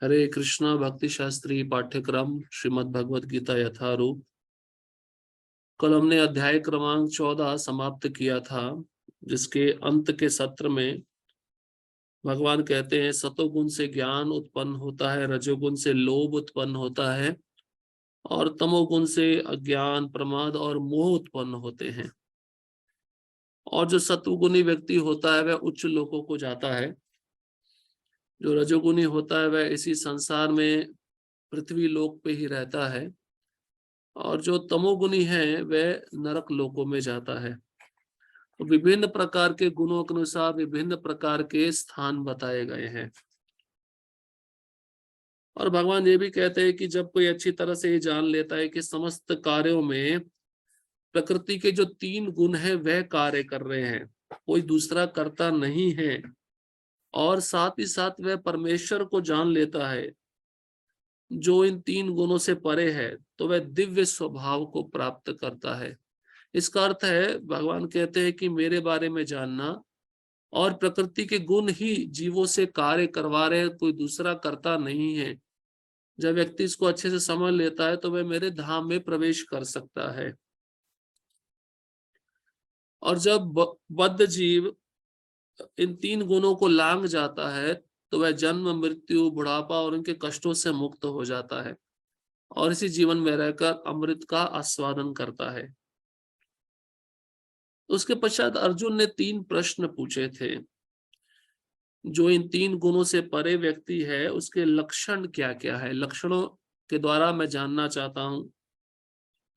हरे कृष्णा भक्ति शास्त्री पाठ्यक्रम श्रीमद् भगवद गीता यथारूप। कल हमने अध्याय क्रमांक 14 समाप्त किया था, जिसके अंत के सत्र में भगवान कहते हैं सतोगुण से ज्ञान उत्पन्न होता है, रजोगुण से लोभ उत्पन्न होता है और तमोगुण से अज्ञान, प्रमाद और मोह उत्पन्न होते हैं। और जो सत्वगुणी व्यक्ति होता है वह उच्च लोकों को जाता है। जो रजोगुणी होता है वह इसी संसार में पृथ्वी लोक पे ही रहता है और जो तमोगुणी है वह नरक लोकों में जाता है। तो विभिन्न प्रकार के गुणों के अनुसार विभिन्न प्रकार के स्थान बताए गए हैं। और भगवान ये भी कहते हैं कि जब कोई अच्छी तरह से ये जान लेता है कि समस्त कार्यों में प्रकृति के जो 3 गुण हैं वह कार्य कर रहे हैं, कोई दूसरा करता नहीं है, और साथ ही साथ वह परमेश्वर को जान लेता है जो इन 3 गुणों से परे है, तो वह दिव्य स्वभाव को प्राप्त करता है। इसका अर्थ है भगवान कहते हैं कि मेरे बारे में जानना और प्रकृति के गुण ही जीवों से कार्य करवा रहे हैं, कोई दूसरा करता नहीं है। जब व्यक्ति इसको अच्छे से समझ लेता है तो वह मेरे धाम में प्रवेश कर सकता है। और जब बद्ध जीव इन 3 गुणों को लांघ जाता है तो वह जन्म, मृत्यु, बुढ़ापा और उनके कष्टों से मुक्त हो जाता है और इसी जीवन में रहकर अमृत का आस्वादन करता है। उसके पश्चात अर्जुन ने 3 प्रश्न पूछे थे। जो इन 3 गुणों से परे व्यक्ति है उसके लक्षण क्या क्या है, लक्षणों के द्वारा मैं जानना चाहता हूं।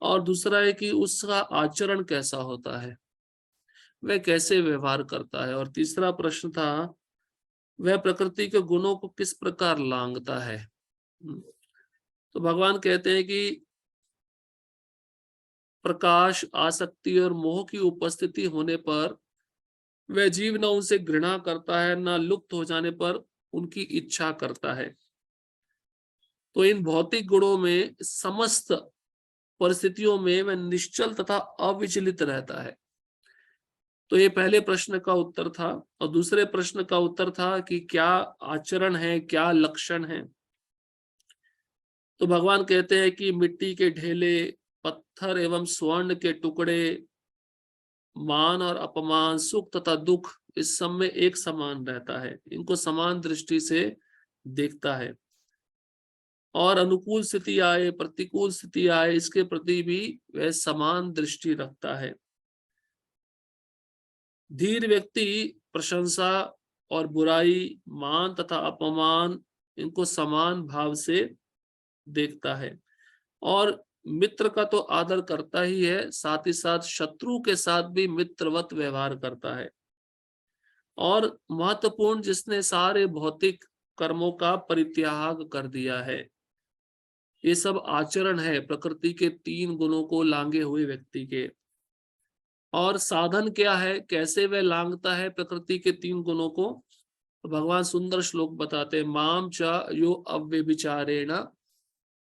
और दूसरा है कि उसका आचरण कैसा होता है, वह कैसे व्यवहार करता है। और तीसरा प्रश्न था वह प्रकृति के गुणों को किस प्रकार लांघता है। तो भगवान कहते हैं कि प्रकाश, आसक्ति और मोह की उपस्थिति होने पर वह जीव न उनसे घृणा करता है, न लुप्त हो जाने पर उनकी इच्छा करता है। तो इन भौतिक गुणों में समस्त परिस्थितियों में वह निश्चल तथा अविचलित रहता है। तो ये पहले प्रश्न का उत्तर था। और दूसरे प्रश्न का उत्तर था कि क्या आचरण है, क्या लक्षण है। तो भगवान कहते हैं कि मिट्टी के ढेले, पत्थर एवं स्वर्ण के टुकड़े, मान और अपमान, सुख तथा दुख इस सब में एक समान रहता है, इनको समान दृष्टि से देखता है। और अनुकूल स्थिति आए, प्रतिकूल स्थिति आए, इसके प्रति भी वह समान दृष्टि रखता है। धीर व्यक्ति प्रशंसा और बुराई, मान तथा अपमान इनको समान भाव से देखता है। और मित्र का तो आदर करता ही है, साथ ही साथ शत्रु के साथ भी मित्रवत व्यवहार करता है। और महत्वपूर्ण, जिसने सारे भौतिक कर्मों का परित्याग कर दिया है। ये सब आचरण है प्रकृति के 3 गुणों को लांघे हुए व्यक्ति के। और साधन क्या है, कैसे वह लांघता है प्रकृति के 3 गुणों को। तो भगवान सुंदर श्लोक बताते हैं, माम च यो अव्यभिचारेण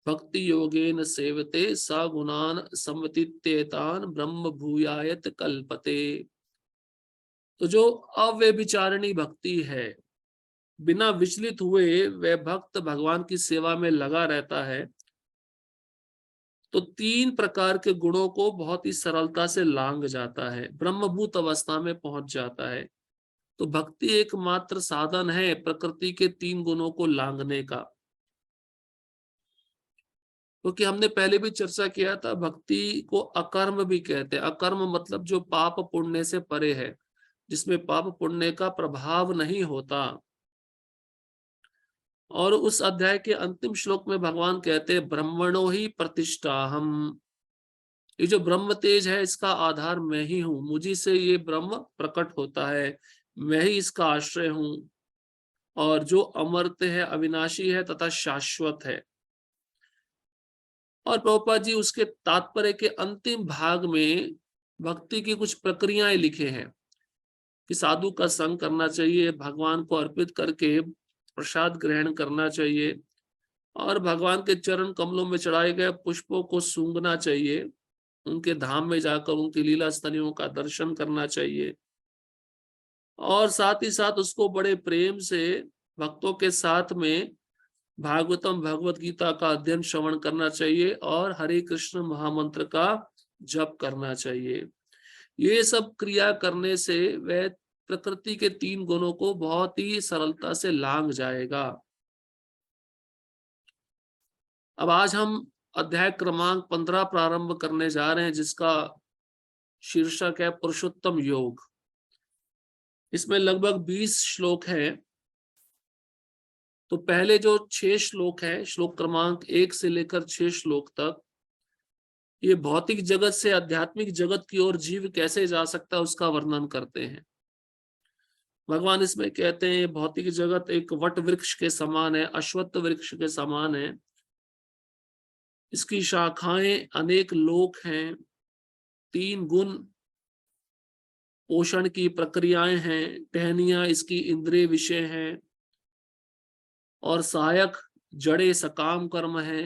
भक्ति योगेन सेवते स गुणान समतीत्येतान ब्रह्म भूयायत कल्पते। तो जो अव्यभिचारिणी भक्ति है, बिना विचलित हुए वह भक्त भगवान की सेवा में लगा रहता है, तो 3 प्रकार के गुणों को बहुत ही सरलता से लांघ जाता है, ब्रह्मभूत अवस्था में पहुंच जाता है। तो भक्ति एकमात्र साधन है प्रकृति के 3 गुणों को लांघने का। क्योंकि हमने पहले भी चर्चा किया था, भक्ति को अकर्म भी कहते हैं। अकर्म मतलब जो पाप पुण्य से परे है, जिसमें पाप पुण्य का प्रभाव नहीं होता। और उस अध्याय के अंतिम श्लोक में भगवान कहते हैं, ब्रह्मणो ही प्रतिष्ठा हम। ये जो ब्रह्म तेज है इसका आधार मैं ही हूं, मुझी से ये ब्रह्म प्रकट होता है, मैं ही इसका आश्रय हूं। और जो अमर्त्य है, अविनाशी है तथा शाश्वत है। और प्रभुपाद जी उसके तात्पर्य के अंतिम भाग में भक्ति की कुछ प्रक्रियाएं लिखे हैं कि साधु का संग करना चाहिए, भगवान को अर्पित करके प्रसाद ग्रहण करना चाहिए और भगवान के चरण कमलों में चढ़ाए गए पुष्पों को सूंघना चाहिए, उनके धाम में जाकर उनकी लीला स्थलियों का दर्शन करना चाहिए और साथ ही साथ उसको बड़े प्रेम से भक्तों के साथ में भागवतम भगवत गीता का अध्ययन श्रवण करना चाहिए और हरे कृष्ण महामंत्र का जप करना चाहिए। ये सब क्रिया करने से वह प्रकृति के 3 गुणों को बहुत ही सरलता से लांघ जाएगा। अब आज हम अध्याय क्रमांक 15 प्रारंभ करने जा रहे हैं, जिसका शीर्षक है पुरुषोत्तम योग। इसमें लगभग 20 श्लोक हैं। तो पहले जो 6 श्लोक हैं, श्लोक क्रमांक 1 से लेकर 6 श्लोक तक, ये भौतिक जगत से आध्यात्मिक जगत की ओर जीव कैसे जा सकता है उसका वर्णन करते हैं। भगवान इसमें कहते हैं भौतिक जगत एक वट वृक्ष के समान है, अश्वत्थ वृक्ष के समान है। इसकी शाखाएं अनेक लोक हैं, 3 गुण पोषण की प्रक्रियाएं हैं, टहनियां इसकी इंद्रिय विषय हैं और सहायक जड़े सकाम कर्म है।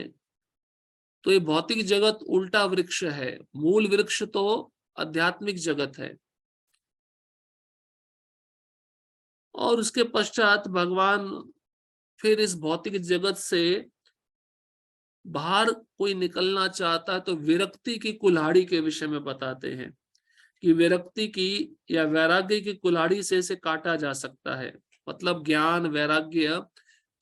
तो ये भौतिक जगत उल्टा वृक्ष है, मूल वृक्ष तो आध्यात्मिक जगत है। और उसके पश्चात भगवान फिर इस भौतिक जगत से बाहर कोई निकलना चाहता है तो विरक्ति की कुल्हाड़ी के विषय में बताते हैं कि विरक्ति की या वैराग्य की कुल्हाड़ी से इसे काटा जा सकता है। मतलब ज्ञान वैराग्य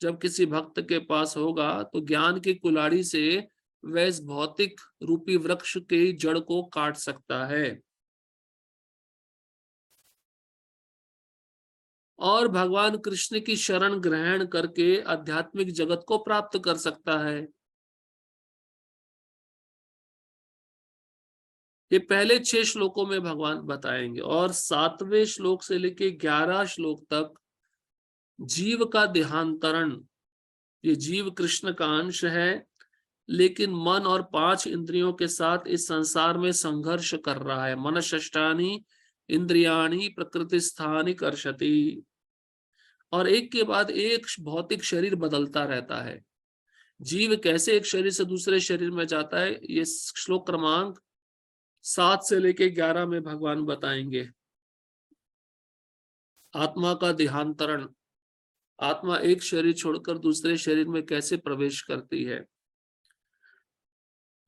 जब किसी भक्त के पास होगा तो ज्ञान की कुल्हाड़ी से वह इस भौतिक रूपी वृक्ष की जड़ को काट सकता है और भगवान कृष्ण की शरण ग्रहण करके आध्यात्मिक जगत को प्राप्त कर सकता है। ये पहले 6 श्लोकों में भगवान बताएंगे और 7वें श्लोक से लेके 11 श्लोक तक जीव का देहांतरण। ये जीव कृष्ण का अंश है, लेकिन मन और 5 इंद्रियों के साथ इस संसार में संघर्ष कर रहा है। मनश्ष्टानि इंद्रियाणि प्रकृतिस्थानि कर्षति। और एक के बाद एक भौतिक शरीर बदलता रहता है। जीव कैसे एक शरीर से दूसरे शरीर में जाता है, ये श्लोक क्रमांक 7 से लेके 11 में भगवान बताएंगे। आत्मा का देहांतरण, आत्मा एक शरीर छोड़कर दूसरे शरीर में कैसे प्रवेश करती है।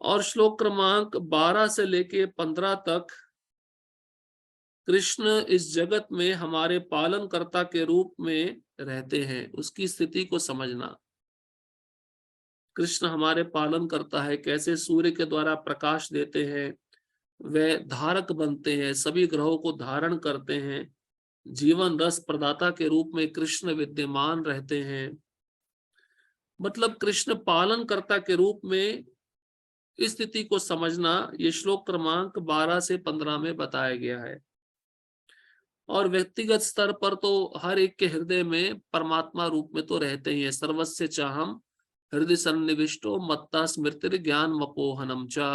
और श्लोक क्रमांक 12 से लेके 15 तक कृष्ण इस जगत में हमारे पालनकर्ता के रूप में रहते हैं, उसकी स्थिति को समझना। कृष्ण हमारे पालन करता है, कैसे सूर्य के द्वारा प्रकाश देते हैं, वे धारक बनते हैं, सभी ग्रहों को धारण करते हैं, जीवन रस प्रदाता के रूप में कृष्ण विद्यमान रहते हैं। मतलब कृष्ण पालनकर्ता के रूप में इस स्थिति को समझना ये श्लोक क्रमांक 12 से 15 में बताया गया है। और व्यक्तिगत स्तर पर तो हर एक के हृदय में परमात्मा रूप में तो रहते ही है। सर्वस्य चाहम हृदय सन्निविष्टो मत्ता स्मृतिर ज्ञान मपोहनम चा।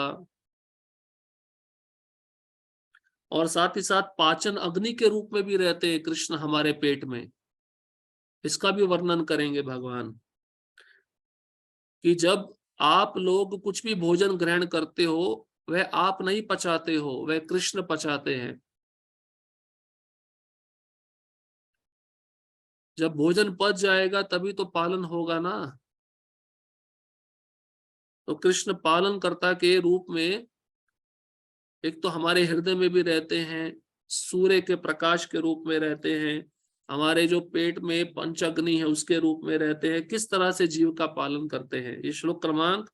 और साथ ही साथ पाचन अग्नि के रूप में भी रहते हैं कृष्ण हमारे पेट में। इसका भी वर्णन करेंगे भगवान कि जब आप लोग कुछ भी भोजन ग्रहण करते हो वह आप नहीं पचाते हो, वह कृष्ण पचाते हैं। जब भोजन पच जाएगा तभी तो पालन होगा ना। तो कृष्ण पालनकर्ता के रूप में एक तो हमारे हृदय में भी रहते हैं, सूर्य के प्रकाश के रूप में रहते हैं, हमारे जो पेट में पंच अग्नि है उसके रूप में रहते हैं। किस तरह से जीव का पालन करते हैं ये श्लोक क्रमांक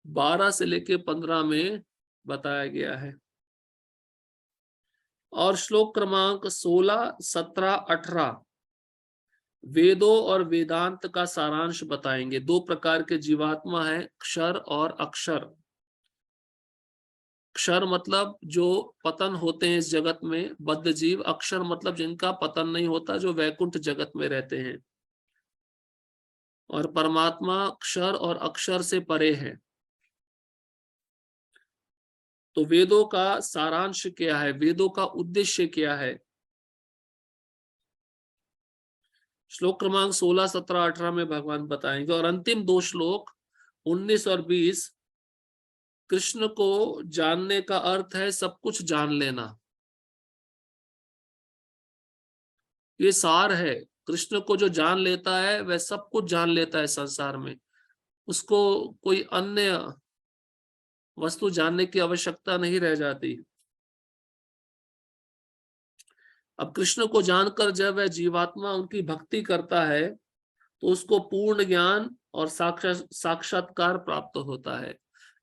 12 से लेके 15 में बताया गया है। और श्लोक क्रमांक 16, 17, 18 वेदों और वेदांत का सारांश बताएंगे। 2 प्रकार के जीवात्मा है, क्षर और अक्षर। क्षर मतलब जो पतन होते हैं इस जगत में, बद्ध जीव। अक्षर मतलब जिनका पतन नहीं होता, जो वैकुंठ जगत में रहते हैं। और परमात्मा क्षर और अक्षर से परे है। तो वेदों का सारांश क्या है, वेदों का उद्देश्य क्या है, श्लोक क्रमांक 16, 17, 18 में भगवान बताएंगे। और अंतिम 2 श्लोक 19 और 20 कृष्ण को जानने का अर्थ है सब कुछ जान लेना। ये सार है कृष्ण को जो जान लेता है वह सब कुछ जान लेता है संसार में, उसको कोई अन्य वस्तु जानने की आवश्यकता नहीं रह जाती। अब कृष्ण को जानकर जब वह जीवात्मा उनकी भक्ति करता है तो उसको पूर्ण ज्ञान और साक्षात्कार प्राप्त होता है।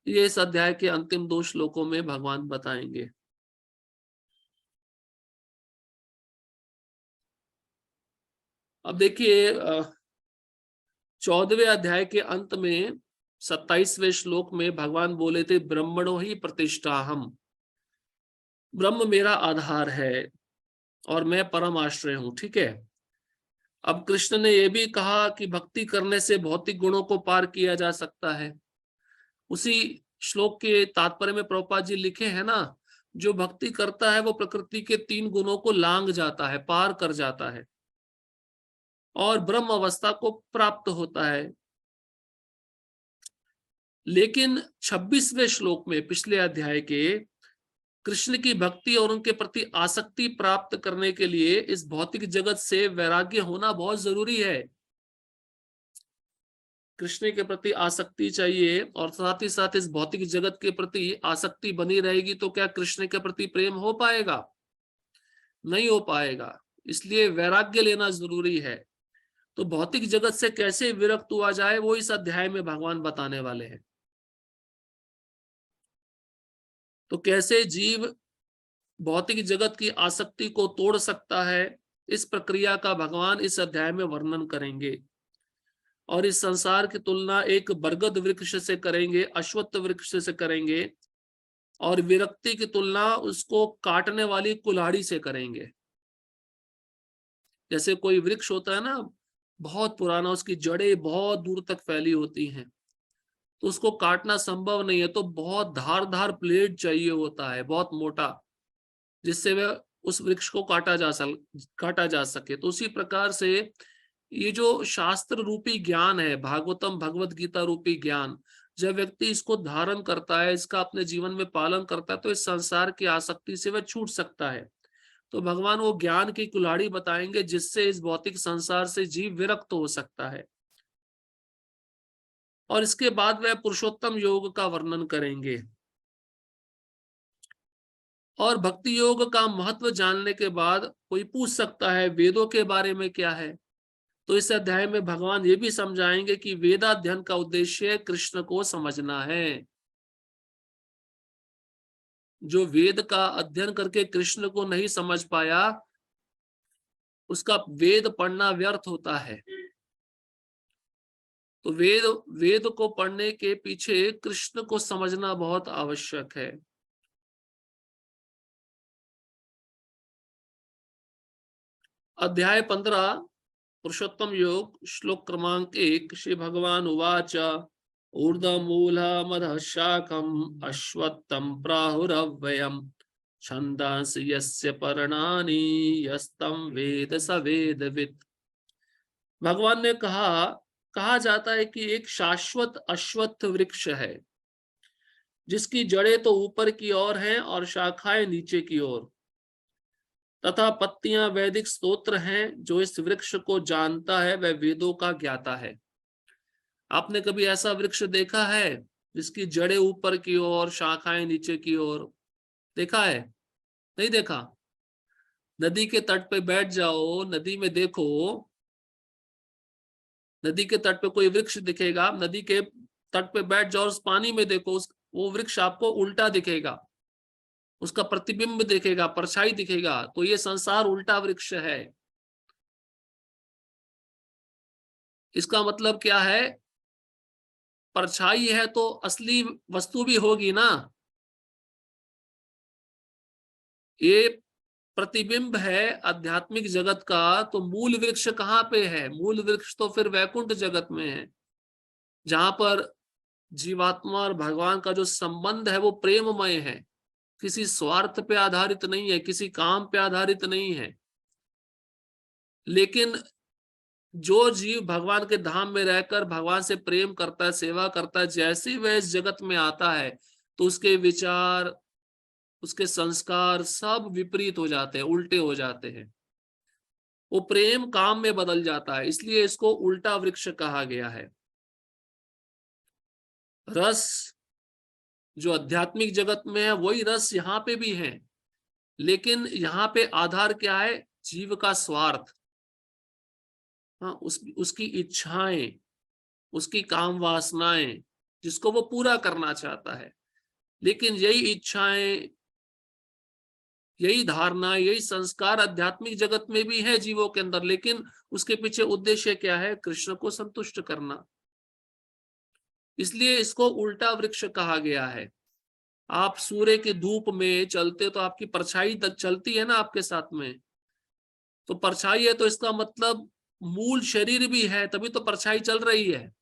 ये इस अध्याय के अंतिम 2 श्लोकों में भगवान बताएंगे। अब देखिए 14वें अध्याय के अंत में 27वें श्लोक में भगवान बोले थे, ब्रह्मणो ही प्रतिष्ठा हम, ब्रह्म मेरा आधार है और मैं परम आश्रय हूं। ठीक है। अब कृष्ण ने यह भी कहा कि भक्ति करने से भौतिक गुणों को पार किया जा सकता है। उसी श्लोक के तात्पर्य में प्रभुपाद जी लिखे हैं ना, जो भक्ति करता है वो प्रकृति के 3 गुणों को लांग जाता है, पार कर जाता है और ब्रह्म अवस्था को प्राप्त होता है। लेकिन 26वें श्लोक में पिछले अध्याय के, कृष्ण की भक्ति और उनके प्रति आसक्ति प्राप्त करने के लिए इस भौतिक जगत से वैराग्य होना बहुत जरूरी है। कृष्ण के प्रति आसक्ति चाहिए और साथ ही साथ इस भौतिक जगत के प्रति आसक्ति बनी रहेगी तो क्या कृष्ण के प्रति प्रेम हो पाएगा? नहीं हो पाएगा। इसलिए वैराग्य लेना जरूरी है। तो भौतिक जगत से कैसे विरक्त हुआ जाए वो इस अध्याय में भगवान बताने वाले हैं। तो कैसे जीव भौतिक जगत की आसक्ति को तोड़ सकता है, इस प्रक्रिया का भगवान इस अध्याय में वर्णन करेंगे। और इस संसार की तुलना एक बरगद वृक्ष से करेंगे, अश्वत्थ वृक्ष से करेंगे, और विरक्ति की तुलना उसको काटने वाली कुल्हाड़ी से करेंगे। जैसे कोई वृक्ष होता है ना, बहुत पुराना, उसकी जड़ें बहुत दूर तक फैली होती हैं, तो उसको काटना संभव नहीं है, तो बहुत धारदार ब्लेड चाहिए होता है, बहुत मोटा, जिससे वह उस वृक्ष को काटा जा सके। तो उसी प्रकार से ये जो शास्त्र रूपी ज्ञान है, भागवतम भगवत गीता रूपी ज्ञान, जब व्यक्ति इसको धारण करता है, इसका अपने जीवन में पालन करता है, तो इस संसार की आसक्ति से वह छूट सकता है। तो भगवान वो ज्ञान की कुल्हाड़ी बताएंगे जिससे इस भौतिक संसार से जीव विरक्त हो सकता है। और इसके बाद वह पुरुषोत्तम योग का वर्णन करेंगे। और भक्ति योग का महत्व जानने के बाद कोई पूछ सकता है वेदों के बारे में क्या है, तो इस अध्याय में भगवान ये भी समझाएंगे कि वेदाध्ययन का उद्देश्य कृष्ण को समझना है। जो वेद का अध्ययन करके कृष्ण को नहीं समझ पाया, उसका वेद पढ़ना व्यर्थ होता है। तो वेद को पढ़ने के पीछे कृष्ण को समझना बहुत आवश्यक है। अध्याय 15 पुरुषोत्तम योग, श्लोक क्रमांक 1, श्री भगवान उवाच ऊर्ध्वमूलमधः शाखम् अश्वत्थं प्राहुरव्ययम् छन्दांसि यस्य पर्णानि यस्तं वेद स वेदवित्। भगवान ने कहा जाता है कि एक शाश्वत अश्वत्थ वृक्ष है जिसकी जड़ें तो ऊपर की ओर हैं और शाखाएं नीचे की ओर, तथा पत्तियां वैदिक स्तोत्र हैं। जो इस वृक्ष को जानता है वह वेदों का ज्ञाता है। आपने कभी ऐसा वृक्ष देखा है जिसकी जड़ें ऊपर की ओर, शाखाएं नीचे की ओर? देखा है? नहीं देखा? नदी के तट पे बैठ जाओ, नदी में देखो, नदी के तट पे कोई वृक्ष दिखेगा, नदी के तट पे बैठ जाओ, उस पानी में देखो, वो वृक्ष आपको उल्टा दिखेगा, उसका प्रतिबिंब दिखेगा, परछाई दिखेगा। तो ये संसार उल्टा वृक्ष है। इसका मतलब क्या है? परछाई है तो असली वस्तु भी होगी ना। ये प्रतिबिंब है आध्यात्मिक जगत का, तो मूल वृक्ष कहाँ पे है? मूल वृक्ष तो फिर वैकुंठ जगत में है, जहां पर जीवात्मा और भगवान का जो संबंध है वो प्रेममय है, किसी स्वार्थ पे आधारित नहीं है, किसी काम पे आधारित नहीं है। लेकिन जो जीव भगवान के धाम में रहकर भगवान से प्रेम करता है, सेवा करता है, जैसे ही वह इस जगत में आता है तो उसके विचार, उसके संस्कार सब विपरीत हो जाते हैं, उल्टे हो जाते हैं। वो प्रेम काम में बदल जाता है, इसलिए इसको उल्टा वृक्ष कहा गया है। रस जो आध्यात्मिक जगत में है वही रस यहाँ पे भी है, लेकिन यहाँ पे आधार क्या है? जीव का स्वार्थ। हाँ, उसकी इच्छाएं, उसकी काम वासनाएं, जिसको वो पूरा करना चाहता है। लेकिन यही इच्छाएं, यही धारणा, यही संस्कार आध्यात्मिक जगत में भी है जीवों के अंदर, लेकिन उसके पीछे उद्देश्य क्या है? कृष्ण को संतुष्ट करना। इसलिए इसको उल्टा वृक्ष कहा गया है। आप सूर्य की धूप में चलते तो आपकी परछाई चलती है ना आपके साथ में, तो परछाई है तो इसका मतलब मूल शरीर भी है, तभी तो परछाई चल रही है।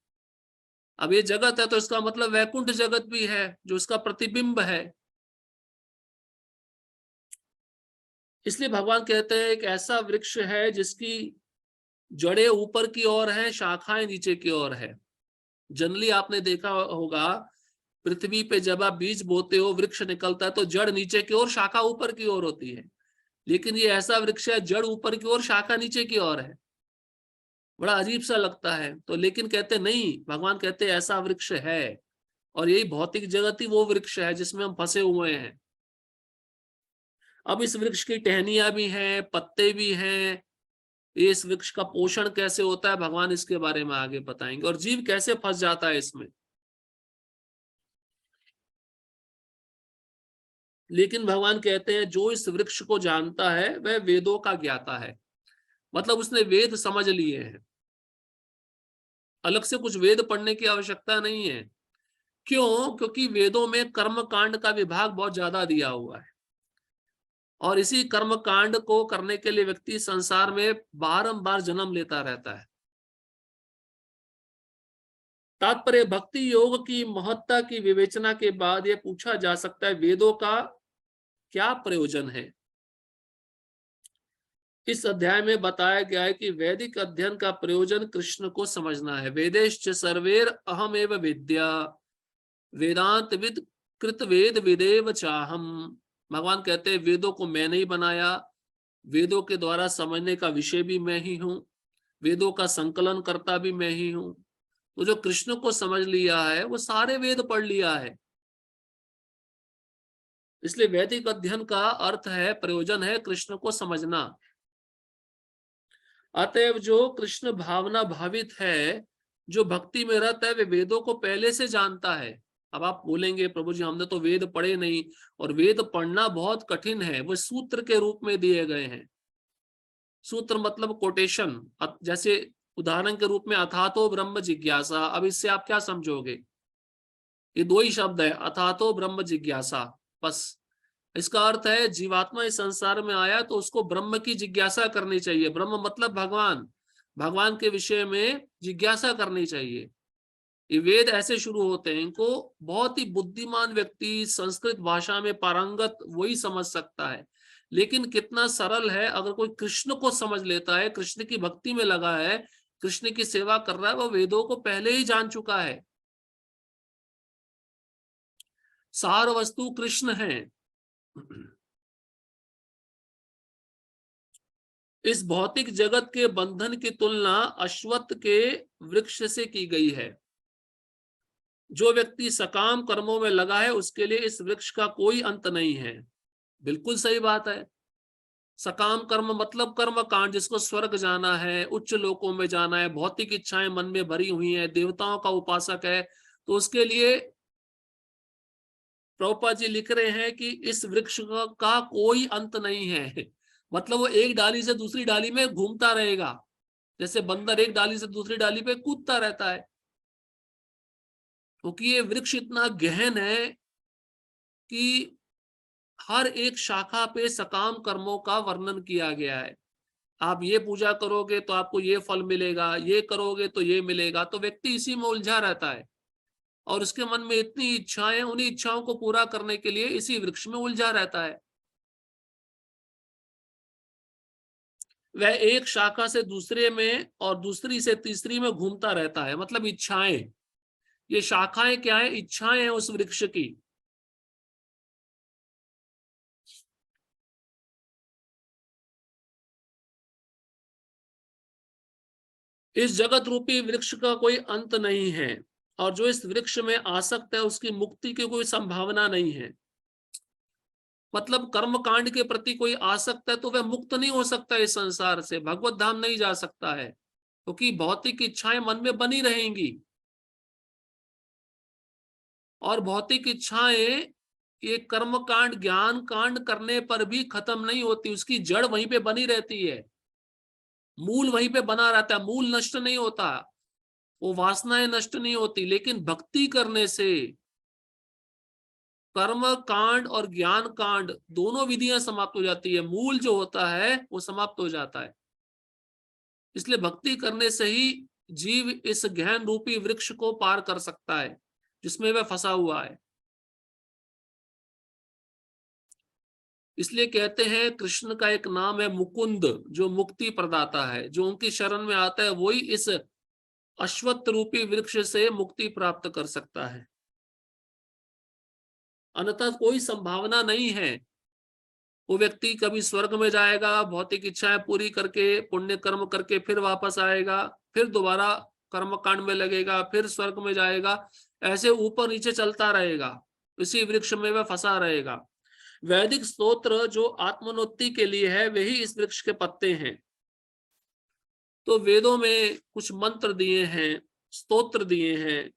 अब ये जगत है तो इसका मतलब वैकुंठ जगत भी है जो इसका प्रतिबिंब है। इसलिए भगवान कहते हैं एक ऐसा वृक्ष है जिसकी जड़ें ऊपर की ओर है, शाखाएं नीचे की ओर है। जनरली आपने देखा होगा, पृथ्वी पे जब आप बीज बोते हो, वृक्ष निकलता है तो जड़ नीचे की ओर, शाखा ऊपर की ओर होती है। लेकिन ये ऐसा वृक्ष है जड़ ऊपर की ओर, शाखा नीचे की ओर है। बड़ा अजीब सा लगता है तो, लेकिन कहते नहीं, भगवान कहते ऐसा वृक्ष है। और यही भौतिक जगत ही वो वृक्ष है जिसमें हम फंसे हुए हैं। अब इस वृक्ष की टहनियां भी हैं, पत्ते भी हैं। इस वृक्ष का पोषण कैसे होता है भगवान इसके बारे में आगे बताएंगे, और जीव कैसे फंस जाता है इसमें। लेकिन भगवान कहते हैं जो इस वृक्ष को जानता है वह वेदों का ज्ञाता है। मतलब उसने वेद समझ लिए हैं, अलग से कुछ वेद पढ़ने की आवश्यकता नहीं है। क्यों? क्योंकि वेदों में कर्म कांड का विभाग बहुत ज्यादा दिया हुआ है, और इसी कर्म कांड को करने के लिए व्यक्ति संसार में बारंबार जन्म लेता रहता है। तात्पर्य भक्ति योग की महत्ता की विवेचना के बाद यह पूछा जा सकता है वेदों का क्या प्रयोजन है। इस अध्याय में बताया गया है कि वैदिक अध्ययन का प्रयोजन कृष्ण को समझना है। वेदेश्च सर्वेर अहमेव विद्या वेदांत विद कृत वेद विदेव चाहम। भगवान कहते हैं वेदों को मैं नहीं बनाया, वेदों के द्वारा समझने का विषय भी मैं ही हूं, वेदों का संकलन करता भी मैं ही हूं। तो जो कृष्ण को समझ लिया है वो सारे वेद पढ़ लिया है। इसलिए वैदिक अध्ययन का अर्थ है, प्रयोजन है कृष्ण को समझना। अतएव जो कृष्ण भावना भावित है, जो भक्ति में रत है, वे वेदों को पहले से जानता है। अब आप बोलेंगे प्रभु जी हमने तो वेद पढ़े नहीं, और वेद पढ़ना बहुत कठिन है, वो सूत्र के रूप में दिए गए हैं। सूत्र मतलब कोटेशन। जैसे उदाहरण के रूप में अथातो ब्रह्म जिज्ञासा, अब इससे आप क्या समझोगे? ये दो ही शब्द है, अथातो ब्रह्म जिज्ञासा, बस। इसका अर्थ है जीवात्मा इस संसार में आया तो उसको ब्रह्म की जिज्ञासा करनी चाहिए। ब्रह्म मतलब भगवान, भगवान के विषय में जिज्ञासा करनी चाहिए। ये वेद ऐसे शुरू होते हैं, इनको बहुत ही बुद्धिमान व्यक्ति, संस्कृत भाषा में पारंगत वही समझ सकता है। लेकिन कितना सरल है, अगर कोई कृष्ण को समझ लेता है, कृष्ण की भक्ति में लगा है, कृष्ण की सेवा कर रहा है, वो वेदों को पहले ही जान चुका है। सार वस्तु कृष्ण है। इस भौतिक जगत के बंधन की तुलना अश्वत्थ के वृक्ष से की गई है। जो व्यक्ति सकाम कर्मों में लगा है उसके लिए इस वृक्ष का कोई अंत नहीं है। बिल्कुल सही बात है। सकाम कर्म मतलब कर्म कांड, जिसको स्वर्ग जाना है, उच्च लोकों में जाना है, भौतिक इच्छाएं मन में भरी हुई हैं, देवताओं का उपासक है, तो उसके लिए प्रभुपाद जी लिख रहे हैं कि इस वृक्ष का कोई अंत नहीं है। मतलब वो एक डाली से दूसरी डाली में घूमता रहेगा, जैसे बंदर एक डाली से दूसरी डाली पे कूदता रहता है। क्योंकि ये वृक्ष इतना गहन है कि हर एक शाखा पे सकाम कर्मों का वर्णन किया गया है। आप ये पूजा करोगे तो आपको ये फल मिलेगा, ये करोगे तो ये मिलेगा, तो व्यक्ति इसी में उलझा रहता है, और उसके मन में इतनी इच्छाएं, उन्हीं इच्छाओं को पूरा करने के लिए इसी वृक्ष में उलझा रहता है। वह एक शाखा से दूसरे में और दूसरी से तीसरी में घूमता रहता है। मतलब इच्छाएं, ये शाखाएं क्या है? इच्छाएं हैं उस वृक्ष की। इस जगत रूपी वृक्ष का कोई अंत नहीं है, और जो इस वृक्ष में आसक्त है उसकी मुक्ति की कोई संभावना नहीं है। मतलब कर्म कांड के प्रति कोई आसक्त है तो वह मुक्त नहीं हो सकता इस संसार से, भगवत धाम नहीं जा सकता है, क्योंकि भौतिक इच्छाएं मन में बनी रहेंगी, और भौतिक इच्छाएं ये कर्म कांड ज्ञान कांड करने पर भी खत्म नहीं होती, उसकी जड़ वहीं पे बनी रहती है, मूल वहीं पे बना रहता है, मूल नष्ट नहीं होता, वो वासनाएं नष्ट नहीं होती। लेकिन भक्ति करने से कर्म कांड और ज्ञान कांड दोनों विधियां समाप्त हो जाती है, मूल जो होता है वो समाप्त हो जाता है। इसलिए भक्ति करने से ही जीव इस गहन रूपी वृक्ष को पार कर सकता है जिसमें वह फंसा हुआ है। इसलिए कहते हैं कृष्ण का एक नाम है मुकुंद, जो मुक्ति प्रदाता है, जो उनकी शरण में आता है वही इस अश्वत्थ रूपी वृक्ष से मुक्ति प्राप्त कर सकता है, अन्यथा कोई संभावना नहीं है। वो व्यक्ति कभी स्वर्ग में जाएगा, भौतिक इच्छाएं पूरी करके पुण्य कर्म करके फिर वापस आएगा, फिर दोबारा कर्म कांड में लगेगा, फिर स्वर्ग में जाएगा, ऐसे ऊपर नीचे चलता रहेगा, इसी वृक्ष में वह फंसा रहेगा। वैदिक स्तोत्र जो आत्मोन्नति के लिए है वही इस वृक्ष के पत्ते हैं। तो वेदों में कुछ मंत्र दिए हैं, स्तोत्र दिए हैं,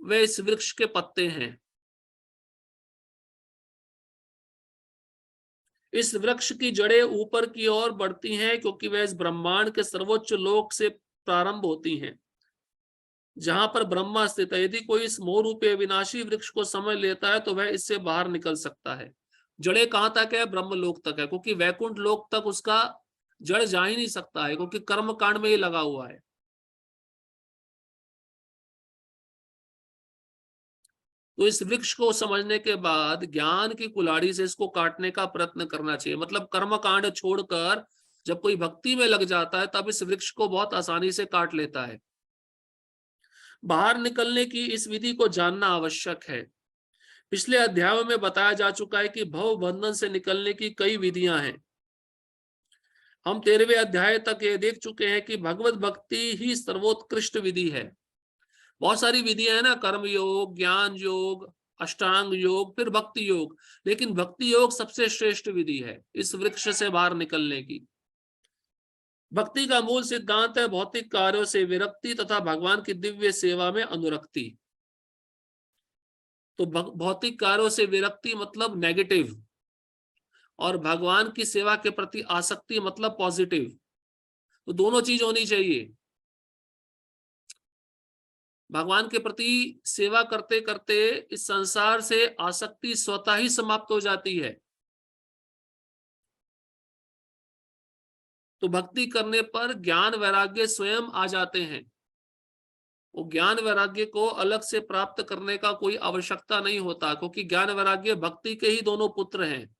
वे इस वृक्ष के पत्ते हैं। इस वृक्ष की जड़ें ऊपर की ओर बढ़ती हैं क्योंकि वह इस ब्रह्मांड के सर्वोच्च लोक से प्रारंभ होती हैं, जहां पर ब्रह्मा स्थित है। यदि कोई इस मोह रूपी विनाशी वृक्ष को समझ लेता है तो वह इससे बाहर निकल सकता है। जड़ें कहां तक है? ब्रह्म लोक तक है, क्योंकि वैकुंठ लोक तक उसका जड़ जा ही नहीं सकता है, क्योंकि कर्म कांड में ही लगा हुआ है। तो इस वृक्ष को समझने के बाद ज्ञान की कुल्हाड़ी से इसको काटने का प्रयत्न करना चाहिए। मतलब कर्म कांड छोड़कर जब कोई भक्ति में लग जाता है तब इस वृक्ष को बहुत आसानी से काट लेता है। बाहर निकलने की इस विधि को जानना आवश्यक है। पिछले अध्यायों में बताया जा चुका है कि भव बंधन से निकलने की कई विधियां हैं। हम 13वें अध्याय तक ये देख चुके हैं कि भगवत भक्ति ही सर्वोत्कृष्ट विधि है। बहुत सारी विधियां है ना, कर्म योग, ज्ञान योग, अष्टांग योग, फिर भक्ति योग, लेकिन भक्ति योग सबसे श्रेष्ठ विधि है इस वृक्ष से बाहर निकलने की। भक्ति का मूल सिद्धांत है भौतिक कार्यों से विरक्ति तथा भगवान की दिव्य सेवा में अनुरक्ति। तो भौतिक कार्यों से विरक्ति मतलब नेगेटिव, और भगवान की सेवा के प्रति आसक्ति मतलब पॉजिटिव। तो दोनों चीज होनी चाहिए। भगवान के प्रति सेवा करते करते इस संसार से आसक्ति स्वतः ही समाप्त हो जाती है। तो भक्ति करने पर ज्ञान वैराग्य स्वयं आ जाते हैं। वो ज्ञान वैराग्य को अलग से प्राप्त करने का कोई आवश्यकता नहीं होता, क्योंकि ज्ञान वैराग्य भक्ति के ही दोनों पुत्र हैं।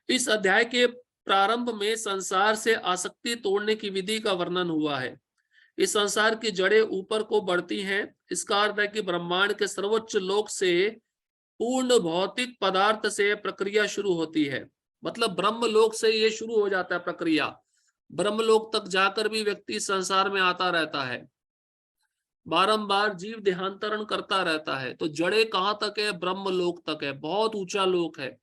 इस अध्याय के प्रारंभ में संसार से आसक्ति तोड़ने की विधि का वर्णन हुआ है। इस संसार की जड़ें ऊपर को बढ़ती हैं, इसका अर्थ है कि ब्रह्मांड के सर्वोच्च लोक से पूर्ण भौतिक पदार्थ से प्रक्रिया शुरू होती है। मतलब ब्रह्म लोक से ये शुरू हो जाता है प्रक्रिया, ब्रह्म लोक तक जाकर भी व्यक्ति संसार में आता रहता है, बारंबार जीव देहांतरण करता रहता है। तो जड़ें कहां तक है? ब्रह्म लोक तक है, बहुत ऊंचा लोक है।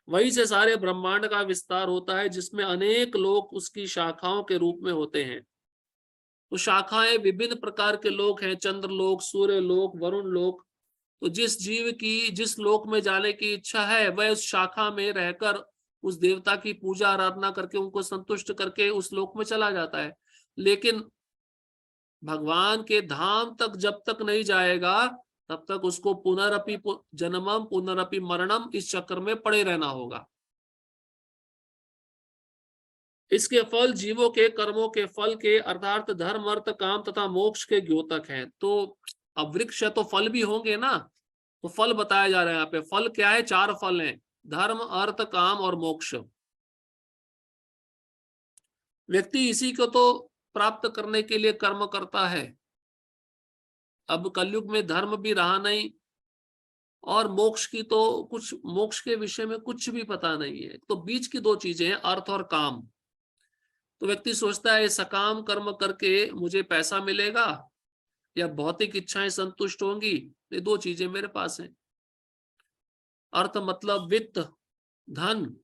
वहीं से सारे ब्रह्मांड का विस्तार होता है, जिसमें अनेक लोक उसकी शाखाओं के रूप में होते हैं। तो शाखाएं विभिन्न प्रकार के लोक हैं, चंद्र लोक, सूर्य लोक, वरुण लोक। तो जिस जीव की जिस लोक में जाने की इच्छा है वह उस शाखा में रहकर उस देवता की पूजा आराधना करके उनको संतुष्ट करके उस लोक में चला जाता है। लेकिन भगवान के धाम तक जब तक नहीं जाएगा तब तक उसको पुनरअपि जन्मम पुनरअपि मरणम इस चक्र में पड़े रहना होगा। इसके फल जीवों के कर्मों के फल के अर्थात धर्म, अर्थ, काम तथा मोक्ष के द्योतक हैं। तो अब वृक्ष है तो फल भी होंगे ना, तो फल बताया जा रहा है यहाँ पे। फल क्या है? 4 फल हैं, धर्म, अर्थ, काम और मोक्ष। व्यक्ति इसी को तो प्राप्त करने के लिए कर्म करता है। अब कलयुग में धर्म भी रहा नहीं, और मोक्ष की तो कुछ, मोक्ष के विषय में कुछ भी पता नहीं है। तो बीच की दो चीजें हैं, अर्थ और काम। तो व्यक्ति सोचता है सकाम कर्म करके मुझे पैसा मिलेगा या भौतिक इच्छाएं संतुष्ट होंगी, ये दो चीजें मेरे पास हैं। अर्थ मतलब वित्त, धन,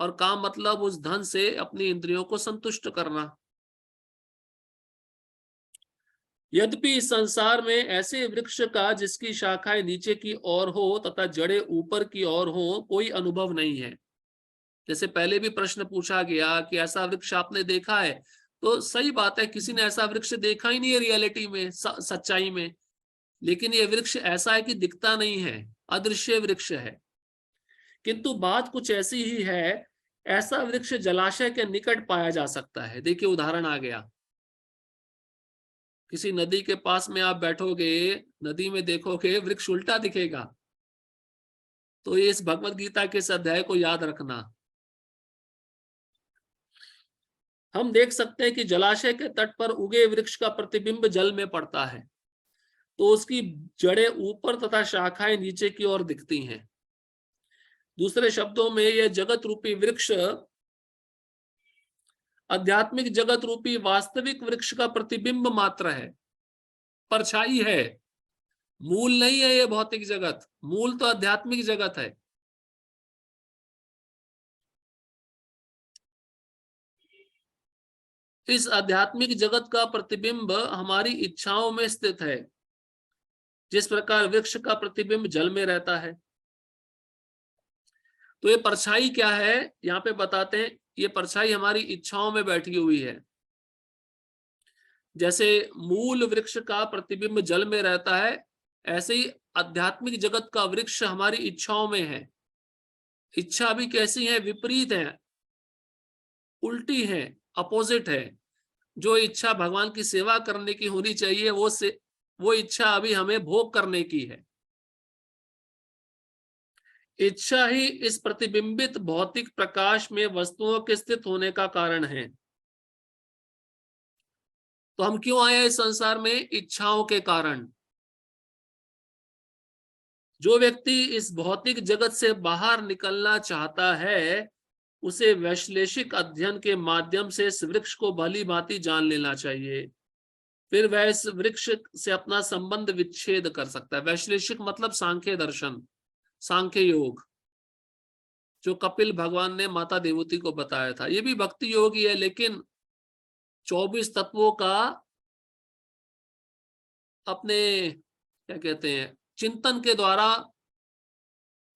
और काम मतलब उस धन से अपनी इंद्रियों को संतुष्ट करना। यद्यपि इस संसार में ऐसे वृक्ष का जिसकी शाखाएं नीचे की ओर हो तथा जड़ें ऊपर की ओर हो कोई अनुभव नहीं है। जैसे पहले भी प्रश्न पूछा गया कि ऐसा वृक्ष आपने देखा है, तो सही बात है, किसी ने ऐसा वृक्ष देखा ही नहीं है रियलिटी में, सच्चाई में। लेकिन ये वृक्ष ऐसा है कि दिखता नहीं है, अदृश्य वृक्ष है। किंतु बात कुछ ऐसी ही है, ऐसा वृक्ष जलाशय के निकट पाया जा सकता है। देखिए उदाहरण आ गया, किसी नदी के पास में आप बैठोगे, नदी में देखोगे वृक्ष उल्टा दिखेगा। तो ये इस भगवत गीता के इस अध्याय को याद रखना। हम देख सकते हैं कि जलाशय के तट पर उगे वृक्ष का प्रतिबिंब जल में पड़ता है, तो उसकी जड़ें ऊपर तथा शाखाएं नीचे की ओर दिखती हैं। दूसरे शब्दों में यह जगत रूपी वृक्ष आध्यात्मिक जगत रूपी वास्तविक वृक्ष का प्रतिबिंब मात्र है, परछाई है, मूल नहीं है। ये भौतिक जगत, मूल तो आध्यात्मिक जगत है। इस आध्यात्मिक जगत का प्रतिबिंब हमारी इच्छाओं में स्थित है, जिस प्रकार वृक्ष का प्रतिबिंब जल में रहता है। तो ये परछाई क्या है, यहाँ पे बताते हैं, ये परछाई हमारी इच्छाओं में बैठी हुई है। जैसे मूल वृक्ष का प्रतिबिंब जल में रहता है, ऐसे ही आध्यात्मिक जगत का वृक्ष हमारी इच्छाओं में है। इच्छा भी कैसी है, विपरीत है, उल्टी है, अपोजिट है। जो इच्छा भगवान की सेवा करने की होनी चाहिए, वो इच्छा अभी हमें भोग करने की है। इच्छा ही इस प्रतिबिंबित भौतिक प्रकाश में वस्तुओं के स्थित होने का कारण है। तो हम क्यों आए इस संसार में? इच्छाओं के कारण। जो व्यक्ति इस भौतिक जगत से बाहर निकलना चाहता है, उसे वैश्लेषिक अध्ययन के माध्यम से इस वृक्ष को भली भांति जान लेना चाहिए। फिर वह इस वृक्ष से अपना संबंध विच्छेद कर सकता है। वैश्लेषिक मतलब सांख्य दर्शन, सांख्य योग, जो कपिल भगवान ने माता देवती को बताया था। ये भी भक्ति योग ही है, लेकिन 24 तत्वों का अपने क्या कहते हैं, चिंतन के द्वारा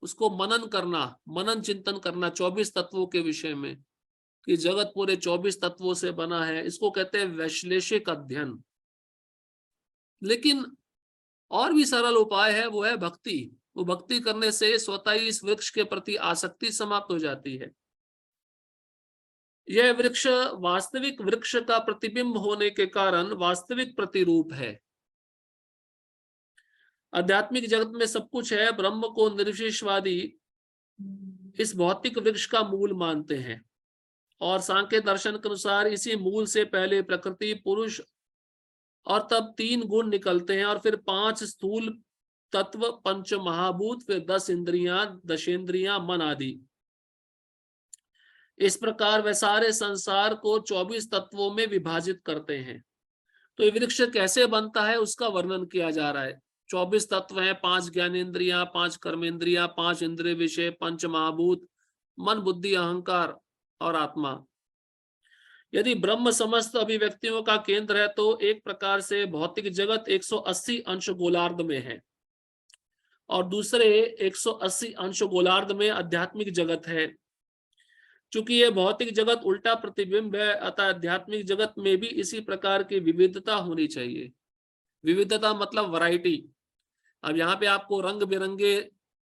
उसको मनन करना, मनन चिंतन करना 24 तत्वों के विषय में, कि जगत पूरे 24 तत्वों से बना है, इसको कहते हैं वैश्लेषिक अध्ययन। लेकिन और भी सरल उपाय है, वो है भक्ति। वो भक्ति करने से स्वतः ही इस वृक्ष के प्रति आसक्ति समाप्त हो जाती है। यह वृक्ष वास्तविक वृक्ष का प्रतिबिंब होने के कारण वास्तविक प्रतिरूप है। आध्यात्मिक जगत में सब कुछ है, ब्रह्म को निर्विशेषवादी इस भौतिक वृक्ष का मूल मानते हैं, और सांख्य दर्शन के अनुसार इसी मूल से पहले प्रकृति, पुरुष और तब 3 गुण निकलते हैं, और फिर 5 स्थूल तत्व, 5 महाभूत, फिर 10 इंद्रियां, दशेंद्रियां, मन आदि। इस प्रकार वे सारे संसार को 24 तत्वों में विभाजित करते हैं। तो ये वृक्ष कैसे बनता है उसका वर्णन किया जा रहा है। 24 तत्व हैं, 5 ज्ञानेन्द्रियां, 5 कर्मेंद्रियां, 5 इंद्रिय विषय, 5 महाभूत, मन, बुद्धि, अहंकार और आत्मा। यदि ब्रह्म समस्त अभिव्यक्तियों का केंद्र है, तो एक प्रकार से भौतिक जगत 180 अंश गोलार्ध में है, और दूसरे 180 अंश गोलार्ध में आध्यात्मिक जगत है। चूंकि यह भौतिक जगत उल्टा प्रतिबिंब है, अतः आध्यात्मिक जगत में भी इसी प्रकार की विविधता होनी चाहिए। विविधता मतलब वैरायटी। अब यहाँ पे आपको रंग बिरंगे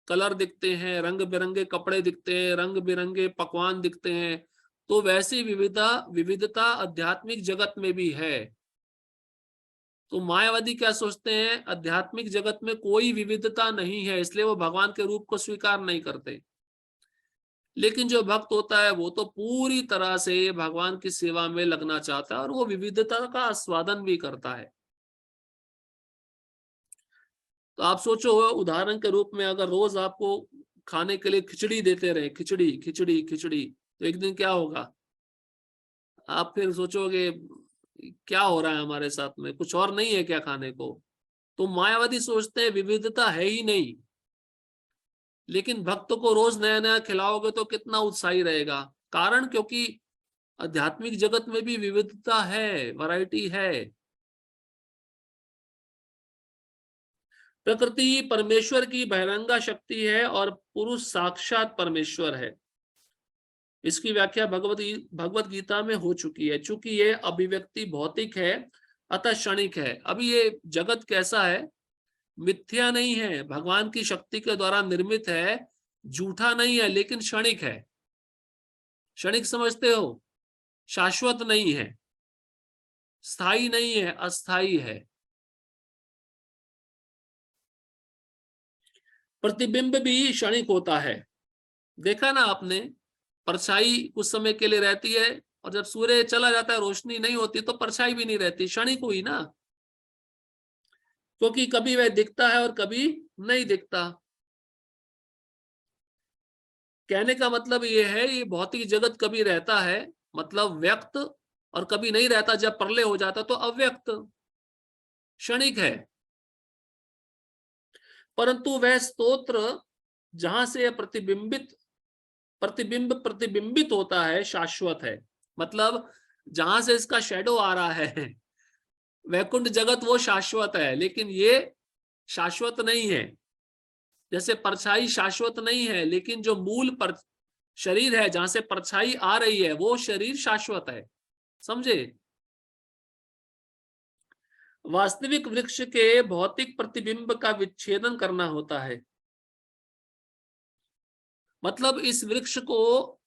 कलर दिखते हैं, रंग बिरंगे कपड़े दिखते हैं, रंग बिरंगे पकवान दिखते हैं, तो वैसी विविधता आध्यात्मिक जगत में भी है। तो मायावादी क्या सोचते हैं, आध्यात्मिक जगत में कोई विविधता नहीं है, इसलिए वो भगवान के रूप को स्वीकार नहीं करते। लेकिन जो भक्त होता है वो तो पूरी तरह से भगवान की सेवा में लगना चाहता है, और वो विविधता का आस्वादन भी करता है। तो आप सोचो, उदाहरण के रूप में अगर रोज आपको खाने के लिए खिचड़ी देते रहे, खिचड़ी खिचड़ी खिचड़ी, तो एक दिन क्या होगा? आप फिर सोचोगे क्या हो रहा है हमारे साथ में, कुछ और नहीं है क्या खाने को? तो मायावादी सोचते हैं विविधता है ही नहीं, लेकिन भक्त को रोज नया नया खिलाओगे तो कितना उत्साही रहेगा। कारण क्योंकि आध्यात्मिक जगत में भी विविधता है, वैरायटी है। प्रकृति परमेश्वर की बहिरंगा शक्ति है और पुरुष साक्षात परमेश्वर है। इसकी व्याख्या भगवत गीता में हो चुकी है। चूंकि ये अभिव्यक्ति भौतिक है अतः क्षणिक है। अभी ये जगत कैसा है? मिथ्या नहीं है, भगवान की शक्ति के द्वारा निर्मित है, झूठा नहीं है, लेकिन क्षणिक है। क्षणिक समझते हो? शाश्वत नहीं है, स्थायी नहीं है, अस्थाई है। प्रतिबिंब भी क्षणिक होता है। देखा ना आपने, परछाई कुछ समय के लिए रहती है, और जब सूर्य चला जाता है, रोशनी नहीं होती, तो परछाई भी नहीं रहती, क्षणिक हुई ना। क्योंकि कभी वह दिखता है और कभी नहीं दिखता। कहने का मतलब ये है, ये भौतिक जगत कभी रहता है मतलब व्यक्त, और कभी नहीं रहता, जब प्रलय हो जाता तो अव्यक्त, क्षणिक है। परंतु वह स्तोत्र जहां से प्रतिबिंबित होता है, शाश्वत है। मतलब जहां से इसका शेडो आ रहा है, वैकुंठ जगत वो शाश्वत है, लेकिन ये शाश्वत नहीं है। जैसे परछाई शाश्वत नहीं है, लेकिन जो मूल पर शरीर है जहां से परछाई आ रही है, वो शरीर शाश्वत है। समझे? वास्तविक वृक्ष के भौतिक प्रतिबिंब का विच्छेदन करना होता है। मतलब इस वृक्ष को,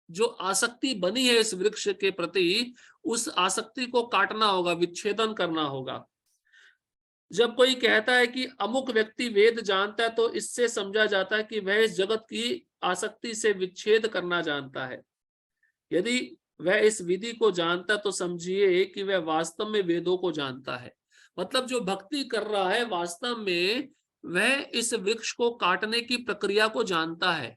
जो आसक्ति बनी है इस वृक्ष के प्रति, उस आसक्ति को काटना होगा, विच्छेदन करना होगा। जब कोई कहता है कि अमुक व्यक्ति वेद जानता है, तो इससे समझा जाता है कि वह इस जगत की आसक्ति से विच्छेद करना जानता है। यदि वह इस विधि को जानता है तो समझिए कि वह वास्तव में वेदों को जानता है। मतलब जो भक्ति कर रहा है, वास्तव में वह इस वृक्ष को काटने की प्रक्रिया को जानता है,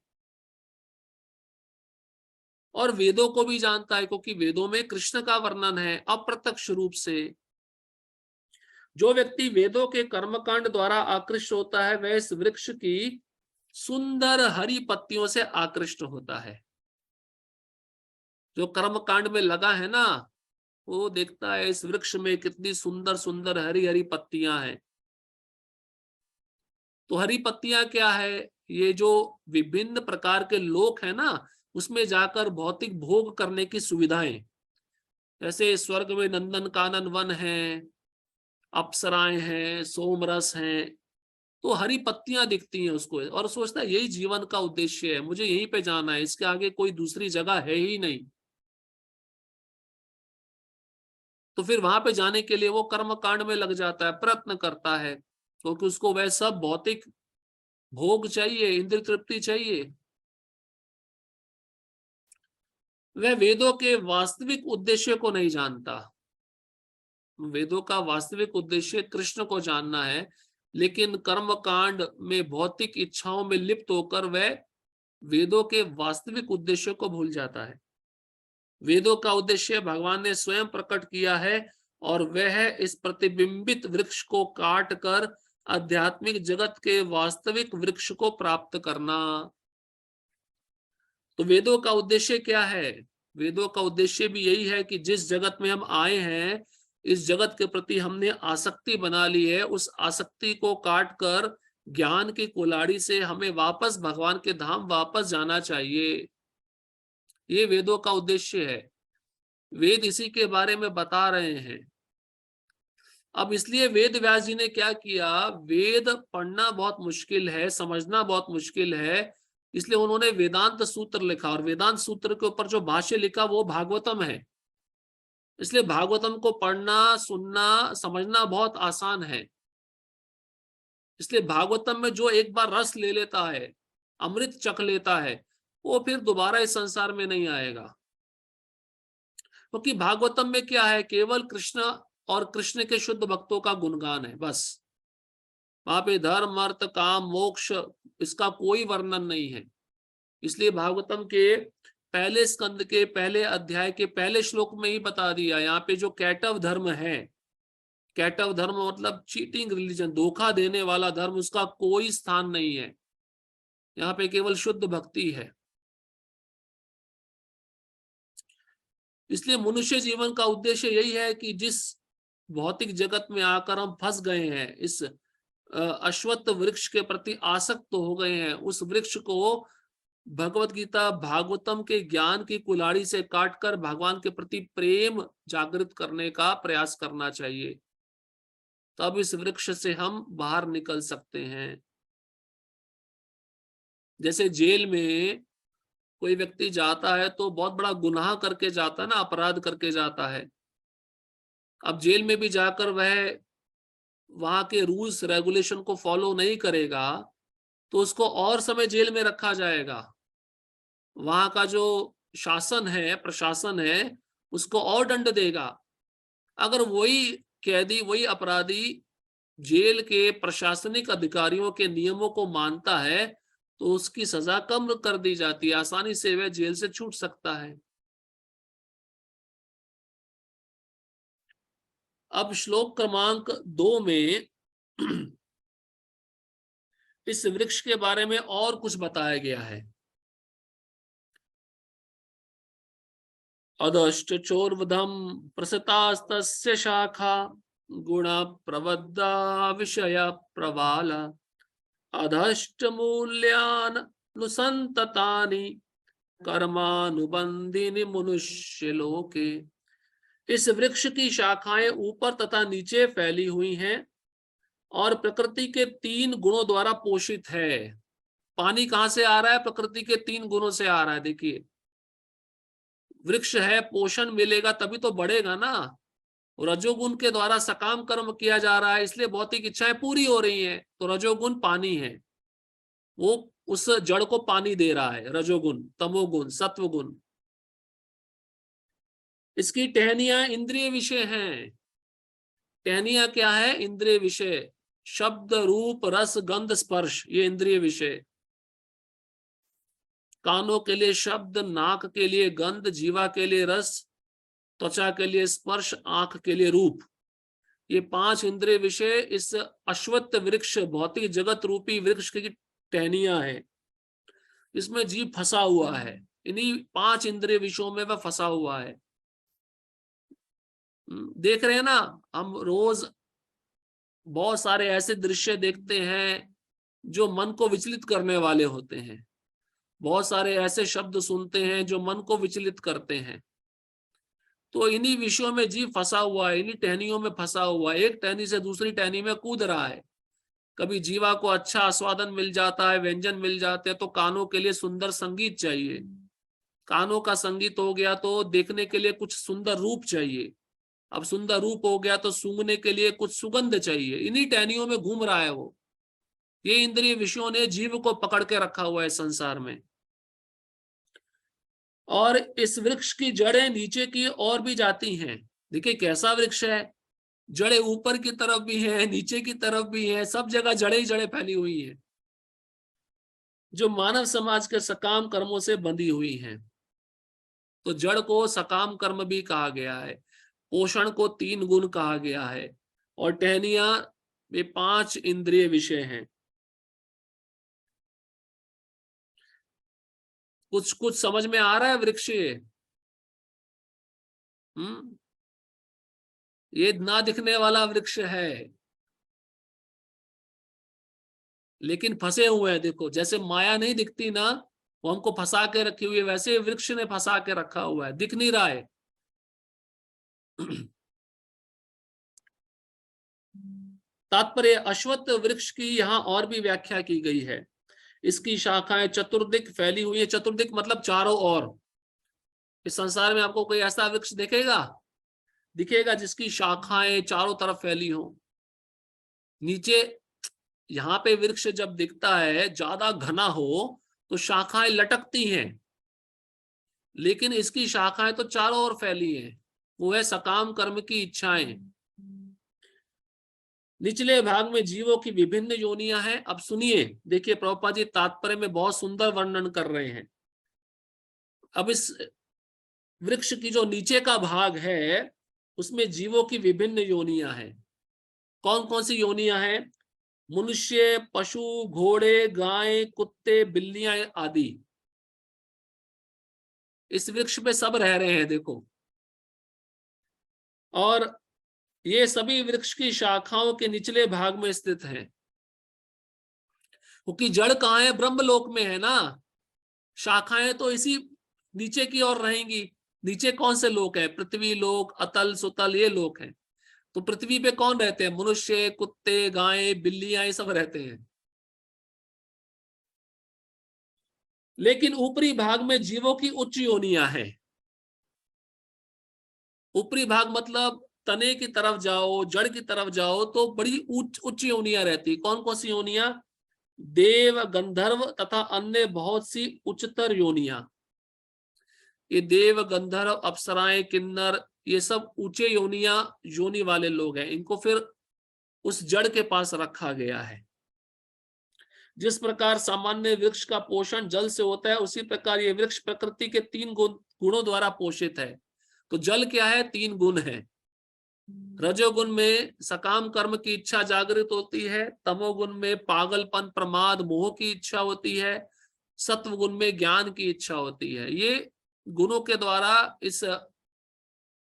और वेदों को भी जानता है, क्योंकि वेदों में कृष्ण का वर्णन है अप्रत्यक्ष रूप से। जो व्यक्ति वेदों के कर्मकांड द्वारा आकृष्ट होता है, वह इस वृक्ष की सुंदर हरी पत्तियों से आकृष्ट होता है। जो कर्मकांड में लगा है ना, वो देखता है इस वृक्ष में कितनी सुंदर सुंदर हरी हरी पत्तियां हैं। तो हरी पत्तियां क्या है? ये जो विभिन्न प्रकार के लोक है ना, उसमें जाकर भौतिक भोग करने की सुविधाएं। जैसे स्वर्ग में नंदन कानन वन है, अप्सराएं हैं, सोमरस हैं। तो हरी पत्तियां दिखती हैं उसको, और सोचता है यही जीवन का उद्देश्य है, मुझे यहीं पे जाना है, इसके आगे कोई दूसरी जगह है ही नहीं। तो फिर वहां पे जाने के लिए वो कर्म कांड में लग जाता है, प्रयत्न करता है, क्योंकि उसको वह सब भौतिक भोग चाहिए, इंद्रिय तृप्ति चाहिए। वह वेदों के वास्तविक उद्देश्य को नहीं जानता। वेदों का वास्तविक उद्देश्य कृष्ण को जानना है, लेकिन कर्म कांड में भौतिक इच्छाओं में लिप्त होकर वह वेदों के वास्तविक उद्देश्य को भूल जाता है। वेदों का उद्देश्य भगवान ने स्वयं प्रकट किया है, और वह इस प्रतिबिंबित वृक्ष को काट कर आध्यात्मिक जगत के वास्तविक वृक्ष को प्राप्त करना। तो वेदों का उद्देश्य क्या है? वेदों का उद्देश्य भी यही है कि जिस जगत में हम आए हैं, इस जगत के प्रति हमने आसक्ति बना ली है, उस आसक्ति को काट कर ज्ञान की कुल्हाड़ी से हमें वापस भगवान के धाम वापस जाना चाहिए। ये वेदों का उद्देश्य है। वेद इसी के बारे में बता रहे हैं। अब इसलिए वेद व्यास जी ने क्या किया, वेद पढ़ना बहुत मुश्किल है, समझना बहुत मुश्किल है, इसलिए उन्होंने वेदांत सूत्र लिखा, और वेदांत सूत्र के ऊपर जो भाष्य लिखा वो भागवतम है। इसलिए भागवतम को पढ़ना, सुनना, समझना बहुत आसान है। इसलिए भागवतम में जो एक बार रस ले लेता है, अमृत चख लेता है, वो फिर दोबारा इस संसार में नहीं आएगा। क्योंकि भागवतम में क्या है, केवल कृष्ण और कृष्ण के शुद्ध भक्तों का गुणगान है, बस। वहां पे धर्म अर्थ काम मोक्ष इसका कोई वर्णन नहीं है। इसलिए भागवतम के पहले स्कंद के पहले अध्याय के पहले श्लोक में ही बता दिया, यहाँ पे जो कैटव धर्म है, कैटव धर्म मतलब चीटिंग रिलीजन, धोखा देने वाला धर्म, उसका कोई स्थान नहीं है। यहाँ पे केवल शुद्ध भक्ति है। इसलिए मनुष्य जीवन का उद्देश्य यही है कि जिस भौतिक जगत में आकर हम फंस गए हैं, इस अश्वत्थ वृक्ष के प्रति आसक्त तो हो गए हैं, उस वृक्ष को भगवत गीता भागवतम के ज्ञान की कुल्हाड़ी से काटकर भगवान के प्रति प्रेम जागृत करने का प्रयास करना चाहिए। तब इस वृक्ष से हम बाहर निकल सकते हैं। जैसे जेल में कोई व्यक्ति जाता है तो बहुत बड़ा गुनाह करके जाता है ना, अपराध करके जाता है। अब जेल में भी जाकर वह वहां के रूल्स रेगुलेशन को फॉलो नहीं करेगा तो उसको और समय जेल में रखा जाएगा। वहां का जो शासन है, प्रशासन है, उसको और दंड देगा। अगर वही कैदी, वही अपराधी जेल के प्रशासनिक अधिकारियों के नियमों को मानता है तो उसकी सजा कम कर दी जाती है, आसानी से वह जेल से छूट सकता है। अब श्लोक क्रमांक 2 में इस वृक्ष के बारे में और कुछ बताया गया है। अदष्ट चोर्वधम प्रसतास्तस्य शाखा गुण प्रवद्दा विषय प्रवाल अधष्ट मूल्यान नुसंततानि कर्मानुबंधिनी मनुष्य लोके। इस वृक्ष की शाखाएं ऊपर तथा नीचे फैली हुई हैं और प्रकृति के 3 गुणों द्वारा पोषित है। पानी कहां से आ रहा है? प्रकृति के 3 गुणों से आ रहा है। देखिए, वृक्ष है, पोषण मिलेगा तभी तो बढ़ेगा ना। रजोगुण के द्वारा सकाम कर्म किया जा रहा है, इसलिए भौतिक इच्छाएं पूरी हो रही हैं। तो रजोगुण पानी है, वो उस जड़ को पानी दे रहा है। रजोगुण, तमोगुण, सत्वगुण। इसकी टहनियां इंद्रिय विषय हैं। टहनियां क्या है? इंद्रिय विषय। शब्द, रूप, रस, गंध, स्पर्श, ये इंद्रिय विषय। कानों के लिए शब्द, नाक के लिए गंध, जीवा के लिए रस, त्वचा के लिए स्पर्श, आंख के लिए रूप। ये 5 इंद्रिय विषय इस अश्वत्थ वृक्ष, भौतिक जगत रूपी वृक्ष की टहनियां है। इसमें जीव फंसा हुआ है, इन्हीं 5 इंद्रिय विषयों में वह फंसा हुआ है। देख रहे हैं ना, हम रोज बहुत सारे ऐसे दृश्य देखते हैं जो मन को विचलित करने वाले होते हैं। बहुत सारे ऐसे शब्द सुनते हैं जो मन को विचलित करते हैं। तो इन्हीं विषयों में जीव फंसा हुआ है, इन्हीं टहनियों में फंसा हुआ है। एक टहनी से दूसरी टहनी में कूद रहा है। कभी जीवा को अच्छा आस्वादन मिल जाता है, व्यंजन मिल जाते हैं, तो कानों के लिए सुंदर संगीत चाहिए। कानों का संगीत हो गया तो देखने के लिए कुछ सुंदर रूप चाहिए। अब सुंदर रूप हो गया तो सूंघने के लिए कुछ सुगंध चाहिए। इन्हीं टहनियों में घूम रहा है वो। ये इंद्रिय विषयों ने जीव को पकड़ के रखा हुआ है संसार में। और इस वृक्ष की जड़ें नीचे की ओर भी जाती हैं। देखिए कैसा वृक्ष है, जड़ें ऊपर की तरफ भी है, नीचे की तरफ भी है, सब जगह जड़ें ही जड़ें फैली हुई हैं, जो मानव समाज के सकाम कर्मों से बंधी हुई हैं। तो जड़ को सकाम कर्म भी कहा गया है, पोषण को 3 गुण कहा गया है, और टहनियां ये 5 इंद्रिय विषय हैं। कुछ कुछ समझ में आ रहा है वृक्ष ये? ये ना दिखने वाला वृक्ष है, लेकिन फंसे हुए हैं। देखो, जैसे माया नहीं दिखती ना, वो हमको फंसा के रखी हुई है, वैसे वृक्ष ने फंसा के रखा हुआ है, दिख नहीं रहा है। तात्पर्य, अश्वत्थ वृक्ष की यहाँ और भी व्याख्या की गई है। इसकी शाखाएं चतुर्दिक फैली हुई है। चतुर्दिक मतलब चारों ओर। इस संसार में आपको कोई ऐसा वृक्ष दिखेगा जिसकी शाखाएं चारों तरफ फैली हो? नीचे यहाँ पे वृक्ष जब दिखता है, ज्यादा घना हो तो शाखाएं लटकती हैं, लेकिन इसकी शाखाएं तो चारों ओर फैली हैं। वो है सकाम कर्म की इच्छाएं। निचले भाग में जीवों की विभिन्न योनियां हैं। अब सुनिए, देखिए प्रभुपाद जी तात्पर्य में बहुत सुंदर वर्णन कर रहे हैं। अब इस वृक्ष की जो नीचे का भाग है उसमें जीवों की विभिन्न योनियां हैं। कौन कौन सी योनियां हैं? मनुष्य, पशु, घोड़े, गाय, कुत्ते, बिल्लियां आदि इस वृक्ष पे सब रह रहे हैं, देखो। और ये सभी वृक्ष की शाखाओं के निचले भाग में स्थित हैं, क्योंकि जड़ कहाँ है? ब्रह्मलोक में है ना। शाखाएं तो इसी नीचे की ओर रहेंगी। नीचे कौन से लोक है? पृथ्वी लोक, अतल, सुतल, ये लोक हैं। तो पृथ्वी पे कौन रहते हैं? मनुष्य, कुत्ते, गाय, बिल्लियां, ये सब रहते हैं। लेकिन ऊपरी भाग में जीवों की उच्च योनियां हैं। ऊपरी भाग मतलब तने की तरफ जाओ, जड़ की तरफ जाओ तो बड़ी उच्च योनियां रहती। कौन कौन सी योनियां? देव, गंधर्व तथा अन्य बहुत सी उच्चतर योनियां। ये देव, गंधर्व, अप्सराएं, किन्नर, ये सब ऊंचे योनि वाले लोग हैं। इनको फिर उस जड़ के पास रखा गया है। जिस प्रकार सामान्य वृक्ष का पोषण जल से होता है, उसी प्रकार ये वृक्ष प्रकृति के 3 गुणों द्वारा पोषित है। तो जल क्या है? 3 गुण है। रजोगुण में सकाम कर्म की इच्छा जागृत होती है, तमोगुण में पागलपन, प्रमाद, मोह की इच्छा होती है, सत्व गुण में ज्ञान की इच्छा होती है। ये गुणों के द्वारा इस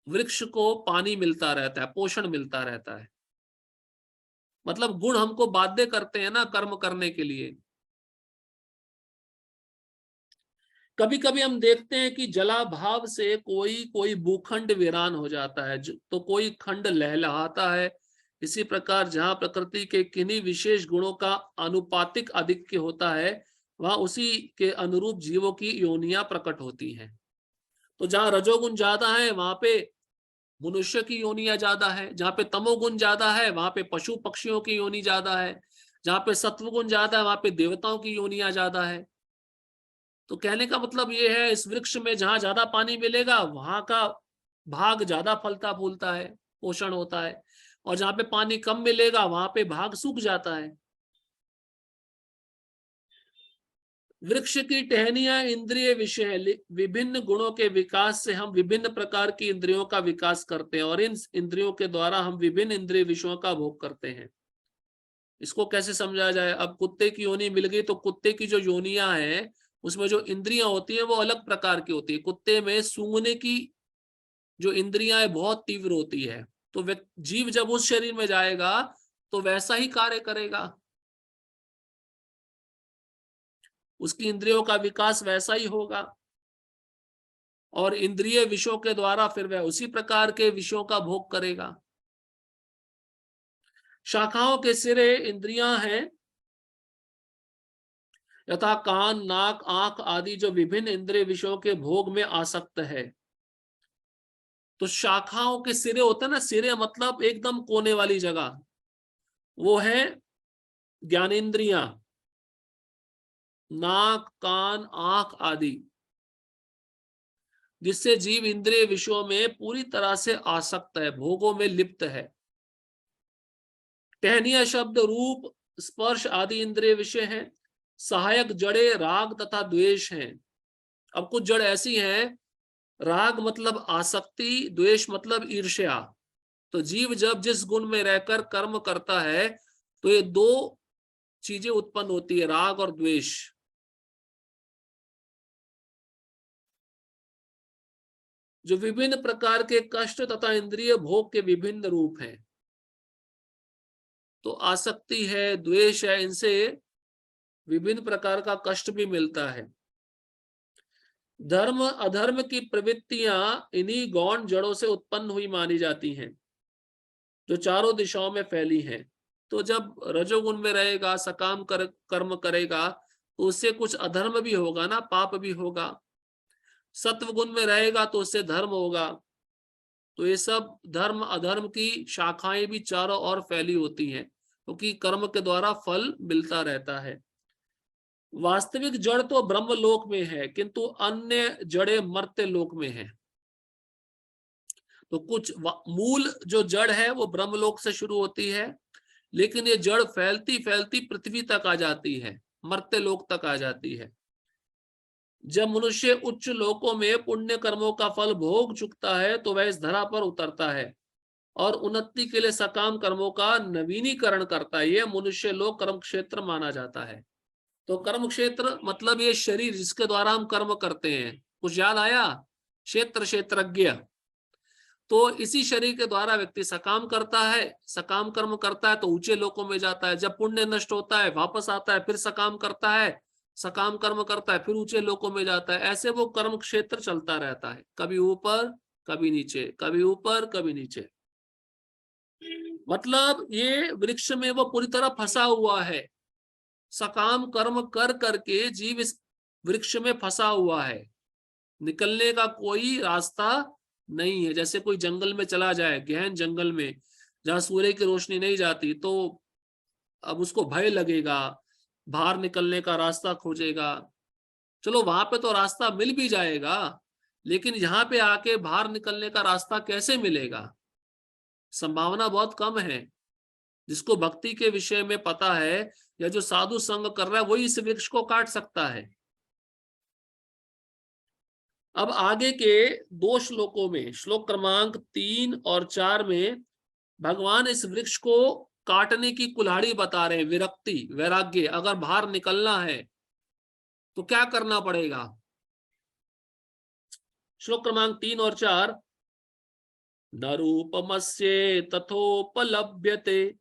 वृक्ष को पानी मिलता रहता है, पोषण मिलता रहता है। मतलब गुण हमको बाध्य करते हैं ना कर्म करने के लिए। कभी कभी हम देखते हैं कि जलाभाव से कोई कोई भूखंड वीरान हो जाता है, तो कोई खंड लहलहाता है। इसी प्रकार जहां प्रकृति के किन्हीं विशेष गुणों का अनुपातिक आधिक्य होता है, वहां उसी के अनुरूप जीवों की योनियां प्रकट होती हैं। तो जहां रजोगुण ज्यादा है वहां पे मनुष्य की योनियां ज्यादा है, जहां पे तमोगुण ज्यादा है वहां पे पशु पक्षियों की योनि ज्यादा है, जहां पे सत्वगुण ज्यादा है वहां पे देवताओं की योनियां ज्यादा है। तो कहने का मतलब ये है, इस वृक्ष में जहां ज्यादा पानी मिलेगा वहां का भाग ज्यादा फलता फूलता है, पोषण होता है, और जहां पे पानी कम मिलेगा वहां पे भाग सूख जाता है। वृक्ष की टहनियां इंद्रिय विषय है। विभिन्न गुणों के विकास से हम विभिन्न प्रकार की इंद्रियों का विकास करते हैं, और इन इंद्रियों के द्वारा हम विभिन्न इंद्रिय विषयों का भोग करते हैं। इसको कैसे समझा जाए? अब कुत्ते की योनि मिल गई तो कुत्ते की जो योनियां हैं उसमें जो इंद्रियां होती हैं वो अलग प्रकार की होती है। कुत्ते में सूंघने की जो इंद्रियां है बहुत तीव्र होती है। तो जीव जब उस शरीर में जाएगा तो वैसा ही कार्य करेगा, उसकी इंद्रियों का विकास वैसा ही होगा, और इंद्रिय विषयों के द्वारा फिर वह उसी प्रकार के विषयों का भोग करेगा। शाखाओं के सिरे इंद्रियां हैं, यथा कान, नाक, आंख आदि जो विभिन्न इंद्रिय विषयों के भोग में आसक्त है। तो शाखाओं के सिरे होते हैं ना, सिरे मतलब एकदम कोने वाली जगह, वो है ज्ञानेंद्रियां, नाक, कान, आंख आदि, जिससे जीव इंद्रिय विषयों में पूरी तरह से आसक्त है, भोगों में लिप्त है। टहनिया शब्द रूप, स्पर्श आदि इंद्रिय विषय हैं। सहायक जड़े राग तथा द्वेष हैं। अब कुछ जड़ ऐसी हैं, राग मतलब आसक्ति, द्वेष मतलब ईर्ष्या। तो जीव जब जिस गुण में रहकर कर्म करता है तो ये 2 चीजें उत्पन्न होती है, राग और द्वेष। जो विभिन्न प्रकार के कष्ट तथा इंद्रिय भोग के विभिन्न रूप हैं। तो आसक्ति है, द्वेष है, इनसे विभिन्न प्रकार का कष्ट भी मिलता है। धर्म अधर्म की प्रवृत्तियां इन्हीं गौण जड़ों से उत्पन्न हुई मानी जाती हैं, जो चारों दिशाओं में फैली हैं। तो जब रजोगुण में रहेगा, सकाम कर्म करेगा, तो उससे कुछ अधर्म भी होगा ना, पाप भी होगा। सत्व गुण में रहेगा तो उससे धर्म होगा। तो ये सब धर्म अधर्म की शाखाएं भी चारों ओर फैली होती हैं, क्योंकि कर्म के द्वारा फल मिलता रहता है। वास्तविक जड़ तो ब्रह्मलोक में है, किंतु अन्य जड़ें मर्त्य लोक में है। तो कुछ मूल जो जड़ है वो ब्रह्मलोक से शुरू होती है, लेकिन ये जड़ फैलती फैलती पृथ्वी तक आ जाती है, मरते लोक तक आ जाती है। जब मनुष्य उच्च लोकों में पुण्य कर्मों का फल भोग चुकता है तो वह इस धरा पर उतरता है और उन्नति के लिए सकाम कर्मों का नवीनीकरण करता है। यह मनुष्य लोक कर्म क्षेत्र माना जाता है। तो कर्म क्षेत्र मतलब ये शरीर जिसके द्वारा हम कर्म करते हैं। कुछ याद आया? क्षेत्र, क्षेत्रज्ञ। तो इसी शरीर के द्वारा व्यक्ति सकाम करता है, सकाम कर्म करता है तो ऊंचे लोकों में जाता है। जब पुण्य नष्ट होता है वापस आता है, फिर सकाम करता है, सकाम कर्म करता है, फिर ऊंचे लोकों में जाता है। ऐसे वो कर्म क्षेत्र चलता रहता है, कभी ऊपर कभी नीचे, कभी ऊपर कभी नीचे। मतलब ये वृक्ष में वो पूरी तरह फंसा हुआ है। सकाम कर्म कर करके जीव इस वृक्ष में फंसा हुआ है, निकलने का कोई रास्ता नहीं है। जैसे कोई जंगल में चला जाए, गहन जंगल में जहां सूर्य की रोशनी नहीं जाती, तो अब उसको भय लगेगा, बाहर निकलने का रास्ता खोजेगा। चलो वहां पे तो रास्ता मिल भी जाएगा, लेकिन यहाँ पे आके बाहर निकलने का रास्ता कैसे मिलेगा? संभावना बहुत कम है। जिसको भक्ति के विषय में पता है या जो साधु संग कर रहा है वही इस वृक्ष को काट सकता है। अब आगे के 2 श्लोकों में, श्लोक क्रमांक 3 और 4 में भगवान इस वृक्ष को काटने की कुल्हाड़ी बता रहे हैं। विरक्ति, वैराग्य। अगर बाहर निकलना है तो क्या करना पड़ेगा? श्लोक क्रमांक 3 और 4। न रूपमस्ये तथोपलभ्यते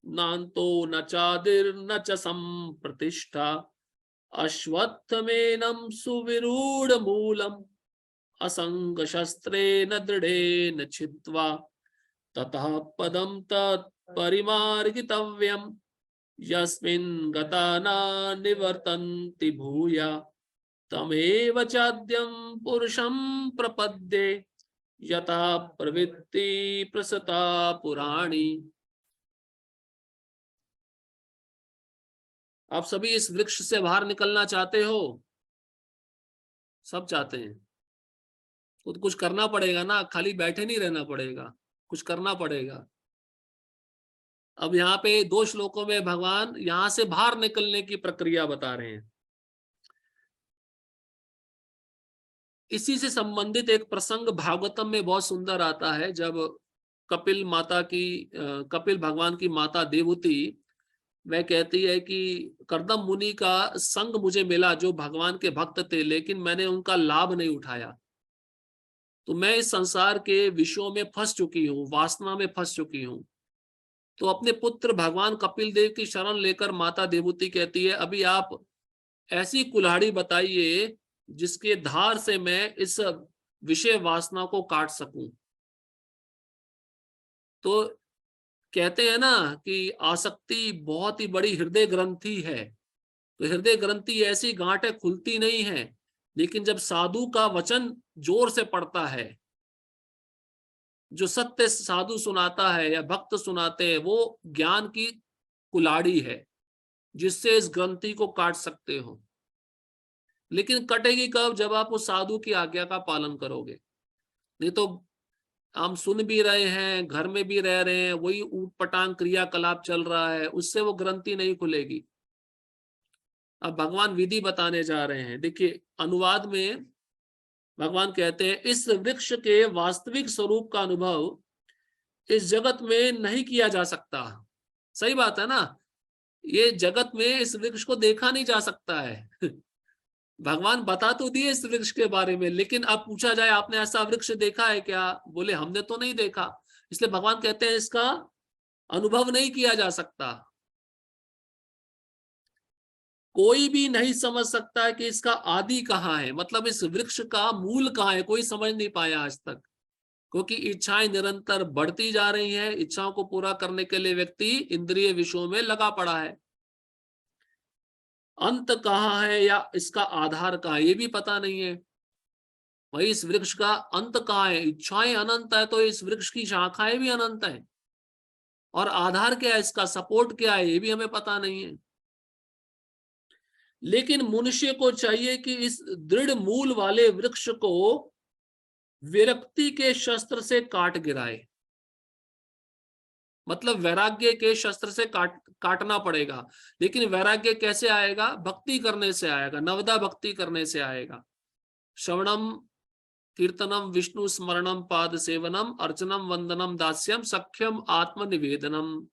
नान्तो न चादिर्न च संप्रतिष्ठा अश्वत्थमेनं सुविरूढ़ मूलम असंग शस्त्रेण दृढ़ेन छित्त्वा ततः पदं तत्परिमार्गितव्यम् यस्मिन् गता न निवर्तन्ति भूया तमेव चाद्यं पुरुषं प्रपद्ये यथा प्रवृत्ति प्रसता पुराणी। आप सभी इस वृक्ष से बाहर निकलना चाहते हो? सब चाहते हैं। तो कुछ करना पड़ेगा ना, खाली बैठे नहीं रहना पड़ेगा, कुछ करना पड़ेगा। अब यहाँ पे 2 श्लोकों में भगवान यहां से बाहर निकलने की प्रक्रिया बता रहे हैं। इसी से संबंधित एक प्रसंग भागवतम में बहुत सुंदर आता है। जब कपिल भगवान की माता देवहूति, वह कहती है कि कर्दम मुनि का संग मुझे मिला जो भगवान के भक्त थे, लेकिन मैंने उनका लाभ नहीं उठाया। तो मैं इस संसार के विषयों में फंस चुकी हूँ, वासना में फंस चुकी हूँ। तो अपने पुत्र भगवान कपिल देव की शरण लेकर माता देवहूति कहती है, अभी आप ऐसी कुल्हाड़ी बताइए जिसके धार से मैं इस विषय वासना को काट सकूं। तो कहते हैं ना कि आसक्ति बहुत ही बड़ी हृदय ग्रंथि है। तो हृदय ग्रंथि ऐसी गांठ है, खुलती नहीं है, लेकिन जब साधु का वचन जोर से पड़ता है, जो सत्य साधु सुनाता है या भक्त सुनाते हैं, वो ज्ञान की कुल्हाड़ी है जिससे इस ग्रंथि को काट सकते हो। लेकिन कटेगी कब? जब आप उस साधु की आज्ञा का पालन करोगे। नहीं तो हम सुन भी रहे हैं, घर में भी रह रहे हैं, वही ऊटपटांग क्रियाकलाप चल रहा है, उससे वो ग्रंथि नहीं खुलेगी। अब भगवान विधि बताने जा रहे हैं। देखिए अनुवाद में भगवान कहते हैं, इस वृक्ष के वास्तविक स्वरूप का अनुभव इस जगत में नहीं किया जा सकता। सही बात है ना? ये जगत में इस वृक्ष को देखा नहीं जा सकता है। भगवान बता तो दिए इस वृक्ष के बारे में, लेकिन अब पूछा जाए आपने ऐसा वृक्ष देखा है क्या? बोले हमने तो नहीं देखा। इसलिए भगवान कहते हैं इसका अनुभव नहीं किया जा सकता। कोई भी नहीं समझ सकता है कि इसका आदि कहाँ है, मतलब इस वृक्ष का मूल कहाँ है, कोई समझ नहीं पाया आज तक। क्योंकि इच्छाएं निरंतर बढ़ती जा रही हैं, इच्छाओं को पूरा करने के लिए व्यक्ति इंद्रिय विषयों में लगा पड़ा है। अंत कहाँ है या इसका आधार कहाँ है ये भी पता नहीं है। वही इस वृक्ष का अंत कहाँ है? इच्छाएं अनंत है तो इस वृक्ष की शाखाएं भी अनंत है। और आधार क्या है इसका, सपोर्ट क्या है, ये भी हमें पता नहीं है। लेकिन मनुष्य को चाहिए कि इस दृढ़ मूल वाले वृक्ष को विरक्ति के शस्त्र से काट गिराए। मतलब वैराग्य के शस्त्र से काटना पड़ेगा। लेकिन वैराग्य कैसे आएगा? भक्ति करने से आएगा, नवदा भक्ति करने से आएगा। श्रवणम कीर्तनम विष्णु स्मरणम पाद सेवनम अर्चनम वंदनम दास्यम सख्यम आत्मनिवेदनम।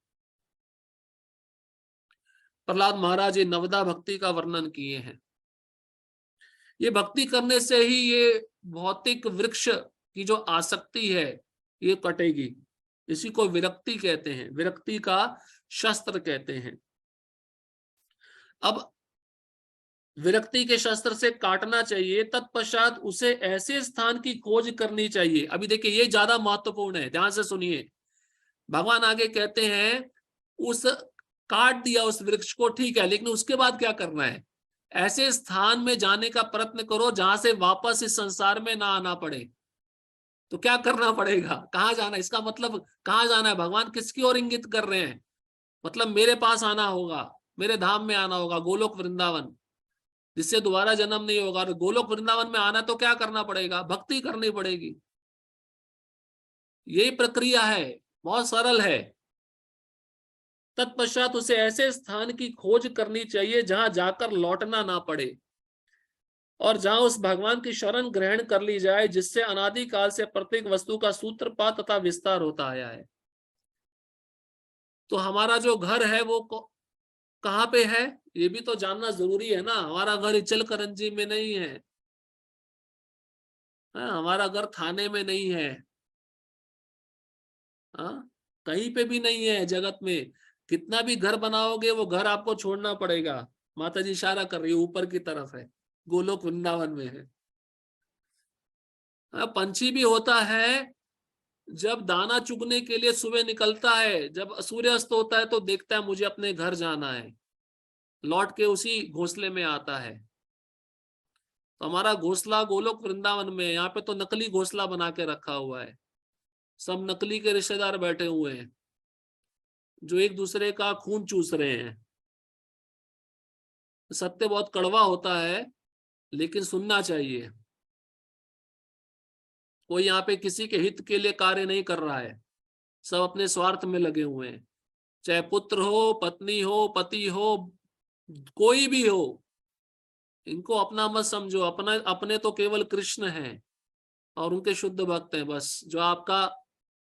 प्रहलाद महाराज ये नवदा भक्ति का वर्णन किए हैं। ये भक्ति करने से ही ये भौतिक वृक्ष की जो आसक्ति है ये कटेगी। इसी को विरक्ति कहते हैं, विरक्ति का शस्त्र कहते हैं। अब विरक्ति के शस्त्र से काटना चाहिए, तत्पश्चात उसे ऐसे स्थान की खोज करनी चाहिए। अभी देखिए ये ज्यादा महत्वपूर्ण है, ध्यान से सुनिए। भगवान आगे कहते हैं उस काट दिया उस वृक्ष को, ठीक है, लेकिन उसके बाद क्या करना है? ऐसे स्थान में जाने का प्रयत्न करो जहां से वापस इस संसार में ना आना पड़े। तो क्या करना पड़ेगा? कहाँ जाना? इसका मतलब कहाँ जाना है? भगवान किसकी ओर इंगित कर रहे हैं? मतलब मेरे पास आना होगा, मेरे धाम में आना होगा, गोलोक वृंदावन, जिससे दोबारा जन्म नहीं होगा। और गोलोक वृंदावन में आना तो क्या करना पड़ेगा? भक्ति करनी पड़ेगी। यही प्रक्रिया है, बहुत सरल है। तत्पश्चात उसे ऐसे स्थान की खोज करनी चाहिए जहां जाकर लौटना ना पड़े और जहां उस भगवान की शरण ग्रहण कर ली जाए जिससे अनादिकाल से प्रत्येक वस्तु का सूत्रपात तथा विस्तार होता आया है। तो हमारा जो घर है वो कहाँ पे है ये भी तो जानना जरूरी है ना। हमारा घर इचलकरंजी में नहीं है, हमारा घर थाने में नहीं है, कहीं पे भी नहीं है जगत में। कितना भी घर बनाओगे वो घर आपको छोड़ना पड़ेगा। माता जी इशारा कर रही है, ऊपर की तरफ है, गोलोक वृंदावन में है। पंछी भी होता है जब दाना चुगने के लिए सुबह निकलता है, जब सूर्यास्त होता है तो देखता है मुझे अपने घर जाना है, लौट के उसी घोंसले में आता है। तो हमारा घोंसला गोलोक वृंदावन में, यहाँ पे तो नकली घोंसला बना के रखा हुआ है। सब नकली के रिश्तेदार बैठे हुए हैं जो एक दूसरे का खून चूस रहे हैं। सत्य बहुत कड़वा होता है लेकिन सुनना चाहिए। कोई यहाँ पे किसी के हित के लिए कार्य नहीं कर रहा है, सब अपने स्वार्थ में लगे हुए हैं। चाहे पुत्र हो, पत्नी हो, पति हो, कोई भी हो, इनको अपना मत समझो। अपना अपने तो केवल कृष्ण हैं और उनके शुद्ध भक्त हैं बस, जो आपका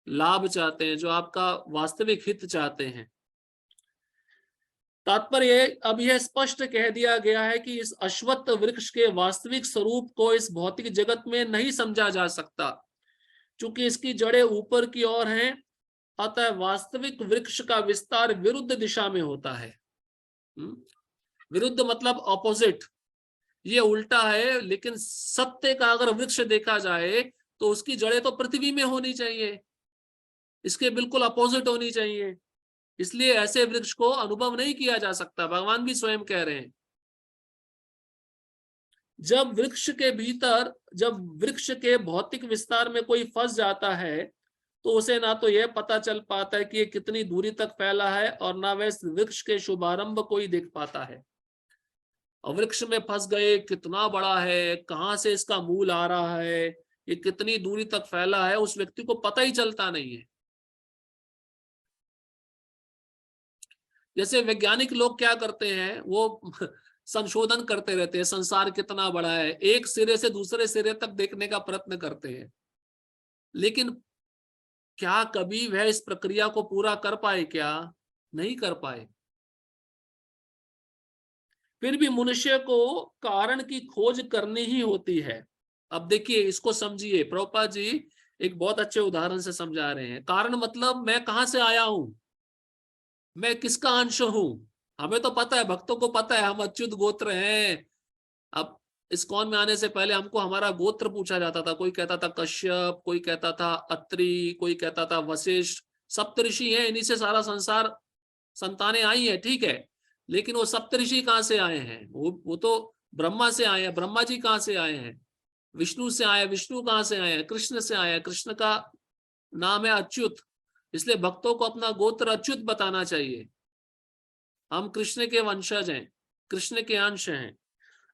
लाभ चाहते हैं, जो आपका वास्तविक हित चाहते हैं। तात्पर्य अब यह स्पष्ट कह दिया गया है कि इस अश्वत्थ वृक्ष के वास्तविक स्वरूप को इस भौतिक जगत में नहीं समझा जा सकता, क्योंकि इसकी जड़ें ऊपर की ओर हैं। अतः वास्तविक वृक्ष का विस्तार विरुद्ध दिशा में होता है। विरुद्ध मतलब ऑपोजिट, ये उल्टा है। लेकिन सत्य का अगर वृक्ष देखा जाए तो उसकी जड़ें तो पृथ्वी में होनी चाहिए, इसके बिल्कुल अपोजिट होनी चाहिए। इसलिए ऐसे वृक्ष को अनुभव नहीं किया जा सकता। भगवान भी स्वयं कह रहे हैं, जब वृक्ष के भौतिक विस्तार में कोई फंस जाता है तो उसे ना तो यह पता चल पाता है कि ये कितनी दूरी तक फैला है और ना वह वृक्ष के शुभारंभ को ही देख पाता है। और वृक्ष में फंस गए, कितना बड़ा है, कहाँ से इसका मूल आ रहा है, ये कितनी दूरी तक फैला है, उस व्यक्ति को पता ही चलता नहीं है। जैसे वैज्ञानिक लोग क्या करते हैं, वो संशोधन करते रहते हैं, संसार कितना बड़ा है, एक सिरे से दूसरे सिरे तक देखने का प्रयत्न करते हैं। लेकिन क्या कभी वह इस प्रक्रिया को पूरा कर पाए? क्या नहीं कर पाए। फिर भी मनुष्य को कारण की खोज करनी ही होती है। अब देखिए इसको समझिए, प्रभुपाद जी एक बहुत अच्छे उदाहरण से समझा रहे हैं। कारण मतलब मैं कहां से आया हूं, मैं किसका अंश हूं। हमें तो पता है, भक्तों को पता है हम अच्युत गोत्र हैं। अब इस्कॉन में आने से पहले हमको हमारा गोत्र पूछा जाता था। कोई कहता था कश्यप, कोई कहता था अत्रि, कोई कहता था वशिष्ठ। सप्तऋषि हैं, इन्हीं से सारा संसार संतानें आई है, ठीक है। लेकिन वो सप्तऋषि कहाँ से आए हैं? वो तो ब्रह्मा से आए हैं। ब्रह्मा जी कहाँ से आए हैं? विष्णु से आए। विष्णु कहाँ से आए हैं? कृष्ण से आए हैं। कृष्ण का नाम है अच्युत, इसलिए भक्तों को अपना गोत्र अच्युत बताना चाहिए। हम कृष्ण के वंशज हैं, कृष्ण के अंश हैं।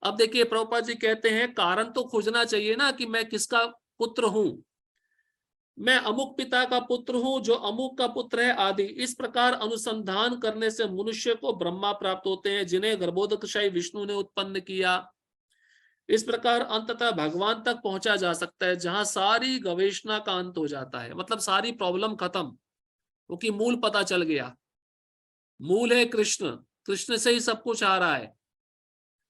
अब देखिए प्रभुपाद जी कहते हैं कारण तो खोजना चाहिए ना कि मैं किसका पुत्र हूं। मैं अमुक पिता का पुत्र हूं, जो अमुक का पुत्र है, आदि। इस प्रकार अनुसंधान करने से मनुष्य को ब्रह्मा प्राप्त होते हैं, जिन्हें गर्भोदकशाही विष्णु ने उत्पन्न किया। इस प्रकार अंततः भगवान तक पहुंचा जा सकता है, जहां सारी गवेषणा का अंत हो जाता है, मतलब सारी प्रॉब्लम खत्म, क्योंकि मूल पता चल गया। मूल है कृष्ण, कृष्ण से ही सब कुछ आ रहा है।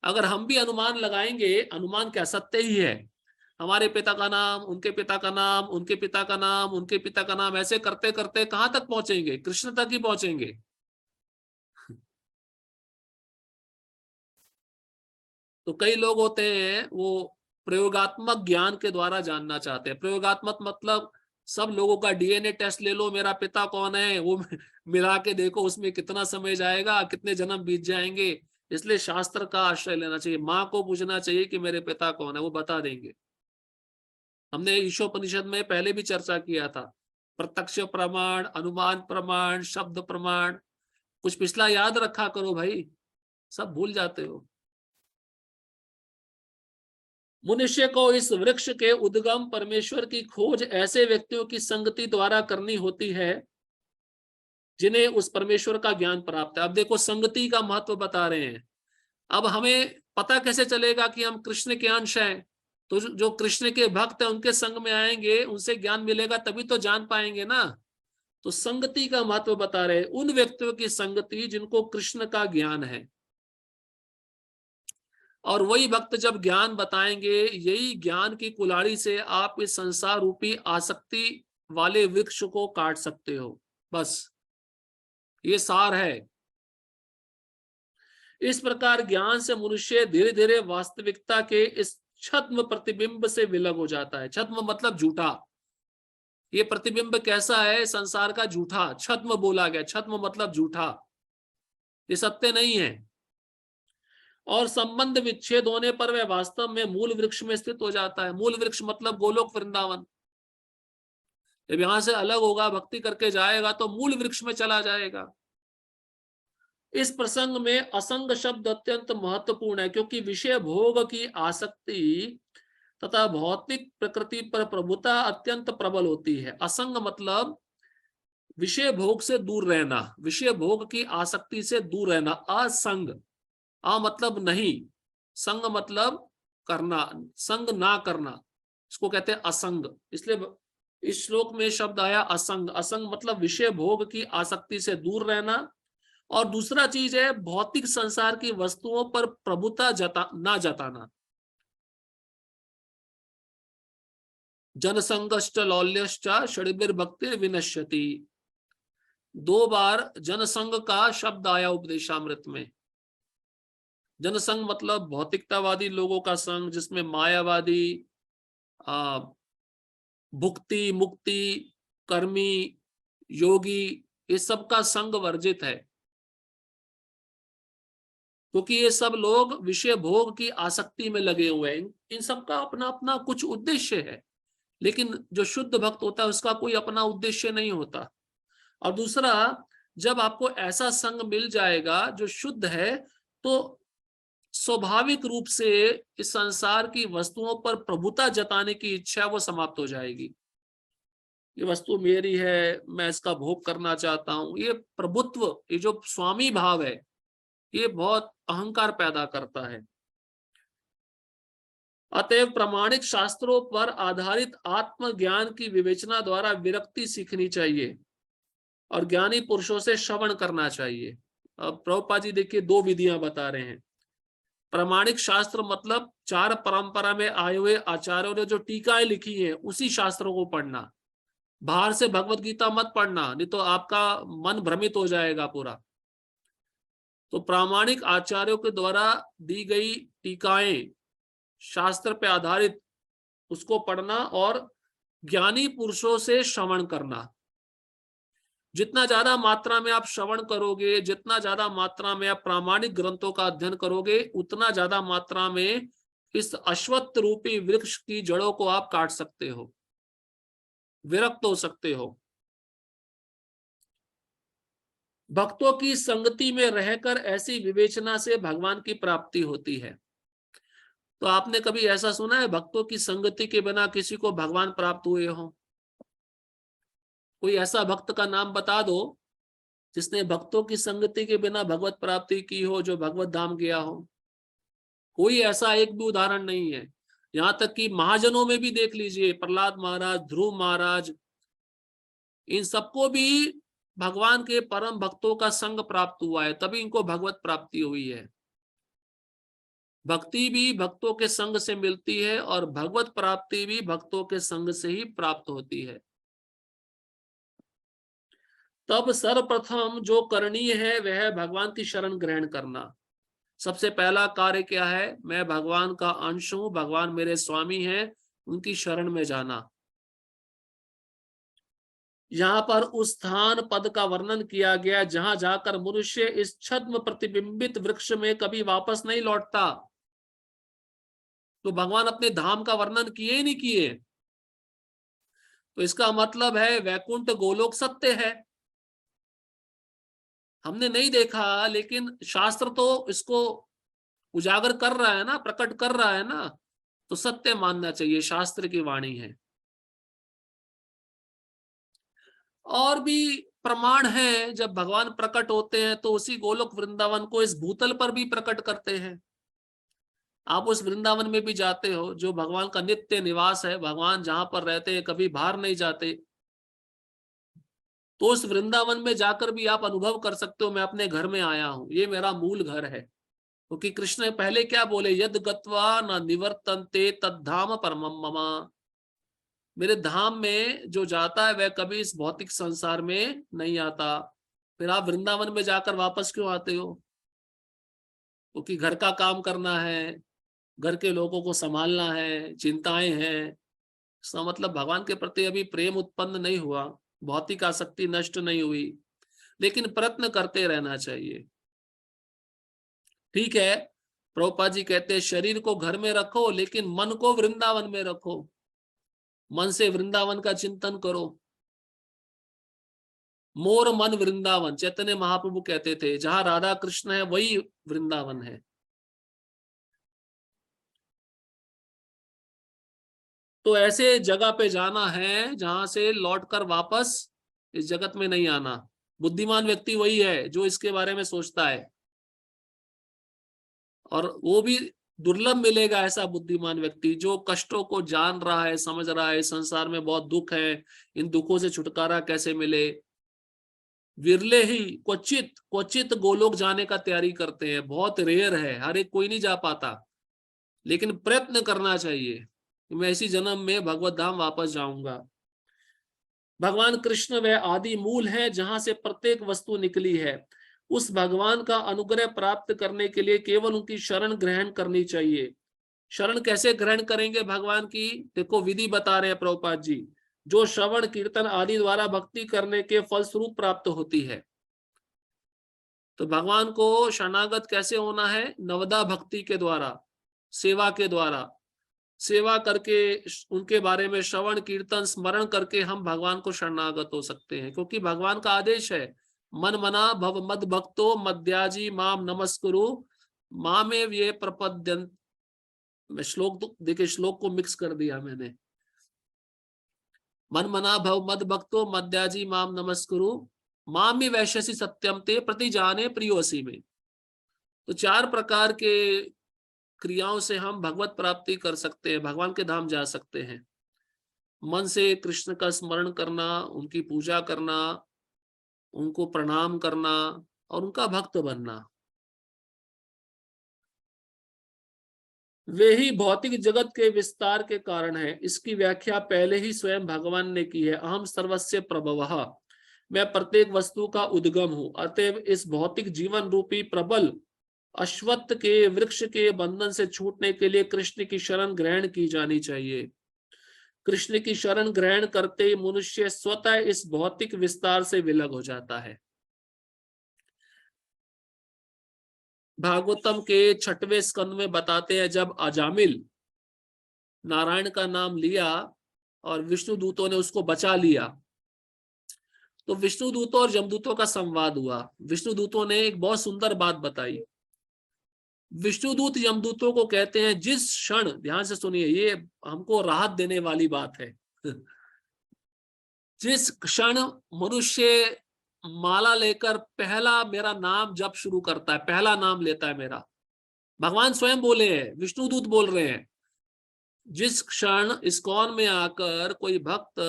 अगर हम भी अनुमान लगाएंगे, अनुमान क्या सत्य ही है, हमारे पिता का नाम, उनके पिता का नाम, उनके पिता का नाम, उनके पिता का नाम, ऐसे करते करते कहां तक पहुंचेंगे? कृष्ण तक ही पहुंचेंगे। तो कई लोग होते हैं वो प्रयोगात्मक ज्ञान के द्वारा जानना चाहते हैं। प्रयोगात्मक मतलब सब लोगों का डीएनए टेस्ट ले लो, मेरा पिता कौन है वो मिला के देखो, उसमें कितना समय जाएगा, कितने जन्म बीत जाएंगे। इसलिए शास्त्र का आश्रय लेना चाहिए, माँ को पूछना चाहिए कि मेरे पिता कौन है, वो बता देंगे। हमने ईशोपनिषद में पहले भी चर्चा किया था, प्रत्यक्ष प्रमाण, अनुमान प्रमाण, शब्द प्रमाण। कुछ पिछला याद रखा करो भाई, सब भूल जाते हो। मनुष्य को इस वृक्ष के उद्गम परमेश्वर की खोज ऐसे व्यक्तियों की संगति द्वारा करनी होती है जिन्हें उस परमेश्वर का ज्ञान प्राप्त है। अब देखो, संगति का महत्व बता रहे हैं। अब हमें पता कैसे चलेगा कि हम कृष्ण के अंश हैं? तो जो कृष्ण के भक्त हैं उनके संग में आएंगे, उनसे ज्ञान मिलेगा, तभी तो जान पाएंगे ना। तो संगति का महत्व बता रहे हैं, उन व्यक्तियों की संगति जिनको कृष्ण का ज्ञान है। और वही भक्त जब ज्ञान बताएंगे, यही ज्ञान की कुल्हाड़ी से आप इस संसार रूपी आसक्ति वाले वृक्ष को काट सकते हो। बस ये सार है। इस प्रकार ज्ञान से मनुष्य धीरे धीरे वास्तविकता के इस छद्म प्रतिबिंब से विलग हो जाता है। छद्म मतलब झूठा। ये प्रतिबिंब कैसा है? संसार का झूठा, छद्म बोला गया। छद्म मतलब झूठा, ये सत्य नहीं है। और संबंध विच्छेद होने पर वह वास्तव में मूल वृक्ष में स्थित हो जाता है। मूल वृक्ष मतलब गोलोक वृंदावन। जब यहां से अलग होगा, भक्ति करके जाएगा, तो मूल वृक्ष में चला जाएगा। इस प्रसंग में असंग शब्द अत्यंत महत्वपूर्ण है, क्योंकि विषय भोग की आसक्ति तथा भौतिक प्रकृति पर प्रभुता अत्यंत प्रबल होती है। असंग मतलब विषय भोग से दूर रहना, विषय भोग की आसक्ति से दूर रहना। असंग, आ मतलब नहीं, संग मतलब करना, संग ना करना, इसको कहते हैं असंग। इसलिए इस श्लोक में शब्द आया असंग। असंग मतलब विषय भोग की आसक्ति से दूर रहना। और दूसरा चीज है भौतिक संसार की वस्तुओं पर प्रभुता ना जताना। जनसंगश्च लौल्यश्च षड्भिर्भक्ति विनश्यति। दो बार जनसंग का शब्द आया उपदेशामृत में। जनसंग मतलब भौतिकतावादी लोगों का संग, जिसमें मायावादी, भुक्ति मुक्ति, कर्मी, योगी, ये सब का संग वर्जित है। क्योंकि ये सब लोग विषय भोग की आसक्ति में लगे हुए हैं। इन सब का अपना अपना कुछ उद्देश्य है, लेकिन जो शुद्ध भक्त होता है उसका कोई अपना उद्देश्य नहीं होता। और दूसरा, जब आपको ऐसा संग मिल जाएगा जो शुद्ध है, तो स्वाभाविक रूप से इस संसार की वस्तुओं पर प्रभुता जताने की इच्छा वो समाप्त हो जाएगी। ये वस्तु मेरी है, मैं इसका भोग करना चाहता हूं। ये प्रभुत्व, ये जो स्वामी भाव है, ये बहुत अहंकार पैदा करता है। अतएव प्रामाणिक शास्त्रों पर आधारित आत्मज्ञान की विवेचना द्वारा विरक्ति सीखनी चाहिए और ज्ञानी पुरुषों से श्रवण करना चाहिए। अब प्रभुपाद जी देखिए, दो विधियां बता रहे हैं। प्रामाणिक शास्त्र मतलब चार परंपरा में आए हुए आचार्यों ने जो टीकाएं लिखी हैं, उसी शास्त्रों को पढ़ना। बाहर से भगवत गीता मत पढ़ना, नहीं तो आपका मन भ्रमित हो जाएगा पूरा। तो प्रामाणिक आचार्यों के द्वारा दी गई टीकाएं, शास्त्र पे आधारित, उसको पढ़ना और ज्ञानी पुरुषों से श्रवण करना। जितना ज्यादा मात्रा में आप श्रवण करोगे, जितना ज्यादा मात्रा में आप प्रामाणिक ग्रंथों का अध्ययन करोगे, उतना ज्यादा मात्रा में इस अश्वत्थ रूपी वृक्ष की जड़ों को आप काट सकते हो, विरक्त हो सकते हो। भक्तों की संगति में रहकर ऐसी विवेचना से भगवान की प्राप्ति होती है। तो आपने कभी ऐसा सुना है भक्तों की संगति के बिना किसी को भगवान प्राप्त हुए हो? कोई ऐसा भक्त का नाम बता दो जिसने भक्तों की संगति के बिना भगवत प्राप्ति की हो, जो भगवत धाम गया हो। कोई ऐसा एक भी उदाहरण नहीं है। यहां तक कि महाजनों में भी देख लीजिए, प्रहलाद महाराज, ध्रुव महाराज, इन सबको भी भगवान के परम भक्तों का संग प्राप्त हुआ है, तभी इनको भगवत प्राप्ति हुई है। भक्ति भी भक्तों के संग से मिलती है और भगवत प्राप्ति भी भक्तों के संग से ही प्राप्त होती है। तब सर्वप्रथम जो करणीय है वह है भगवान की शरण ग्रहण करना। सबसे पहला कार्य क्या है? मैं भगवान का अंश हूं, भगवान मेरे स्वामी हैं, उनकी शरण में जाना। यहाँ पर उस स्थान पद का वर्णन किया गया जहां जाकर मनुष्य इस छद्म प्रतिबिंबित वृक्ष में कभी वापस नहीं लौटता। तो भगवान अपने धाम का वर्णन किए ही नहीं किए, तो इसका मतलब है वैकुंठ गोलोक सत्य है। हमने नहीं देखा, लेकिन शास्त्र तो इसको उजागर कर रहा है ना, प्रकट कर रहा है ना, तो सत्य मानना चाहिए, शास्त्र की वाणी है। और भी प्रमाण है, जब भगवान प्रकट होते हैं तो उसी गोलोक वृंदावन को इस भूतल पर भी प्रकट करते हैं। आप उस वृंदावन में भी जाते हो जो भगवान का नित्य निवास है, भगवान जहां पर रहते हैं, कभी बाहर नहीं जाते, तो उस वृंदावन में जाकर भी आप अनुभव कर सकते हो, मैं अपने घर में आया हूं, ये मेरा मूल घर है। क्योंकि कृष्ण पहले क्या बोले, यद गत्वा न निवर्तन्ते तद्धाम परमम मम। मेरे धाम में जो जाता है वह कभी इस भौतिक संसार में नहीं आता। फिर आप वृंदावन में जाकर वापस क्यों आते हो? क्योंकि घर का काम करना है, घर के लोगों को संभालना है, चिंताएं हैं। इसका मतलब भगवान के प्रति अभी प्रेम उत्पन्न नहीं हुआ, भौतिक आसक्ति नष्ट नहीं हुई, लेकिन प्रयत्न करते रहना चाहिए। ठीक है, प्रभुपाद जी कहते हैं शरीर को घर में रखो लेकिन मन को वृंदावन में रखो, मन से वृंदावन का चिंतन करो। मोर मन वृंदावन, चैतन्य महाप्रभु कहते थे, जहां राधा कृष्ण है वही वृंदावन है। तो ऐसे जगह पे जाना है जहां से लौटकर वापस इस जगत में नहीं आना। बुद्धिमान व्यक्ति वही है जो इसके बारे में सोचता है, और वो भी दुर्लभ मिलेगा ऐसा बुद्धिमान व्यक्ति जो कष्टों को जान रहा है, समझ रहा है, संसार में बहुत दुख है, इन दुखों से छुटकारा कैसे मिले। विरले ही क्वचित क्वचित गोलोक जाने का तैयारी करते हैं, बहुत रेयर है, हर एक कोई नहीं जा पाता, लेकिन प्रयत्न करना चाहिए। मैं इसी जन्म में भगवत धाम वापस जाऊंगा। भगवान कृष्ण वह आदि मूल है जहां से प्रत्येक वस्तु निकली है। उस भगवान का अनुग्रह प्राप्त करने के लिए केवल उनकी शरण ग्रहण करनी चाहिए। शरण कैसे ग्रहण करेंगे भगवान की? देखो विधि बता रहे हैं प्रभुपाद जी, जो श्रवण कीर्तन आदि द्वारा भक्ति करने के फलस्वरूप प्राप्त होती है। तो भगवान को शरणागत कैसे होना है? नवदा भक्ति के द्वारा, सेवा के द्वारा, सेवा करके, उनके बारे में श्रवण कीर्तन स्मरण करके हम भगवान को शरणागत हो सकते हैं। क्योंकि भगवान का आदेश है, मन मना भव मद भक्तो मद्याजी माम नमस्कुरु मामे ये प्रपद्यंत। मैं श्लोक तो देखिए, श्लोक को मिक्स कर दिया मैंने। मन मना भव मद भक्तो मद्याजी माम नमस्कुरु मामी वैश्यसी सत्यम ते प्रति जाने प्रियोसी में। तो 4 प्रकार के क्रियाओं से हम भगवत प्राप्ति कर सकते हैं, भगवान के धाम जा सकते हैं। मन से कृष्ण का स्मरण करना, उनकी पूजा करना, उनको प्रणाम करना और उनका भक्त बनना। वे ही भौतिक जगत के विस्तार के कारण है। इसकी व्याख्या पहले ही स्वयं भगवान ने की है, अहम सर्वस्य प्रभवः, मैं प्रत्येक वस्तु का उद्गम हूं। अतएव इस भौतिक जीवन रूपी प्रबल अश्वत्थ के वृक्ष के बंधन से छूटने के लिए कृष्ण की शरण ग्रहण की जानी चाहिए। कृष्ण की शरण ग्रहण करते ही मनुष्य स्वतः इस भौतिक विस्तार से विलग हो जाता है। भागवतम के 6वें स्कंद में बताते हैं, जब अजामिल नारायण का नाम लिया और विष्णु दूतों ने उसको बचा लिया, तो विष्णु दूतों और यमदूतों का संवाद हुआ। विष्णु दूतों ने एक बहुत सुंदर बात बताई। विष्णुदूत यमदूतों को कहते हैं, जिस क्षण, ध्यान से सुनिए, ये हमको राहत देने वाली बात है, जिस क्षण मनुष्य माला लेकर पहला मेरा नाम जप शुरू करता है, पहला नाम लेता है मेरा, भगवान स्वयं बोले हैं, विष्णुदूत बोल रहे हैं, जिस क्षण इस्कॉन में आकर कोई भक्त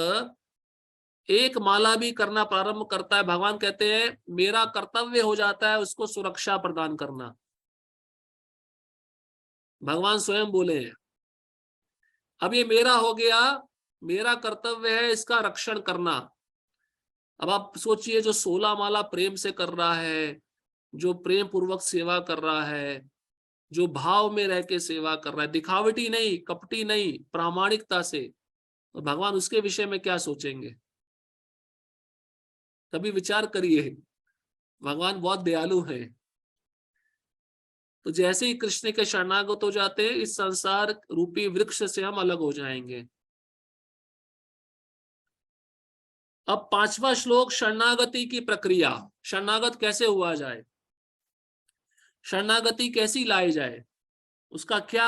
एक माला भी करना प्रारंभ करता है, भगवान कहते हैं मेरा कर्तव्य हो जाता है उसको सुरक्षा प्रदान करना। भगवान स्वयं बोले हैं, अब ये मेरा हो गया, मेरा कर्तव्य है इसका रक्षण करना। अब आप सोचिए, जो 16 माला प्रेम से कर रहा है, जो प्रेम पूर्वक सेवा कर रहा है, जो भाव में रह के सेवा कर रहा है, दिखावटी नहीं, कपटी नहीं, प्रामाणिकता से, तो भगवान उसके विषय में क्या सोचेंगे? कभी विचार करिए। भगवान बहुत दयालु है। तो जैसे ही कृष्ण के शरणागत हो जाते हैं, इस संसार रूपी वृक्ष से हम अलग हो जाएंगे। अब 5वां श्लोक, शरणागति की प्रक्रिया। शरणागत कैसे हुआ जाए, शरणागति कैसी लाई जाए, उसका क्या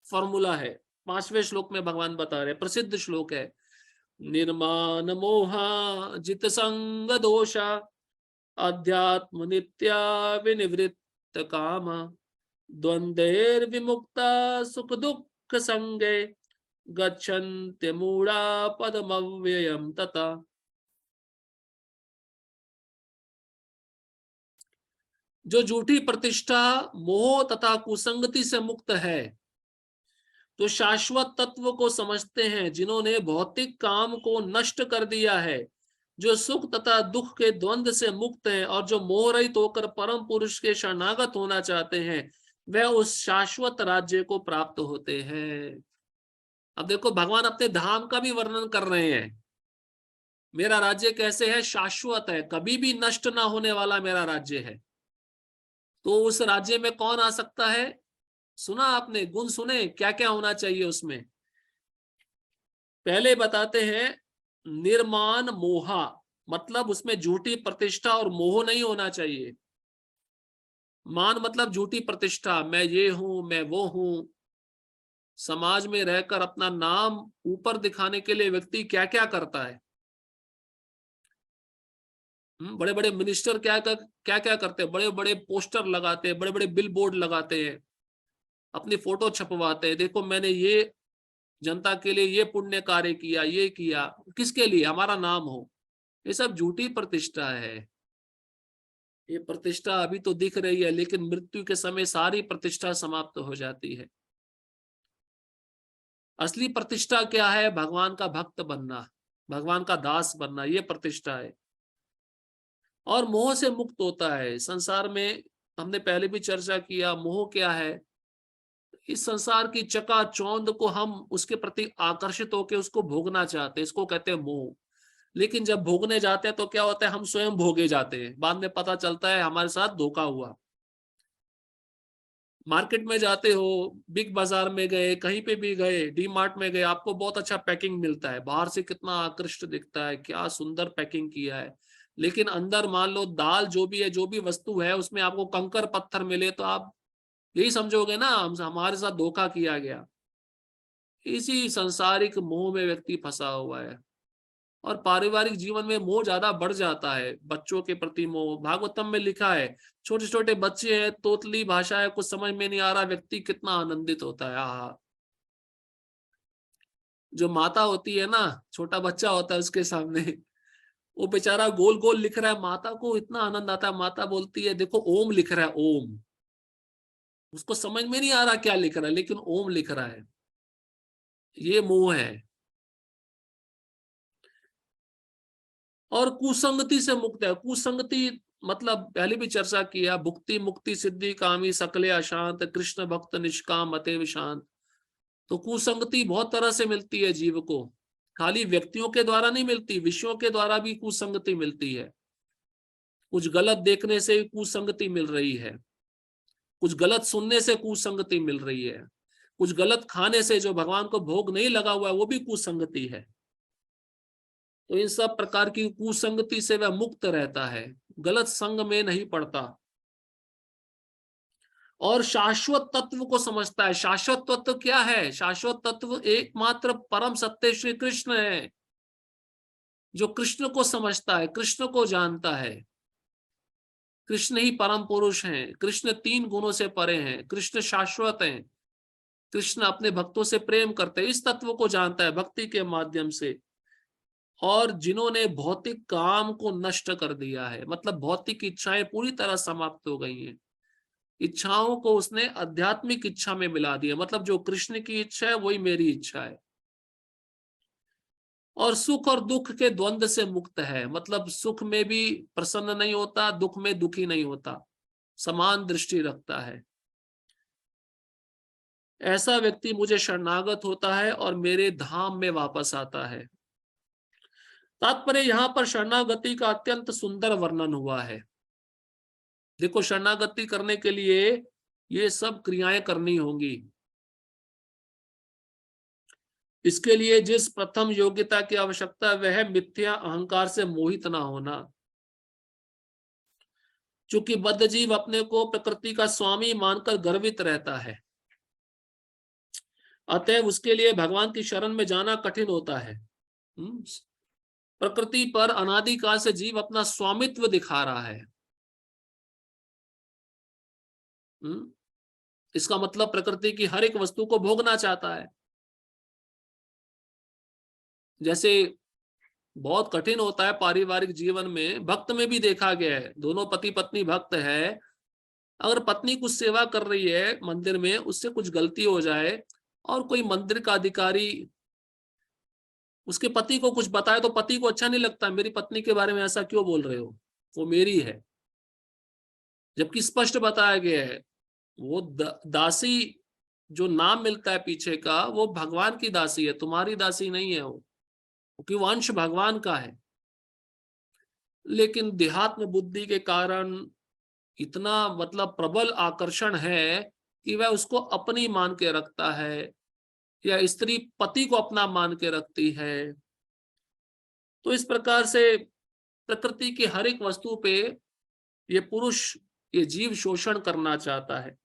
फॉर्मूला है, 5वें श्लोक में भगवान बता रहे, प्रसिद्ध श्लोक है। निर्माण मोहा जित संग दोषा अध्यात्म नित्या विनिवृत्त काम द्वंद्वेर विमुक्ता सुख दुख संगे गच्छन्त्य मूढ़ा पदमव्ययम तथा। जो झूठी प्रतिष्ठा, मोह तथा कुसंगति से मुक्त है, तो शाश्वत तत्व को समझते हैं, जिन्होंने भौतिक काम को नष्ट कर दिया है, जो सुख तथा दुख के द्वंद्व से मुक्त हैं और जो मोह रहित होकर परम पुरुष के शरणागत होना चाहते हैं, वह उस शाश्वत राज्य को प्राप्त होते हैं। अब देखो, भगवान अपने धाम का भी वर्णन कर रहे हैं। मेरा राज्य कैसे है, शाश्वत है, कभी भी नष्ट ना होने वाला मेरा राज्य है। तो उस राज्य में कौन आ सकता है? सुना आपने, गुण सुने, क्या क्या होना चाहिए उसमें? पहले बताते हैं, निर्माण मोहा, मतलब उसमें झूठी प्रतिष्ठा और मोह नहीं होना चाहिए। मान मतलब झूठी प्रतिष्ठा, मैं ये हूं, मैं वो हूं। समाज में रहकर अपना नाम ऊपर दिखाने के लिए व्यक्ति क्या क्या करता है। बड़े बड़े मिनिस्टर क्या क्या करते हैं, बड़े बड़े पोस्टर लगाते हैं, बड़े बड़े बिल बोर्ड लगाते हैं, अपनी फोटो छपवाते हैं, देखो मैंने ये जनता के लिए ये पुण्य कार्य किया, ये किया, किसके लिए? हमारा नाम हो। ये सब झूठी प्रतिष्ठा है। ये प्रतिष्ठा अभी तो दिख रही है, लेकिन मृत्यु के समय सारी प्रतिष्ठा समाप्त हो जाती है। असली प्रतिष्ठा क्या है? भगवान का भक्त बनना, भगवान का दास बनना, ये प्रतिष्ठा है। और मोह से मुक्त होता है। संसार में हमने पहले भी चर्चा किया, मोह क्या है? इस संसार की चकाचौंध को हम उसके प्रति आकर्षित होकर उसको भोगना चाहते हैं, इसको कहते हैं मोह। लेकिन जब भोगने जाते हैं तो क्या होता है, हम स्वयं भोगे जाते हैं, बाद में पता चलता है हमारे साथ धोखा हुआ। मार्केट में जाते हो, बिग बाजार में गए, कहीं पे भी गए, डी मार्ट में गए, आपको बहुत अच्छा पैकिंग मिलता है, बाहर से कितना आकृष्ट दिखता है, क्या सुंदर पैकिंग किया है, लेकिन अंदर मान लो दाल जो भी है, जो भी वस्तु है, उसमें आपको कंकर पत्थर मिले तो आप यही समझोगे ना हमारे साथ धोखा किया गया। इसी संसारिक मोह में व्यक्ति फंसा हुआ है। और पारिवारिक जीवन में मोह ज्यादा बढ़ जाता है, बच्चों के प्रति मोह। भागवतम में लिखा है, छोटे छोटे बच्चे हैं, तोतली भाषा है, कुछ समझ में नहीं आ रहा, व्यक्ति कितना आनंदित होता है। आहा, जो माता होती है ना, छोटा बच्चा होता है उसके सामने, वो बेचारा गोल गोल लिख रहा है, माता को इतना आनंद आता है। माता बोलती है देखो ओम लिख रहा है, ओम। उसको समझ में नहीं आ रहा क्या लिख रहा है, लेकिन ओम लिख रहा है। ये मोह है। और कुसंगति से मुक्त है। कुसंगति मतलब पहले भी चर्चा किया, भुक्ति मुक्ति सिद्धि कामी सकले अशांत कृष्ण भक्त निष्काम अतएव शांत। तो कुसंगति बहुत तरह से मिलती है जीव को, खाली व्यक्तियों के द्वारा नहीं मिलती, विषयों के द्वारा भी कुसंगति मिलती है। कुछ गलत देखने से कुसंगति मिल रही है, कुछ गलत सुनने से कुसंगति मिल रही है, कुछ गलत खाने से जो भगवान को भोग नहीं लगा हुआ है वो भी कुसंगति है। तो इन सब प्रकार की कुसंगति से वह मुक्त रहता है, गलत संग में नहीं पड़ता और शाश्वत तत्व को समझता है। शाश्वत तत्व क्या है? शाश्वत तत्व एकमात्र परम सत्य श्री कृष्ण है। जो कृष्ण को समझता है, कृष्ण को जानता है, कृष्ण ही परम पुरुष हैं, कृष्ण 3 गुणों से परे हैं, कृष्ण शाश्वत हैं, कृष्ण अपने भक्तों से प्रेम करते हैं, इस तत्व को जानता है भक्ति के माध्यम से। और जिन्होंने भौतिक काम को नष्ट कर दिया है, मतलब भौतिक इच्छाएं पूरी तरह समाप्त हो गई हैं, इच्छाओं को उसने आध्यात्मिक इच्छा में मिला दिया, मतलब जो कृष्ण की इच्छा है वही मेरी इच्छा है। और सुख और दुख के द्वंद से मुक्त है, मतलब सुख में भी प्रसन्न नहीं होता, दुख में दुखी नहीं होता, समान दृष्टि रखता है। ऐसा व्यक्ति मुझे शरणागत होता है और मेरे धाम में वापस आता है। तात्पर्य यहां पर शरणागति का अत्यंत सुंदर वर्णन हुआ है। देखो, शरणागति करने के लिए ये सब क्रियाएं करनी होंगी। इसके लिए जिस प्रथम योग्यता की आवश्यकता वह है मिथ्या अहंकार से मोहित ना होना। चूंकि बद्ध जीव अपने को प्रकृति का स्वामी मानकर गर्वित रहता है, अतः उसके लिए भगवान की शरण में जाना कठिन होता है। प्रकृति पर अनादिकाल से जीव अपना स्वामित्व दिखा रहा है। इसका मतलब प्रकृति की हर एक वस्तु को भोगना चाहता है। जैसे बहुत कठिन होता है पारिवारिक जीवन में, भक्त में भी देखा गया है, दोनों पति पत्नी भक्त है, अगर पत्नी कुछ सेवा कर रही है मंदिर में, उससे कुछ गलती हो जाए और कोई मंदिर का अधिकारी उसके पति को कुछ बताए तो पति को अच्छा नहीं लगता, मेरी पत्नी के बारे में ऐसा क्यों बोल रहे हो, वो मेरी है। जबकि स्पष्ट बताया गया है वो दासी जो नाम मिलता है पीछे का, वो भगवान की दासी है, तुम्हारी दासी नहीं है वो, क्योंकि वो अंश भगवान का है। लेकिन देहात्म बुद्धि के कारण इतना मतलब प्रबल आकर्षण है कि वह उसको अपनी मान के रखता है, या स्त्री पति को अपना मान के रखती है। तो इस प्रकार से प्रकृति की हर एक वस्तु पे ये पुरुष, ये जीव शोषण करना चाहता है।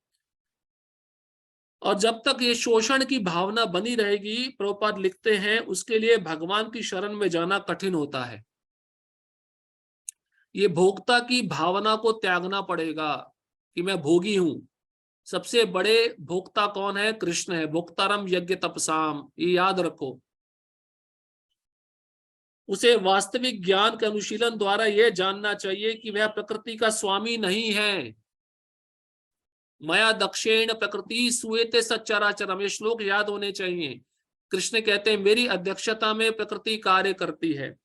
और जब तक ये शोषण की भावना बनी रहेगी, प्रभुपाद लिखते हैं, उसके लिए भगवान की शरण में जाना कठिन होता है। ये भोक्ता की भावना को त्यागना पड़ेगा कि मैं भोगी हूं। सबसे बड़े भोक्ता कौन है? कृष्ण है। भोक्तारम यज्ञ तपसाम, ये याद रखो। उसे वास्तविक ज्ञान के अनुशीलन द्वारा यह जानना चाहिए कि वह प्रकृति का स्वामी नहीं है। मया दक्षिण प्रकृति सुएते सच्चराचरम, ये श्लोक याद होने चाहिए। कृष्ण कहते हैं मेरी अध्यक्षता में प्रकृति कार्य करती है।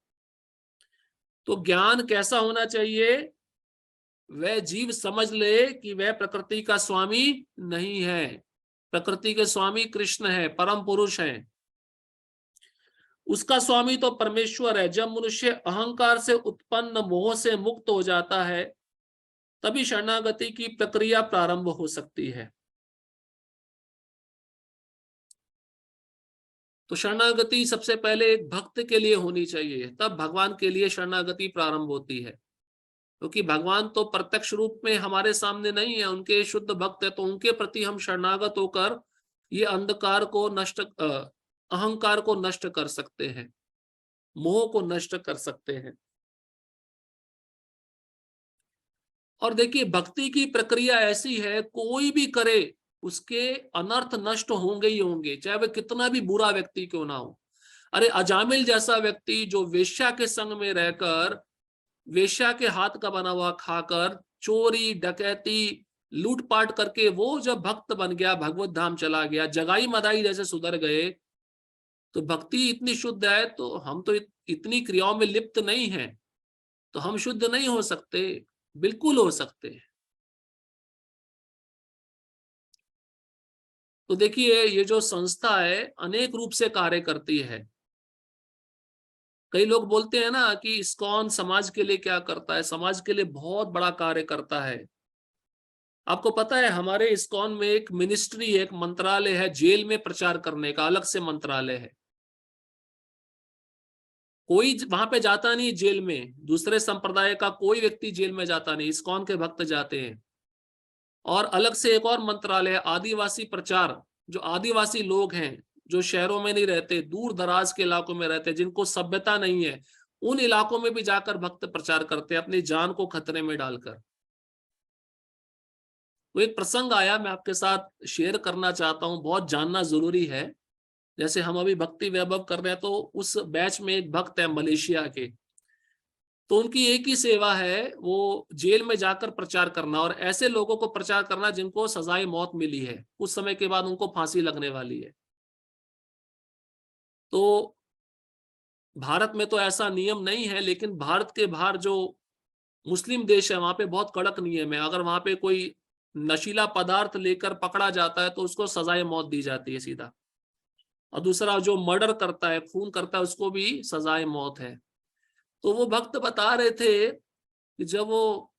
तो ज्ञान कैसा होना चाहिए? वह जीव समझ ले कि वह प्रकृति का स्वामी नहीं है, प्रकृति के स्वामी कृष्ण है, परम पुरुष है। उसका स्वामी तो परमेश्वर है। जब मनुष्य अहंकार से उत्पन्न मोह से मुक्त हो जाता है, तभी शरणागति की प्रक्रिया प्रारंभ हो सकती है। तो शरणागति सबसे पहले एक भक्त के लिए होनी चाहिए, तब भगवान के लिए शरणागति प्रारंभ होती है। क्योंकि भगवान तो प्रत्यक्ष रूप में हमारे सामने नहीं है, उनके शुद्ध भक्त है, तो उनके प्रति हम शरणागत होकर ये अंधकार को नष्ट, अहंकार को नष्ट कर सकते हैं, मोह को नष्ट कर सकते हैं। और देखिए, भक्ति की प्रक्रिया ऐसी है, कोई भी करे उसके अनर्थ नष्ट होंगे ही होंगे, चाहे वह कितना भी बुरा व्यक्ति क्यों ना हो। अरे अजामिल जैसा व्यक्ति जो वेश्या के संग में रहकर, वेश्या के हाथ का बना हुआ खाकर, चोरी डकैती लूटपाट करके वो जब भक्त बन गया, भगवत धाम चला गया, जगाई मदाई जैसे सुधर गए, तो भक्ति इतनी शुद्ध है। तो हम तो इतनी क्रियाओं में लिप्त नहीं है, तो हम शुद्ध नहीं हो सकते? बिल्कुल हो सकते हैं। तो देखिए, ये जो संस्था है अनेक रूप से कार्य करती है। कई लोग बोलते हैं ना कि इस्कॉन समाज के लिए क्या करता है, समाज के लिए बहुत बड़ा कार्य करता है। आपको पता है हमारे इस्कॉन में एक मिनिस्ट्री, एक मंत्रालय है, जेल में प्रचार करने का अलग से मंत्रालय है। कोई वहां पे जाता नहीं जेल में, दूसरे संप्रदाय का कोई व्यक्ति जेल में जाता नहीं, इस्कॉन के भक्त जाते हैं। और अलग से एक और मंत्रालय है, आदिवासी प्रचार। जो आदिवासी लोग हैं, जो शहरों में नहीं रहते, दूर दराज के इलाकों में रहते हैं, जिनको सभ्यता नहीं है, उन इलाकों में भी जाकर भक्त प्रचार करते हैं अपनी जान को खतरे में डालकर। तो एक प्रसंग आया, मैं आपके साथ शेयर करना चाहता हूं, बहुत जानना जरूरी है। जैसे हम अभी भक्ति वैभव कर रहे हैं, तो उस बैच में एक भक्त है मलेशिया के, तो उनकी एक ही सेवा है, वो जेल में जाकर प्रचार करना और ऐसे लोगों को प्रचार करना जिनको सजाए मौत मिली है, कुछ समय के बाद उनको फांसी लगने वाली है। तो भारत में तो ऐसा नियम नहीं है, लेकिन भारत के बाहर जो मुस्लिम देश है वहां पे बहुत कड़क नियम है। अगर वहां पे कोई नशीला पदार्थ लेकर पकड़ा जाता है तो उसको सजाए मौत दी जाती है सीधा। और दूसरा जो मर्डर करता है, खून करता है, उसको भी सजाए मौत है। तो वो भक्त बता रहे थे कि जब वो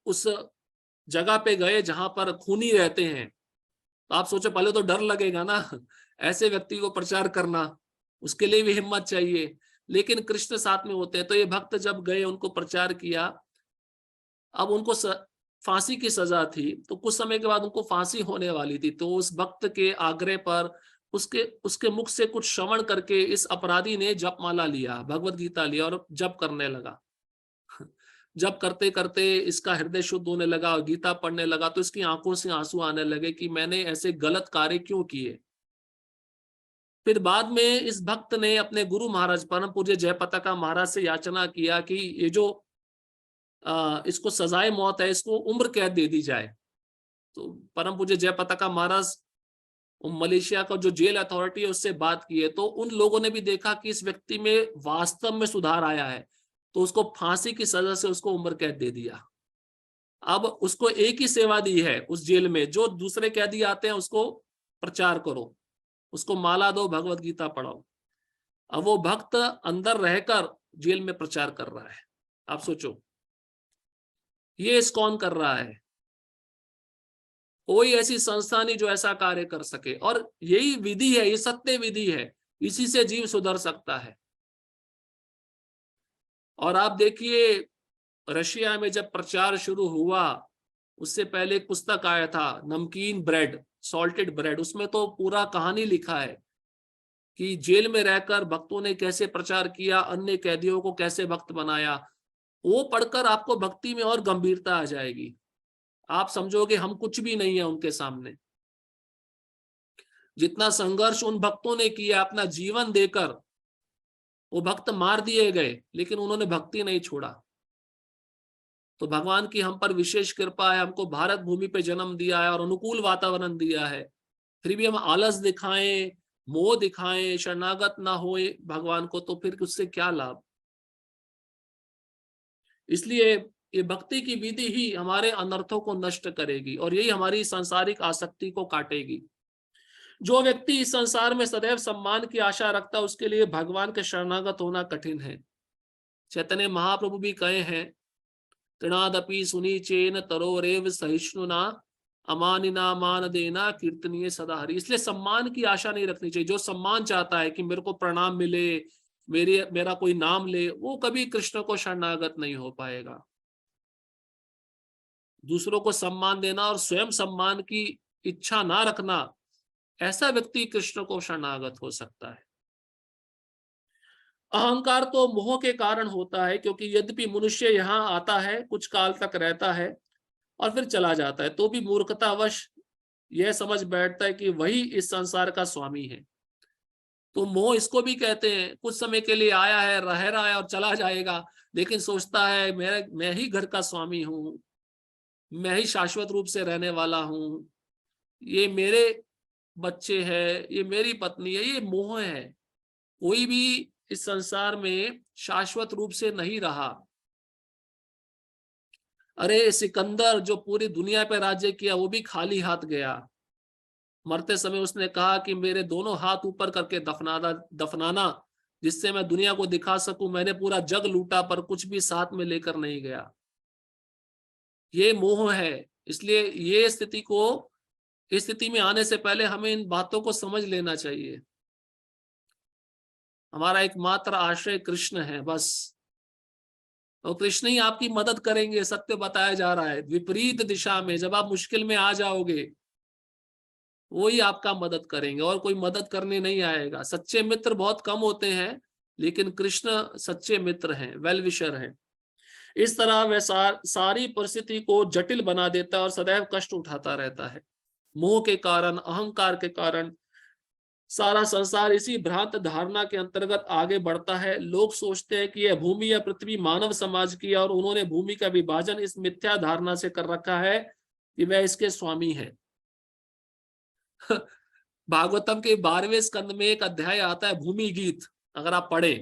उस जगह पे गए जहां पर खूनी रहते हैं, तो आप सोचो पहले तो डर लगेगा ना ऐसे व्यक्ति को प्रचार करना, उसके लिए भी हिम्मत चाहिए, लेकिन कृष्ण साथ में होते हैं। तो ये भक्त जब गए, उनको प्रचार किया। अब उनको फांसी की सजा थी, तो कुछ समय के बाद उनको फांसी होने वाली थी। तो उस भक्त के आग्रह पर उसके उसके मुख से कुछ श्रवण करके इस अपराधी ने जपमाला लिया, भगवत गीता लिया और जप करने लगा। जब करते करते इसका हृदय शुद्ध होने लगा और गीता पढ़ने लगा, तो इसकी आंखों से आंसू आने लगे कि मैंने ऐसे गलत कार्य क्यों किए। फिर बाद में इस भक्त ने अपने गुरु महाराज परम पूज्य जयपताका महाराज से याचना किया कि ये जो इसको सजाए मौत है, इसको उम्र कैद दे दी जाए। तो परम पूज्य जयपताका महाराज मलेशिया का जो जेल अथॉरिटी है उससे बात की है, तो उन लोगों ने भी देखा कि इस व्यक्ति में वास्तव में सुधार आया है, तो उसको फांसी की सजा से उसको उम्र कैद दे दिया। अब उसको एक ही सेवा दी है उस जेल में, जो दूसरे कैदी आते हैं उसको प्रचार करो, उसको माला दो, भगवत गीता पढ़ाओ। अब वो भक्त अंदर रहकर जेल में प्रचार कर रहा है। आप सोचो, ये इस्कॉन कर रहा है, कोई ऐसी संस्था नहीं जो ऐसा कार्य कर सके। और यही विधि है, ये सत्य विधि है, इसी से जीव सुधर सकता है। और आप देखिए, रशिया में जब प्रचार शुरू हुआ, उससे पहले एक पुस्तक आया था नमकीन ब्रेड, सॉल्टेड ब्रेड, उसमें तो पूरा कहानी लिखा है कि जेल में रहकर भक्तों ने कैसे प्रचार किया, अन्य कैदियों को कैसे भक्त बनाया। वो पढ़कर आपको भक्ति में और गंभीरता आ जाएगी, आप समझोगे हम कुछ भी नहीं है उनके सामने। जितना संघर्ष उन भक्तों ने किया अपना जीवन देकर, वो भक्त मार दिए गए लेकिन उन्होंने भक्ति नहीं छोड़ा। तो भगवान की हम पर विशेष कृपा है, हमको भारत भूमि पे जन्म दिया है और अनुकूल वातावरण दिया है, फिर भी हम आलस दिखाएं, मोह दिखाएं, शरणागत ना होए भगवान को, तो फिर उससे क्या लाभ। इसलिए ये भक्ति की विधि ही हमारे अनर्थों को नष्ट करेगी और यही हमारी सांसारिक आसक्ति को काटेगी। जो व्यक्ति इस संसार में सदैव सम्मान की आशा रखता है, उसके लिए भगवान के शरणागत होना कठिन है। चैतन्य महाप्रभु भी कहे हैं, तृणादपि सुनीचेन तरोरेव सहिष्णुना अमानिना मान देना कीर्तनीय सदा हरि। इसलिए सम्मान की आशा नहीं रखनी चाहिए। जो सम्मान चाहता है कि मेरे को प्रणाम मिले, मेरा कोई नाम ले, वो कभी कृष्ण को शरणागत नहीं हो पाएगा। दूसरों को सम्मान देना और स्वयं सम्मान की इच्छा ना रखना, ऐसा व्यक्ति कृष्ण को शरणागत हो सकता है। अहंकार तो मोह के कारण होता है, क्योंकि यद्यपि मनुष्य यहाँ आता है, कुछ काल तक रहता है और फिर चला जाता है, तो भी मूर्खतावश यह समझ बैठता है कि वही इस संसार का स्वामी है। तो मोह इसको भी कहते हैं, कुछ समय के लिए आया है, रह रहा है और चला जाएगा, लेकिन सोचता है मैं ही घर का स्वामी हूं, मैं ही शाश्वत रूप से रहने वाला हूं, ये मेरे बच्चे हैं, ये मेरी पत्नी है। ये मोह है। कोई भी इस संसार में शाश्वत रूप से नहीं रहा। अरे सिकंदर जो पूरी दुनिया पे राज्य किया, वो भी खाली हाथ गया। मरते समय उसने कहा कि मेरे दोनों हाथ ऊपर करके दफनाना, जिससे मैं दुनिया को दिखा सकूं मैंने पूरा जग लूटा, पर कुछ भी साथ में लेकर नहीं गया। ये मोह है। इसलिए ये इस स्थिति में आने से पहले हमें इन बातों को समझ लेना चाहिए। हमारा एकमात्र आश्रय कृष्ण है बस, तो कृष्ण ही आपकी मदद करेंगे। सत्य बताया जा रहा है, विपरीत दिशा में जब आप मुश्किल में आ जाओगे, वो ही आपका मदद करेंगे और कोई मदद करने नहीं आएगा। सच्चे मित्र बहुत कम होते हैं, लेकिन कृष्ण सच्चे मित्र हैं, वेल विशर हैं। इस तरह वह सारी परिस्थिति को जटिल बना देता है और सदैव कष्ट उठाता रहता है। मोह के कारण, अहंकार के कारण सारा संसार इसी भ्रांत धारणा के अंतर्गत आगे बढ़ता है। लोग सोचते हैं कि यह भूमि या पृथ्वी मानव समाज की है और उन्होंने भूमि का विभाजन इस मिथ्या धारणा से कर रखा है कि वह इसके स्वामी है। भागवतम के 12वें स्कंद में एक अध्याय आता है भूमि गीत। अगर आप पढ़े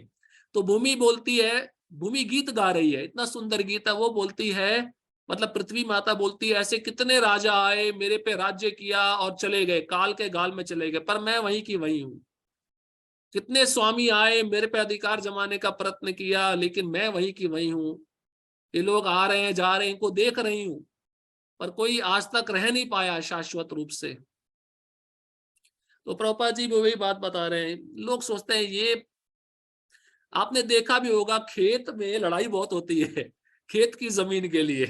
तो भूमि बोलती है, भूमि गीत गा रही है, इतना सुंदर गीत है। वो बोलती है, मतलब पृथ्वी माता बोलती है, ऐसे कितने राजा आए, मेरे पे राज्य किया और चले गए, काल के गाल में चले गए, पर मैं वहीं की वहीं हूं। कितने स्वामी आए, मेरे पे अधिकार जमाने का प्रयत्न किया, लेकिन मैं वहीं की वहीं हूं। ये लोग आ रहे हैं, जा रहे हैं, इनको देख रही हूं, पर कोई आज तक रह नहीं पाया शाश्वत रूप से। तो प्रभुपाद जी भी वही बात बता रहे हैं। लोग सोचते हैं, ये आपने देखा भी होगा, खेत में लड़ाई बहुत होती है खेत की जमीन के लिए।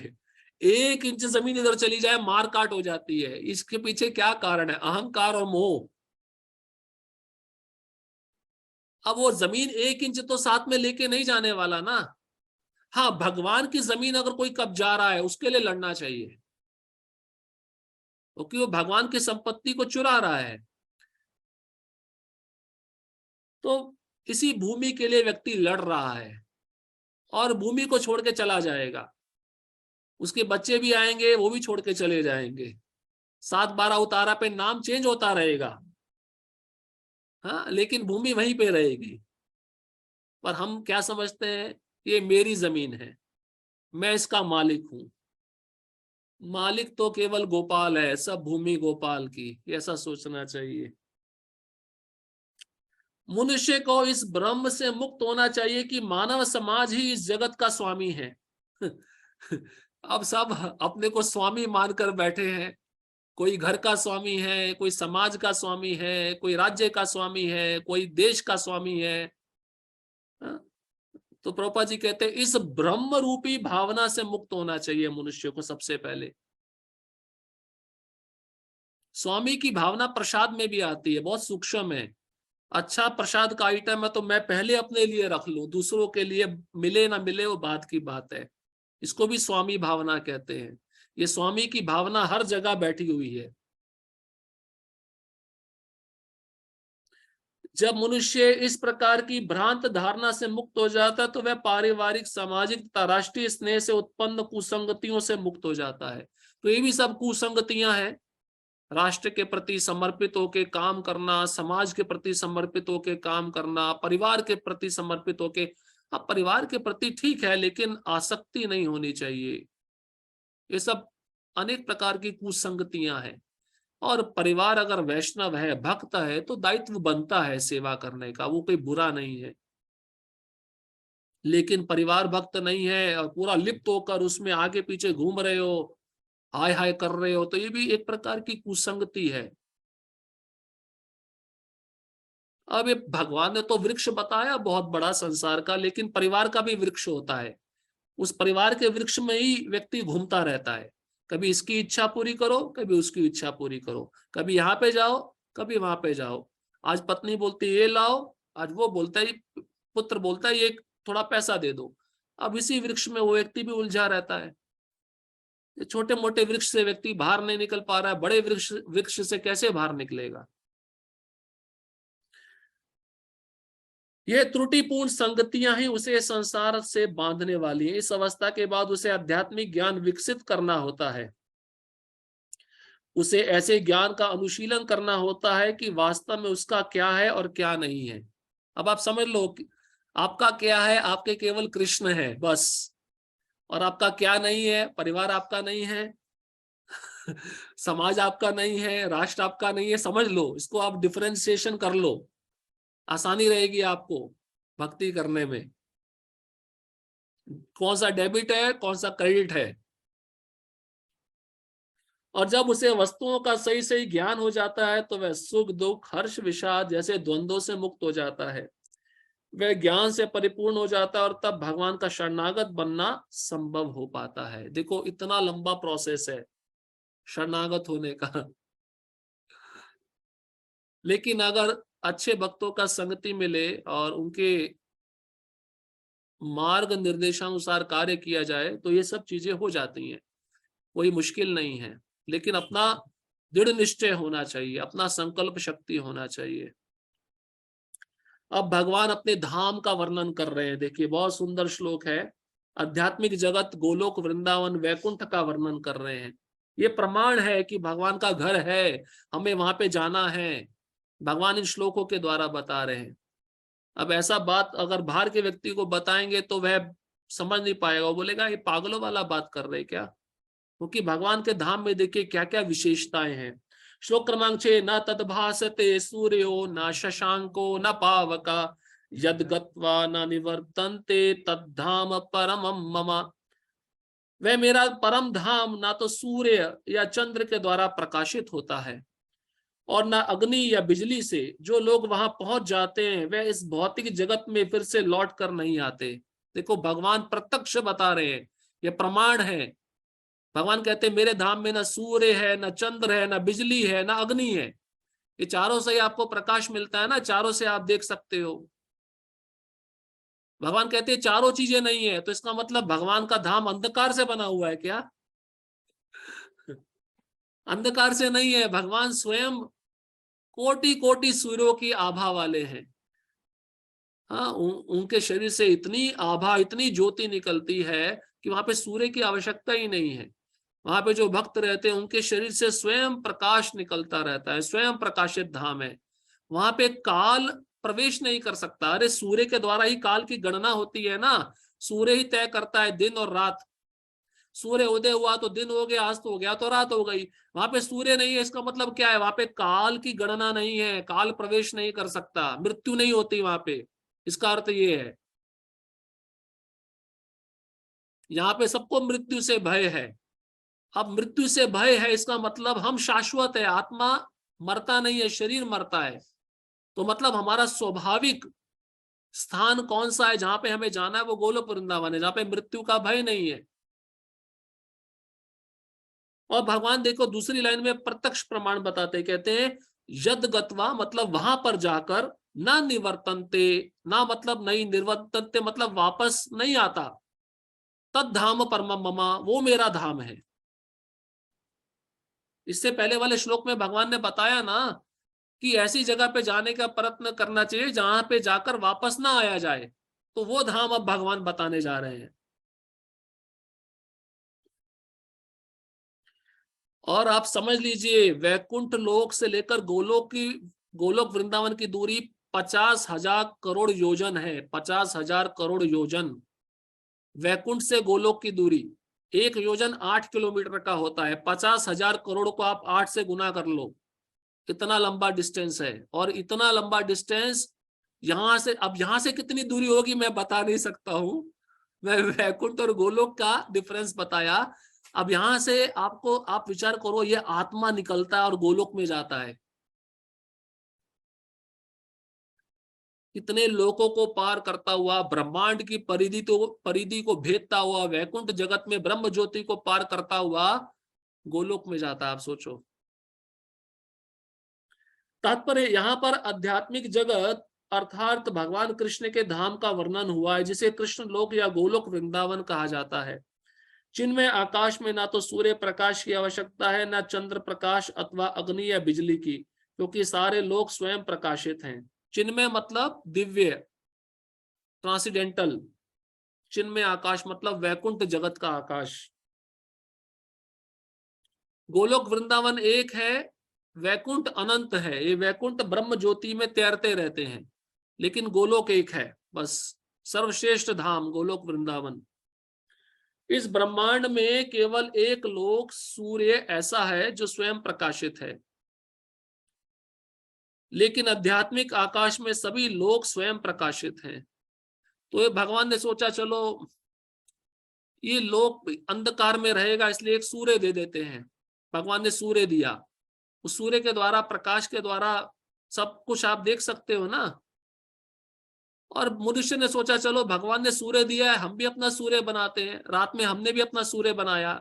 1 इंच जमीन इधर चली जाए मार काट हो जाती है। इसके पीछे क्या कारण है? अहंकार और मोह। अब वो जमीन 1 इंच तो साथ में लेके नहीं जाने वाला ना। हाँ, भगवान की जमीन अगर कोई कब्जा रहा है उसके लिए लड़ना चाहिए, क्योंकि वो भगवान की संपत्ति को चुरा रहा है। तो इसी भूमि के लिए व्यक्ति लड़ रहा है और भूमि को छोड़ के चला जाएगा। उसके बच्चे भी आएंगे, वो भी छोड़ के चले जाएंगे। 7-12 उतारा पे नाम चेंज होता रहेगा, हाँ, लेकिन भूमि वहीं पे रहेगी। पर हम क्या समझते हैं, ये मेरी जमीन है, मैं इसका मालिक हूं। मालिक तो केवल गोपाल है, सब भूमि गोपाल की, ऐसा सोचना चाहिए। मनुष्य को इस भ्रम से मुक्त होना चाहिए कि मानव समाज ही इस जगत का स्वामी है। अब सब अपने को स्वामी मानकर बैठे हैं। कोई घर का स्वामी है, कोई समाज का स्वामी है, कोई राज्य का स्वामी है, कोई देश का स्वामी है। तो प्रभुपाद जी कहते हैं, इस ब्रह्म रूपी भावना से मुक्त होना चाहिए मनुष्य को सबसे पहले। स्वामी की भावना प्रसाद में भी आती है, बहुत सूक्ष्म है। अच्छा प्रसाद का आइटम है तो मैं पहले अपने लिए रख लूं, दूसरों के लिए मिले ना मिले वो बात की बात है। इसको भी स्वामी भावना कहते हैं। ये स्वामी की भावना हर जगह बैठी हुई है। जब मनुष्य इस प्रकार की भ्रांत धारणा से मुक्त हो जाता है तो वह पारिवारिक, सामाजिक तथा राष्ट्रीय स्नेह से उत्पन्न कुसंगतियों से मुक्त हो जाता है। तो ये भी सब कुसंगतियां हैं। राष्ट्र के प्रति समर्पित होकर काम करना, समाज के प्रति समर्पित होकर काम करना, परिवार के प्रति समर्पित होकर। अब परिवार के प्रति ठीक है, लेकिन आसक्ति नहीं होनी चाहिए। ये सब अनेक प्रकार की कुसंगतियां हैं। और परिवार अगर वैष्णव है, भक्त है, तो दायित्व बनता है सेवा करने का, वो कोई बुरा नहीं है। लेकिन परिवार भक्त नहीं है और पूरा लिप्त होकर उसमें आगे पीछे घूम रहे हो, हाय हाय कर रहे हो, तो ये भी एक प्रकार की कुसंगति है। अब ये भगवान ने तो वृक्ष बताया बहुत बड़ा संसार का, लेकिन परिवार का भी वृक्ष होता है। उस परिवार के वृक्ष में ही व्यक्ति घूमता रहता है। कभी इसकी इच्छा पूरी करो, कभी उसकी इच्छा पूरी करो, कभी यहाँ पे जाओ, कभी वहां पे जाओ। आज पत्नी बोलती है ये लाओ, आज वो बोलता है, पुत्र बोलता है ये थोड़ा पैसा दे दो। अब इसी वृक्ष में वो व्यक्ति भी उलझा रहता है। छोटे मोटे वृक्ष से व्यक्ति बाहर नहीं निकल पा रहा है, बड़े वृक्ष वृक्ष से कैसे बाहर निकलेगा? ये त्रुटिपूर्ण संगतियां ही उसे संसार से बांधने वाली है। इस अवस्था के बाद उसे आध्यात्मिक ज्ञान विकसित करना होता है। उसे ऐसे ज्ञान का अनुशीलन करना होता है कि वास्तव में उसका क्या है और क्या नहीं है। अब आप समझ लो कि आपका क्या है, आपके केवल कृष्ण है बस। और आपका क्या नहीं है, परिवार आपका नहीं है, समाज आपका नहीं है, राष्ट्र आपका नहीं है। समझ लो इसको, आप डिफरेंशिएशन कर लो, आसानी रहेगी आपको भक्ति करने में। कौन सा डेबिट है, कौन सा क्रेडिट है। और जब उसे वस्तुओं का सही सही ज्ञान हो जाता है तो वह सुख दुख, हर्ष विषाद जैसे द्वंद्वों से मुक्त हो जाता है। वह ज्ञान से परिपूर्ण हो जाता है और तब भगवान का शरणागत बनना संभव हो पाता है। देखो इतना लंबा प्रोसेस है शरणागत होने का। लेकिन अगर अच्छे भक्तों का संगति मिले और उनके मार्ग निर्देशानुसार कार्य किया जाए तो ये सब चीजें हो जाती हैं, कोई मुश्किल नहीं है। लेकिन अपना दृढ़ निश्चय होना चाहिए, अपना संकल्प शक्ति होना चाहिए। अब भगवान अपने धाम का वर्णन कर रहे हैं, देखिए बहुत सुंदर श्लोक है। आध्यात्मिक जगत, गोलोक, वृंदावन, वैकुंठ का वर्णन कर रहे हैं। ये प्रमाण है कि भगवान का घर है, हमें वहां पे जाना है। भगवान इन श्लोकों के द्वारा बता रहे हैं। अब ऐसा बात अगर बाहर के व्यक्ति को बताएंगे तो वह समझ नहीं पाएगा, वो बोलेगा ये पागलों वाला बात कर रहे क्या। क्योंकि भगवान के धाम में देखिए क्या क्या विशेषताएं हैं। श्लोक क्रमांक 6, न तद्भासते सूर्यो न शशांको न पावका यद गत्वा न निवर्तन्ते तद्धाम परमम मम। वह मेरा परम धाम ना तो सूर्य या चंद्र के द्वारा प्रकाशित होता है और ना अग्नि या बिजली से। जो लोग वहां पहुंच जाते हैं वह इस भौतिक जगत में फिर से लौट कर नहीं आते। देखो भगवान प्रत्यक्ष बता रहे हैं, ये प्रमाण है। भगवान कहते हैं मेरे धाम में ना सूर्य है, ना चंद्र है, ना बिजली है, ना अग्नि है। ये चारों से ही आपको प्रकाश मिलता है ना, चारों से आप देख सकते हो। भगवान कहते हैं चारों चीजें नहीं है, तो इसका मतलब भगवान का धाम अंधकार से बना हुआ है क्या? अंधकार से नहीं है, भगवान स्वयं कोटि कोटि सूर्यों की आभा वाले हैं। हाँ, उनके शरीर से इतनी आभा, इतनी ज्योति निकलती है कि वहां पे सूर्य की आवश्यकता ही नहीं है। वहां पे जो भक्त रहते हैं उनके शरीर से स्वयं प्रकाश निकलता रहता है, स्वयं प्रकाशित धाम है। वहां पे काल प्रवेश नहीं कर सकता। अरे सूर्य के द्वारा ही काल की गणना होती है ना, सूर्य ही तय करता है दिन और रात। सूर्य उदय हुआ तो दिन हो गया, अस्त हो गया तो रात हो गई। वहां पे सूर्य नहीं है, इसका मतलब क्या है? वहां पे काल की गणना नहीं है, काल प्रवेश नहीं कर सकता, मृत्यु नहीं होती वहां पे। इसका अर्थ ये है, यहाँ पे सबको मृत्यु से भय है। अब मृत्यु से भय है इसका मतलब हम शाश्वत है, आत्मा मरता नहीं है, शरीर मरता है। तो मतलब हमारा स्वाभाविक स्थान कौन सा है जहां पे हमें जाना है? वो गोलोक वृंदावन है, जहां पे मृत्यु का भय नहीं है। और भगवान देखो दूसरी लाइन में प्रत्यक्ष प्रमाण बताते, कहते हैं यद गत्वा मतलब वहां पर जाकर, ना निवर्तनते, ना मतलब नहीं निवर्तनते मतलब वापस नहीं आता, तद धाम परमम ममा, वो मेरा धाम है। इससे पहले वाले श्लोक में भगवान ने बताया ना कि ऐसी जगह पे जाने का प्रयत्न करना चाहिए जहां पे जाकर वापस ना आया जाए। तो वो धाम अब भगवान बताने जा रहे हैं। और आप समझ लीजिए वैकुंठ लोक से लेकर गोलोक वृंदावन की दूरी 50,000 करोड़ योजन है। 50,000 करोड़ योजन वैकुंठ से गोलोक की दूरी। एक योजन 8 किलोमीटर का होता है। 50,000 करोड़ को आप 8 से गुना कर लो, इतना लंबा डिस्टेंस है। और इतना लंबा डिस्टेंस यहां से, अब यहां से कितनी दूरी होगी मैं बता नहीं सकता हूं। मैं वैकुंठ और गोलोक का डिफरेंस बताया। अब यहां से आपको, आप विचार करो, ये आत्मा निकलता है और गोलोक में जाता है। कितने लोकों को पार करता हुआ, ब्रह्मांड की परिधि को भेदता हुआ, वैकुंठ जगत में ब्रह्म ज्योति को पार करता हुआ गोलोक में जाता है। आप सोचो। तात्पर्य यहाँ पर आध्यात्मिक जगत अर्थात भगवान कृष्ण के धाम का वर्णन हुआ है, जिसे कृष्ण लोक या गोलोक वृंदावन कहा जाता है। जिनमें आकाश में ना तो सूर्य प्रकाश की आवश्यकता है, ना चंद्र प्रकाश अथवा अग्नि या बिजली की, क्योंकि सारे लोग स्वयं प्रकाशित हैं। चिन्मय मतलब दिव्य, ट्रांसीडेंटल। चिन्मय आकाश मतलब वैकुंठ जगत का आकाश। गोलोक वृंदावन एक है, वैकुंठ अनंत है। ये वैकुंठ ब्रह्म ज्योति में तैरते रहते हैं, लेकिन गोलोक एक है बस। सर्वश्रेष्ठ धाम गोलोक वृंदावन। इस ब्रह्मांड में केवल एक लोक सूर्य ऐसा है जो स्वयं प्रकाशित है, लेकिन आध्यात्मिक आकाश में सभी लोक स्वयं प्रकाशित हैं। तो ये भगवान ने सोचा चलो ये लोक अंधकार में रहेगा, इसलिए एक सूर्य दे देते हैं। भगवान ने सूर्य दिया, उस सूर्य के द्वारा, प्रकाश के द्वारा सब कुछ आप देख सकते हो ना। और मनुष्य ने सोचा चलो भगवान ने सूर्य दिया है, हम भी अपना सूर्य बनाते हैं। रात में हमने भी अपना सूर्य बनाया,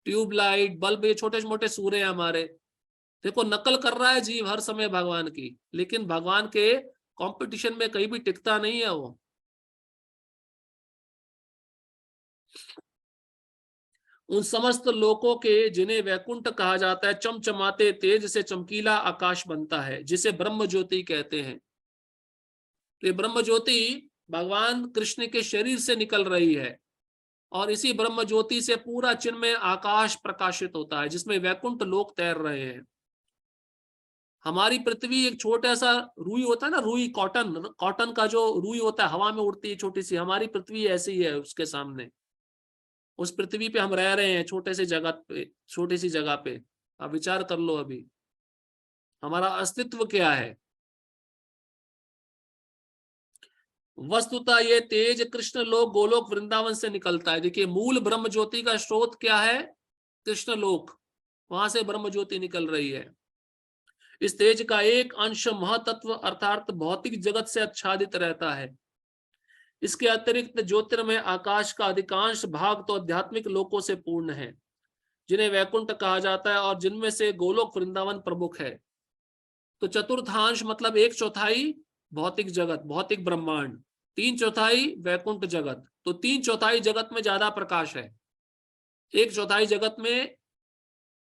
ट्यूबलाइट, बल्ब, ये छोटे मोटे सूर्य हैं हमारे। देखो नकल कर रहा है जीव हर समय भगवान की, लेकिन भगवान के कंपटीशन में कहीं भी टिकता नहीं है वो। उन समस्त लोकों के जिन्हें वैकुंठ कहा जाता है, चमचमाते तेज से चमकीला आकाश बनता है, जिसे ब्रह्म ज्योति कहते हैं। तो ये ब्रह्म ज्योति भगवान कृष्ण के शरीर से निकल रही है, और इसी ब्रह्म ज्योति से पूरा चिन्मय आकाश प्रकाशित होता है, जिसमें वैकुंठ लोक तैर रहे हैं। हमारी पृथ्वी एक छोटा सा रुई होता है ना, रुई, कॉटन, कॉटन का जो रुई होता है, हवा में उड़ती है छोटी सी, हमारी पृथ्वी ऐसी ही है उसके सामने। उस पृथ्वी पे हम रह रहे हैं, छोटे से जगह पे, छोटी सी जगह पे। आप विचार कर लो अभी हमारा अस्तित्व क्या है। वस्तुतः ये तेज कृष्ण लोक गोलोक वृंदावन से निकलता है। देखिए, मूल ब्रह्म ज्योति का स्रोत क्या है? कृष्ण लोक, वहां से ब्रह्म ज्योति निकल रही है। इस तेज का एक अंश महतत्व अर्थात भौतिक जगत से आच्छादित रहता है। इसके अतिरिक्त ज्योतिर्मय आकाश का अधिकांश भाग तो आध्यात्मिक लोकों से पूर्ण है, जिन्हें वैकुंठ कहा जाता है, और जिनमें से गोलोक वृंदावन प्रमुख है। तो चतुर्थांश मतलब 1/4 भौतिक जगत, भौतिक ब्रह्मांड, 3/4 वैकुंठ जगत। तो 3/4 जगत में ज्यादा प्रकाश है, 1/4 जगत में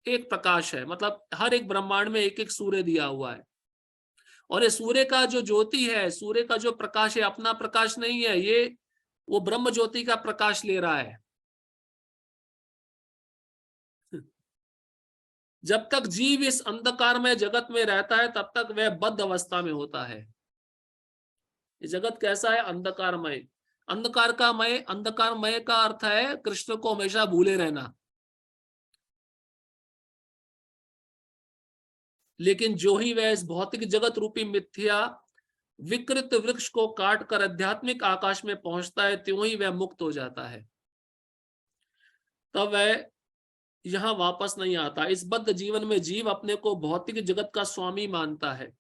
एक प्रकाश है। मतलब हर एक ब्रह्मांड में एक एक सूर्य दिया हुआ है, और ये सूर्य का जो ज्योति है, सूर्य का जो प्रकाश है, अपना प्रकाश नहीं है, ये वो ब्रह्म ज्योति का प्रकाश ले रहा है। जब तक जीव इस अंधकार में जगत में रहता है, तब तक वह बद्ध अवस्था में होता है। ये जगत कैसा है? अंधकारमय। अंधकारमय का अर्थ है कृष्ण को हमेशा भूले रहना। लेकिन जो ही वह इस भौतिक जगत रूपी मिथ्या विकृत वृक्ष को काट कर आध्यात्मिक आकाश में पहुंचता है, त्यों ही वह मुक्त हो जाता है। तब वह यहां वापस नहीं आता। इस बद्ध जीवन में जीव अपने को भौतिक जगत का स्वामी मानता है,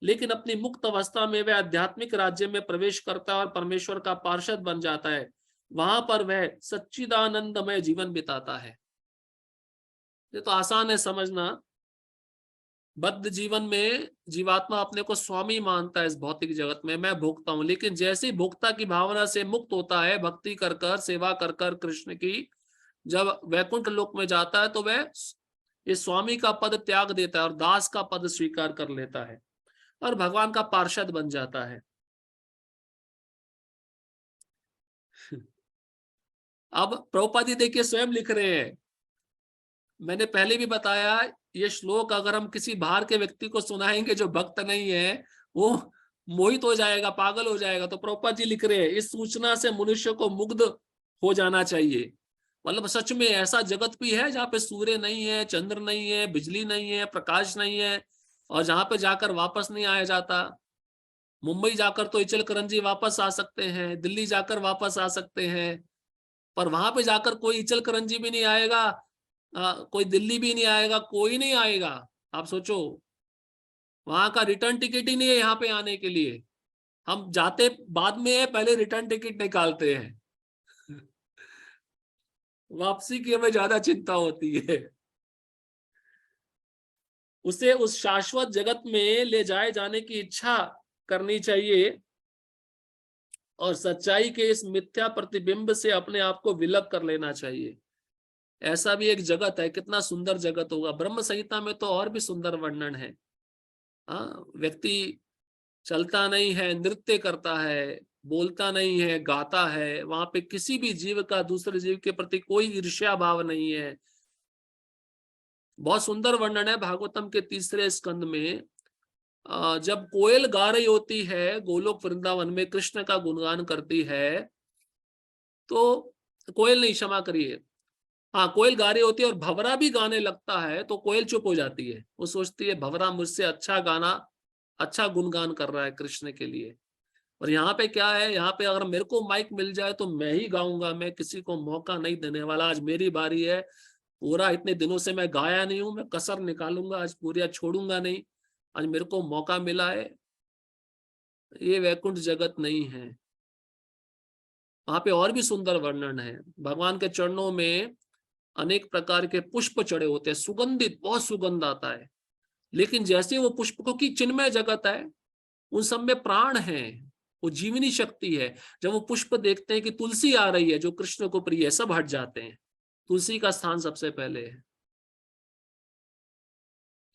लेकिन अपनी मुक्त अवस्था में वह आध्यात्मिक राज्य में प्रवेश करता है और परमेश्वर का पार्षद बन जाता है। वहां पर वह सच्चिदानंदमय जीवन बिताता है। ये तो आसान है समझना। बद्ध जीवन में जीवात्मा अपने को स्वामी मानता है इस भौतिक जगत में, मैं भोगता हूं। लेकिन जैसे भोक्ता की भावना से मुक्त होता है, भक्ति कर कर, सेवा कर कर कृष्ण की, जब वैकुंठ लोक में जाता है, तो वह इस स्वामी का पद त्याग देता है और दास का पद स्वीकार कर लेता है और भगवान का पार्षद बन जाता है। अब प्रभुपाद जी देखिए स्वयं लिख रहे हैं, मैंने पहले भी बताया, ये श्लोक अगर हम किसी बाहर के व्यक्ति को सुनाएंगे जो भक्त नहीं है, वो मोहित हो जाएगा, पागल हो जाएगा। तो प्रभुपाद जी लिख रहे हैं, इस सूचना से मनुष्य को मुग्ध हो जाना चाहिए। मतलब सच में ऐसा जगत भी है जहाँ पे सूर्य नहीं है, चंद्र नहीं है, बिजली नहीं है, प्रकाश नहीं है, और जहां पे जाकर वापस नहीं आया जाता। मुंबई जाकर तो इचल करंजी वापस आ सकते हैं, दिल्ली जाकर वापस आ सकते हैं, पर वहां पे जाकर कोई इचल करंजी भी नहीं आएगा, कोई दिल्ली भी नहीं आएगा, कोई नहीं आएगा। आप सोचो, वहां का रिटर्न टिकट ही नहीं है यहाँ पे आने के लिए। हम जाते बाद में है, पहले रिटर्न टिकट निकालते हैं। वापसी की हमें ज्यादा चिंता होती है। उसे उस शाश्वत जगत में ले जाए जाने की इच्छा करनी चाहिए, और सच्चाई के इस मिथ्या प्रतिबिंब से अपने आप को विलग कर लेना चाहिए। ऐसा भी एक जगत है, कितना सुंदर जगत होगा। ब्रह्म संहिता में तो और भी सुंदर वर्णन है। व्यक्ति चलता नहीं है, नृत्य करता है, बोलता नहीं है, गाता है, वहां पे किसी भी जीव का दूसरे जीव के प्रति कोई ईर्ष्या भाव नहीं है। बहुत सुंदर वर्णन है भागवतम के 3 स्कंद में। जब कोयल गा रही होती है गोलोक वृंदावन में, कृष्ण का गुणगान करती है, तो कोयल नहीं, क्षमा करिए, हाँ, कोयल गा रही होती है और भंवरा भी गाने लगता है, तो कोयल चुप हो जाती है। वो सोचती है भंवरा मुझसे अच्छा गाना, अच्छा गुणगान कर रहा है कृष्ण के लिए। और यहाँ पे क्या है, यहाँ पे अगर मेरे को माइक मिल जाए तो मैं ही गाऊंगा, मैं किसी को मौका नहीं देने वाला। आज मेरी बारी है, पूरा इतने दिनों से मैं गाया नहीं हूं, मैं कसर निकालूंगा, आज पूरा छोड़ूंगा नहीं, आज मेरे को मौका मिला है। ये वैकुंठ जगत नहीं है। वहां पे और भी सुंदर वर्णन है। भगवान के चरणों में अनेक प्रकार के पुष्प चढ़े होते हैं, सुगंधित, बहुत सुगंध आता है। लेकिन जैसे वो पुष्प, की चिन्मय जगत है, उन सब में प्राण है, वो जीवनी शक्ति है। जब वो पुष्प देखते हैं कि तुलसी आ रही है जो कृष्ण को प्रिय है, सब हट जाते हैं। तुलसी का स्थान सबसे पहले है।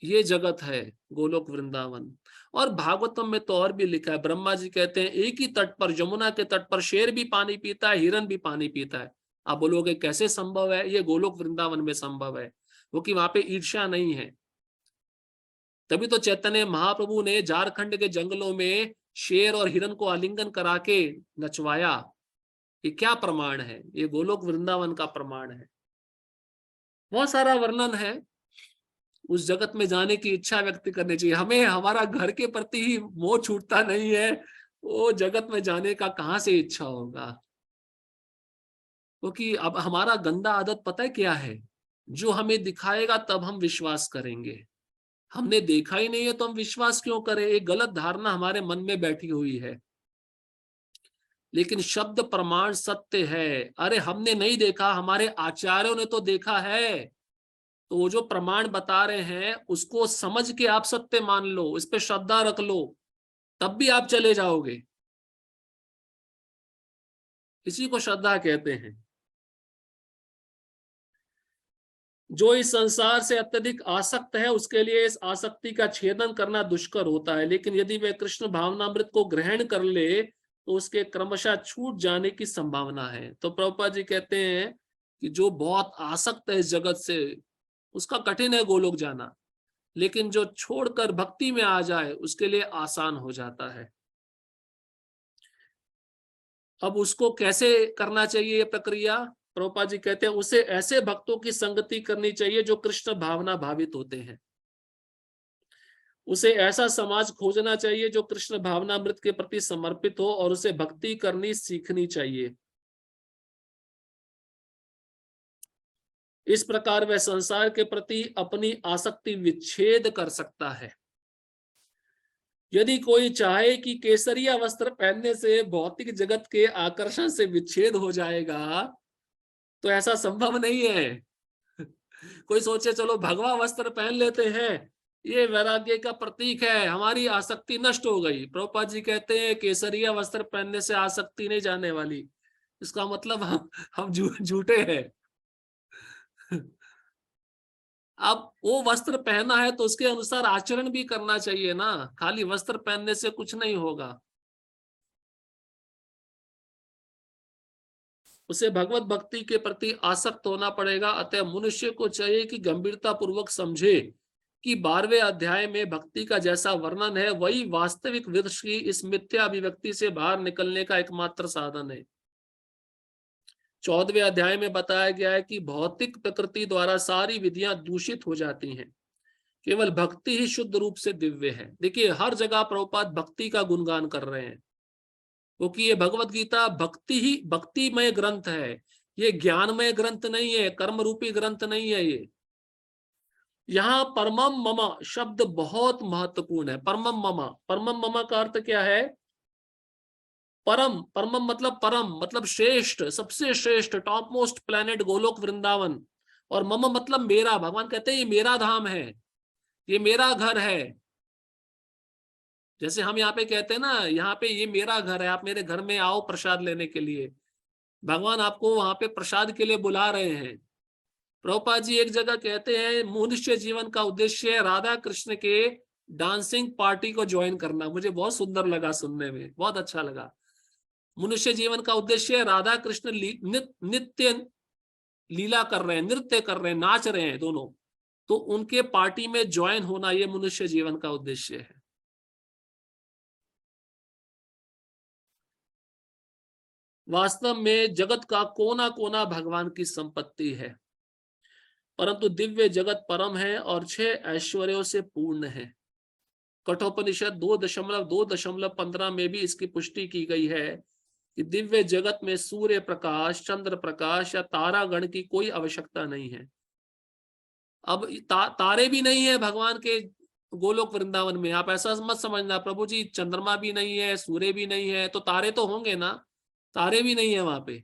ये जगत है गोलोक वृंदावन। और भागवतम में तो और भी लिखा है, ब्रह्मा जी कहते हैं एक ही तट पर, यमुना के तट पर शेर भी पानी पीता है, हिरन भी पानी पीता है। आप बोलोगे कैसे संभव है? ये गोलोक वृंदावन में संभव है, क्योंकि वहां पे ईर्ष्या नहीं है। तभी तो चैतन्य महाप्रभु ने झारखंड के जंगलों में शेर और हिरन को आलिंगन करा के नचवाया। ये क्या प्रमाण है? ये गोलोक वृंदावन का प्रमाण है। बहुत सारा वर्णन है। उस जगत में जाने की इच्छा व्यक्त करनी चाहिए हमें। हमारा घर के प्रति ही मोह छूटता नहीं है, वो जगत में जाने का कहां से इच्छा होगा? क्योंकि अब हमारा गंदा आदत पता है क्या है? जो हमें दिखाएगा तब हम विश्वास करेंगे। हमने देखा ही नहीं है तो हम विश्वास क्यों करें? एक गलत धारणा हमारे मन में बैठी हुई है। लेकिन शब्द प्रमाण सत्य है। अरे हमने नहीं देखा, हमारे आचार्यों ने तो देखा है। तो वो जो प्रमाण बता रहे हैं उसको समझ के आप सत्य मान लो, इस पे श्रद्धा रख लो, तब भी आप चले जाओगे। इसी को श्रद्धा कहते हैं। जो इस संसार से अत्यधिक आसक्त है उसके लिए इस आसक्ति का छेदन करना दुष्कर होता है, लेकिन यदि वह कृष्ण भावनामृत को ग्रहण कर ले तो उसके क्रमशः छूट जाने की संभावना है। तो प्रभुपाद जी कहते हैं कि जो बहुत आसक्त है इस जगत से, उसका कठिन है गोलोक जाना, लेकिन जो छोड़कर भक्ति में आ जाए उसके लिए आसान हो जाता है। अब उसको कैसे करना चाहिए ये प्रक्रिया? प्रभुपाद जी कहते हैं उसे ऐसे भक्तों की संगति करनी चाहिए जो कृष्ण भावना भावित होते हैं। उसे ऐसा समाज खोजना चाहिए जो कृष्ण भावनामृत के प्रति समर्पित हो, और उसे भक्ति करनी सीखनी चाहिए। इस प्रकार वह संसार के प्रति अपनी आसक्ति विच्छेद कर सकता है। यदि कोई चाहे कि केसरिया वस्त्र पहनने से भौतिक जगत के आकर्षण से विच्छेद हो जाएगा, तो ऐसा संभव नहीं है। कोई सोचे चलो भगवा वस्त्र पहन लेते हैं, ये वैराग्य का प्रतीक है, हमारी आसक्ति नष्ट हो गई। प्रभुपाद जी कहते हैं केसरिया वस्त्र पहनने से आसक्ति नहीं जाने वाली। इसका मतलब हम झूठे हैं। अब वो वस्त्र पहना है तो उसके अनुसार आचरण भी करना चाहिए ना, खाली वस्त्र पहनने से कुछ नहीं होगा। उसे भगवत भक्ति के प्रति आसक्त होना पड़ेगा। अतः मनुष्य को चाहिए कि गंभीरता पूर्वक समझे कि 12वें अध्याय में भक्ति का जैसा वर्णन है वही वास्तविक वृक्ष की इस मिथ्या अभिव्यक्ति से बाहर निकलने का एकमात्र साधन है। 14वें अध्याय में बताया गया है कि भौतिक प्रकृति द्वारा सारी विधियां दूषित हो जाती हैं, केवल भक्ति ही शुद्ध रूप से दिव्य है। देखिए हर जगह प्रभुपाद भक्ति का गुणगान कर रहे हैं, क्योंकि ये भगवत गीता भक्तिमय ग्रंथ है। ये ज्ञानमय ग्रंथ नहीं है, कर्म रूपी ग्रंथ नहीं है। ये यहाँ परमम मम शब्द बहुत महत्वपूर्ण है। परमम मम का अर्थ क्या है? परमम मतलब परम, मतलब श्रेष्ठ, सबसे श्रेष्ठ, top most planet Golok Vrindavan. और मम मतलब मेरा। भगवान कहते हैं ये मेरा धाम है, ये मेरा घर है। जैसे हम यहाँ पे कहते हैं ना, यहाँ पे ये मेरा घर है, आप मेरे घर में आओ प्रसाद लेने के लिए। भगवान आपको वहां पे प्रसाद के लिए बुला रहे हैं। प्रभुपाद जी एक जगह कहते हैं मनुष्य जीवन का उद्देश्य है राधा कृष्ण के डांसिंग पार्टी को ज्वाइन करना। मुझे बहुत सुंदर लगा, सुनने में बहुत अच्छा लगा। मनुष्य जीवन का उद्देश्य है राधा कृष्ण नित्य लीला कर रहे हैं, नृत्य कर रहे हैं, नाच रहे हैं दोनों, तो उनके पार्टी में ज्वाइन होना, ये मनुष्य जीवन का उद्देश्य है। वास्तव में जगत का कोना कोना भगवान की संपत्ति है, परंतु दिव्य जगत परम है और 6 ऐश्वर्यों से पूर्ण है। कठोपनिषद 2.2.15 में भी इसकी पुष्टि की गई है कि दिव्य जगत में सूर्य प्रकाश, चंद्र प्रकाश या तारागण की कोई आवश्यकता नहीं है। अब तारे भी नहीं है भगवान के गोलोक वृंदावन में। आप ऐसा मत समझना प्रभु जी चंद्रमा भी नहीं है, सूर्य भी नहीं है, तो तारे तो होंगे ना। तारे भी नहीं है वहां पे।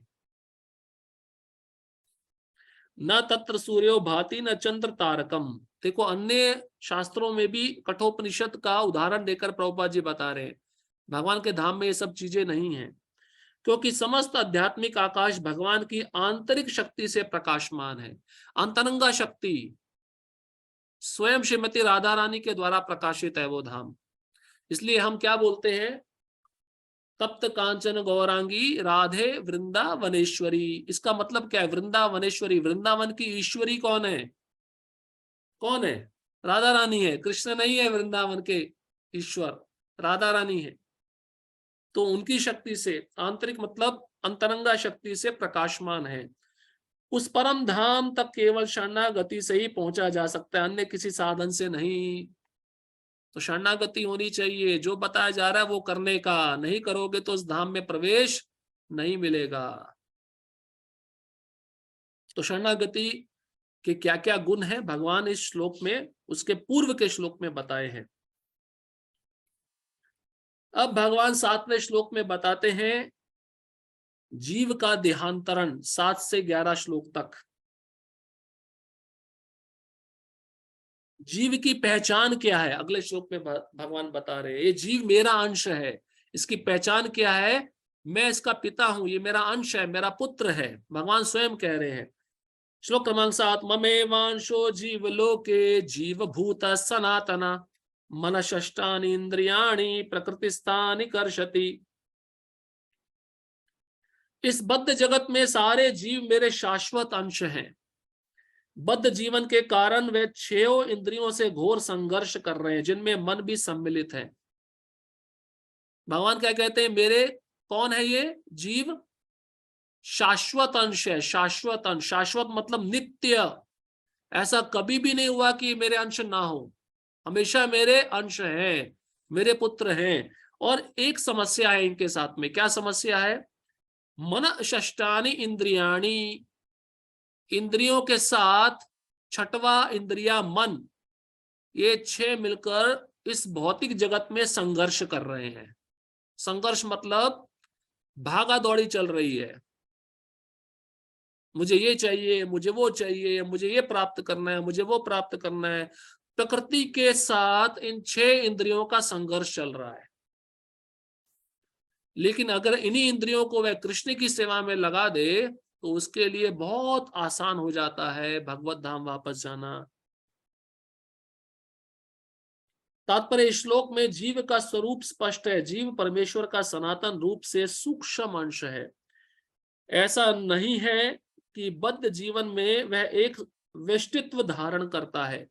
न तत्र सूर्यो भाति न चंद्र तारकम। देखो अन्य शास्त्रों में भी कठोपनिषद का उदाहरण देकर प्रभुपाद जी बता रहे हैं, भगवान के धाम में ये सब चीजें नहीं है, क्योंकि समस्त आध्यात्मिक आकाश भगवान की आंतरिक शक्ति से प्रकाशमान है। अंतरंगा शक्ति स्वयं श्रीमती राधा रानी के द्वारा प्रकाशित है वो धाम। इसलिए हम क्या बोलते हैं, तप्त कांचन गौरांगी राधे वृंदावनेश्वरी। इसका मतलब क्या है, वृंदावनेश्वरी। वृंदावन की ईश्वरी कौन है? कौन है? राधा रानी है। कृष्ण नहीं है वृंदावन के ईश्वर, राधा रानी है। तो उनकी शक्ति से, आंतरिक मतलब अंतरंगा शक्ति से प्रकाशमान है। उस परम धाम तक केवल शरणागति से ही पहुंचा जा सकता है, अन्य किसी साधन से नहीं। तो शरणागति होनी चाहिए, जो बताया जा रहा है वो करने का। नहीं करोगे तो उस धाम में प्रवेश नहीं मिलेगा। तो शरणागति के क्या क्या गुण है भगवान इस श्लोक में, उसके पूर्व के श्लोक में बताए हैं। अब भगवान 7वें श्लोक में बताते हैं जीव का देहांतरण, 7 से 11 श्लोक तक। जीव की पहचान क्या है, अगले श्लोक में भगवान बता रहे हैं। ये जीव मेरा अंश है, इसकी पहचान क्या है? मैं इसका पिता हूं, ये मेरा अंश है, मेरा पुत्र है। भगवान स्वयं कह रहे हैं। श्लोक क्रमांक 7, ममेवांशो जीव लोके जीव भूत सनातना मनश्ष्टानि इंद्रियाणि प्रकृतिस्थानि कर्षति। इस बद्ध जगत में सारे जीव मेरे शाश्वत अंश हैं। बद्ध जीवन के कारण वे 6 इंद्रियों से घोर संघर्ष कर रहे हैं, जिनमें मन भी सम्मिलित है। भगवान क्या कहते हैं, मेरे कौन है ये जीव? शाश्वत अंश है। शाश्वत अंश, शाश्वत मतलब नित्य। ऐसा कभी भी नहीं हुआ कि मेरे अंश ना हो, हमेशा मेरे अंश हैं, मेरे पुत्र हैं। और एक समस्या है इनके साथ में। क्या समस्या है? मन षष्टानि इंद्रियाणि, इंद्रियों के साथ 6वां इंद्रिया मन, ये 6 मिलकर इस भौतिक जगत में संघर्ष कर रहे हैं। संघर्ष मतलब भागा दौड़ी चल रही है। मुझे ये चाहिए, मुझे वो चाहिए, मुझे ये प्राप्त करना है, मुझे वो प्राप्त करना है। प्रकृति के साथ इन 6 इंद्रियों का संघर्ष चल रहा है। लेकिन अगर इन्हीं इंद्रियों को वह कृष्ण की सेवा में लगा दे तो उसके लिए बहुत आसान हो जाता है भगवत धाम वापस जाना। तात्पर्य श्लोक में जीव का स्वरूप स्पष्ट है। जीव परमेश्वर का सनातन रूप से सूक्ष्म अंश है। ऐसा नहीं है कि बद्ध जीवन में वह एक व्यष्टित्व धारण करता है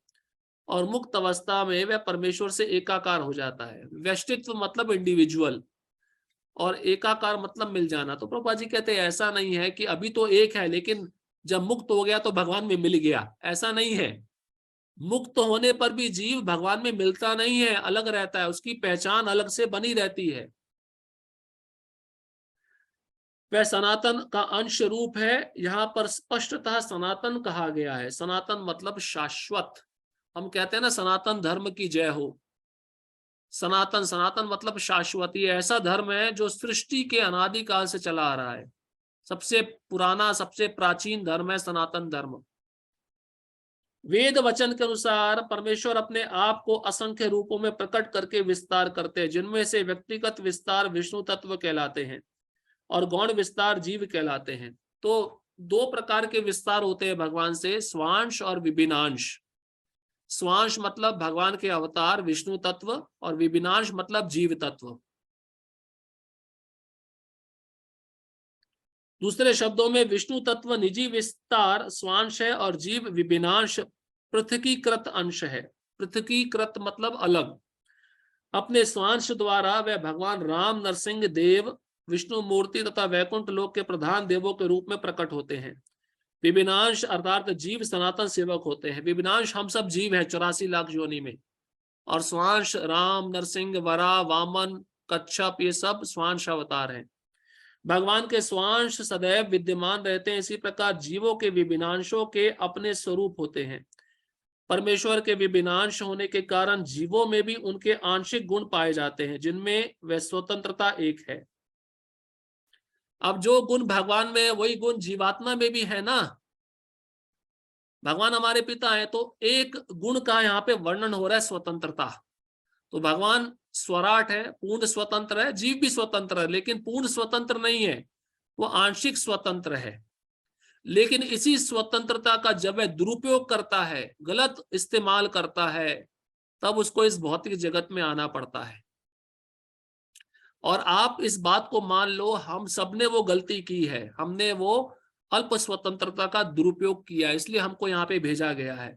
और मुक्त अवस्था में वह परमेश्वर से एकाकार हो जाता है। व्यष्टित्व मतलब इंडिविजुअल और एकाकार मतलब मिल जाना। तो प्रभुपाद जी कहते हैं ऐसा नहीं है कि अभी तो एक है लेकिन जब मुक्त हो गया तो भगवान में मिल गया, ऐसा नहीं है। मुक्त होने पर भी जीव भगवान में मिलता नहीं है, अलग रहता है, उसकी पहचान अलग से बनी रहती है। वह सनातन का अंश रूप है। यहाँ पर स्पष्टतः सनातन कहा गया है। सनातन मतलब शाश्वत। हम कहते हैं ना सनातन धर्म की जय हो। सनातन, सनातन मतलब शाश्वत। ये ऐसा धर्म है जो सृष्टि के अनादिकाल से चला आ रहा है। सबसे पुराना, सबसे प्राचीन धर्म है सनातन धर्म। वेद वचन के अनुसार परमेश्वर अपने आप को असंख्य रूपों में प्रकट करके विस्तार करते हैं, जिनमें से व्यक्तिगत विस्तार विष्णु तत्व कहलाते हैं और गौण विस्तार जीव कहलाते हैं। तो 2 प्रकार के विस्तार होते हैं भगवान से, स्वांश और विभिन्नांश। स्वांश मतलब भगवान के अवतार विष्णु तत्व और विभिन्नांश मतलब जीव तत्व। दूसरे शब्दों में विष्णु तत्व निजी विस्तार स्वांश है और जीव विभिन्नांश पृथकीकृत अंश है। पृथकीकृत मतलब अलग। अपने स्वांश द्वारा वह भगवान राम, नरसिंह देव, विष्णु मूर्ति तथा वैकुंठ लोक के प्रधान देवों के रूप में प्रकट होते हैं। विभिन्नांश अर्थात जीव सनातन सेवक होते हैं। विभिन्नांश हम सब जीव हैं 84 लाख योनि में, और स्वांश राम, नरसिंह, वरा, वामन, कच्छप, ये सब स्वांश अवतार हैं। भगवान के स्वांश सदैव विद्यमान रहते हैं। इसी प्रकार जीवों के विभिन्नांशों के अपने स्वरूप होते हैं। परमेश्वर के विभिन्नांश होने के कारण जीवों में भी उनके आंशिक गुण पाए जाते हैं, जिनमें वह स्वतंत्रता एक है। अब जो गुण भगवान में है वही गुण जीवात्मा में भी है ना। भगवान हमारे पिता है तो एक गुण का यहाँ पे वर्णन हो रहा है, स्वतंत्रता। तो भगवान स्वराट है, पूर्ण स्वतंत्र है, जीव भी स्वतंत्र है, लेकिन पूर्ण स्वतंत्र नहीं है, वो आंशिक स्वतंत्र है। लेकिन इसी स्वतंत्रता का जब वह दुरुपयोग करता है, गलत इस्तेमाल करता है, तब उसको इस भौतिक जगत में आना पड़ता है। और आप इस बात को मान लो, हम सबने वो गलती की है, हमने वो अल्प स्वतंत्रता का दुरुपयोग किया, इसलिए हमको यहाँ पे भेजा गया है।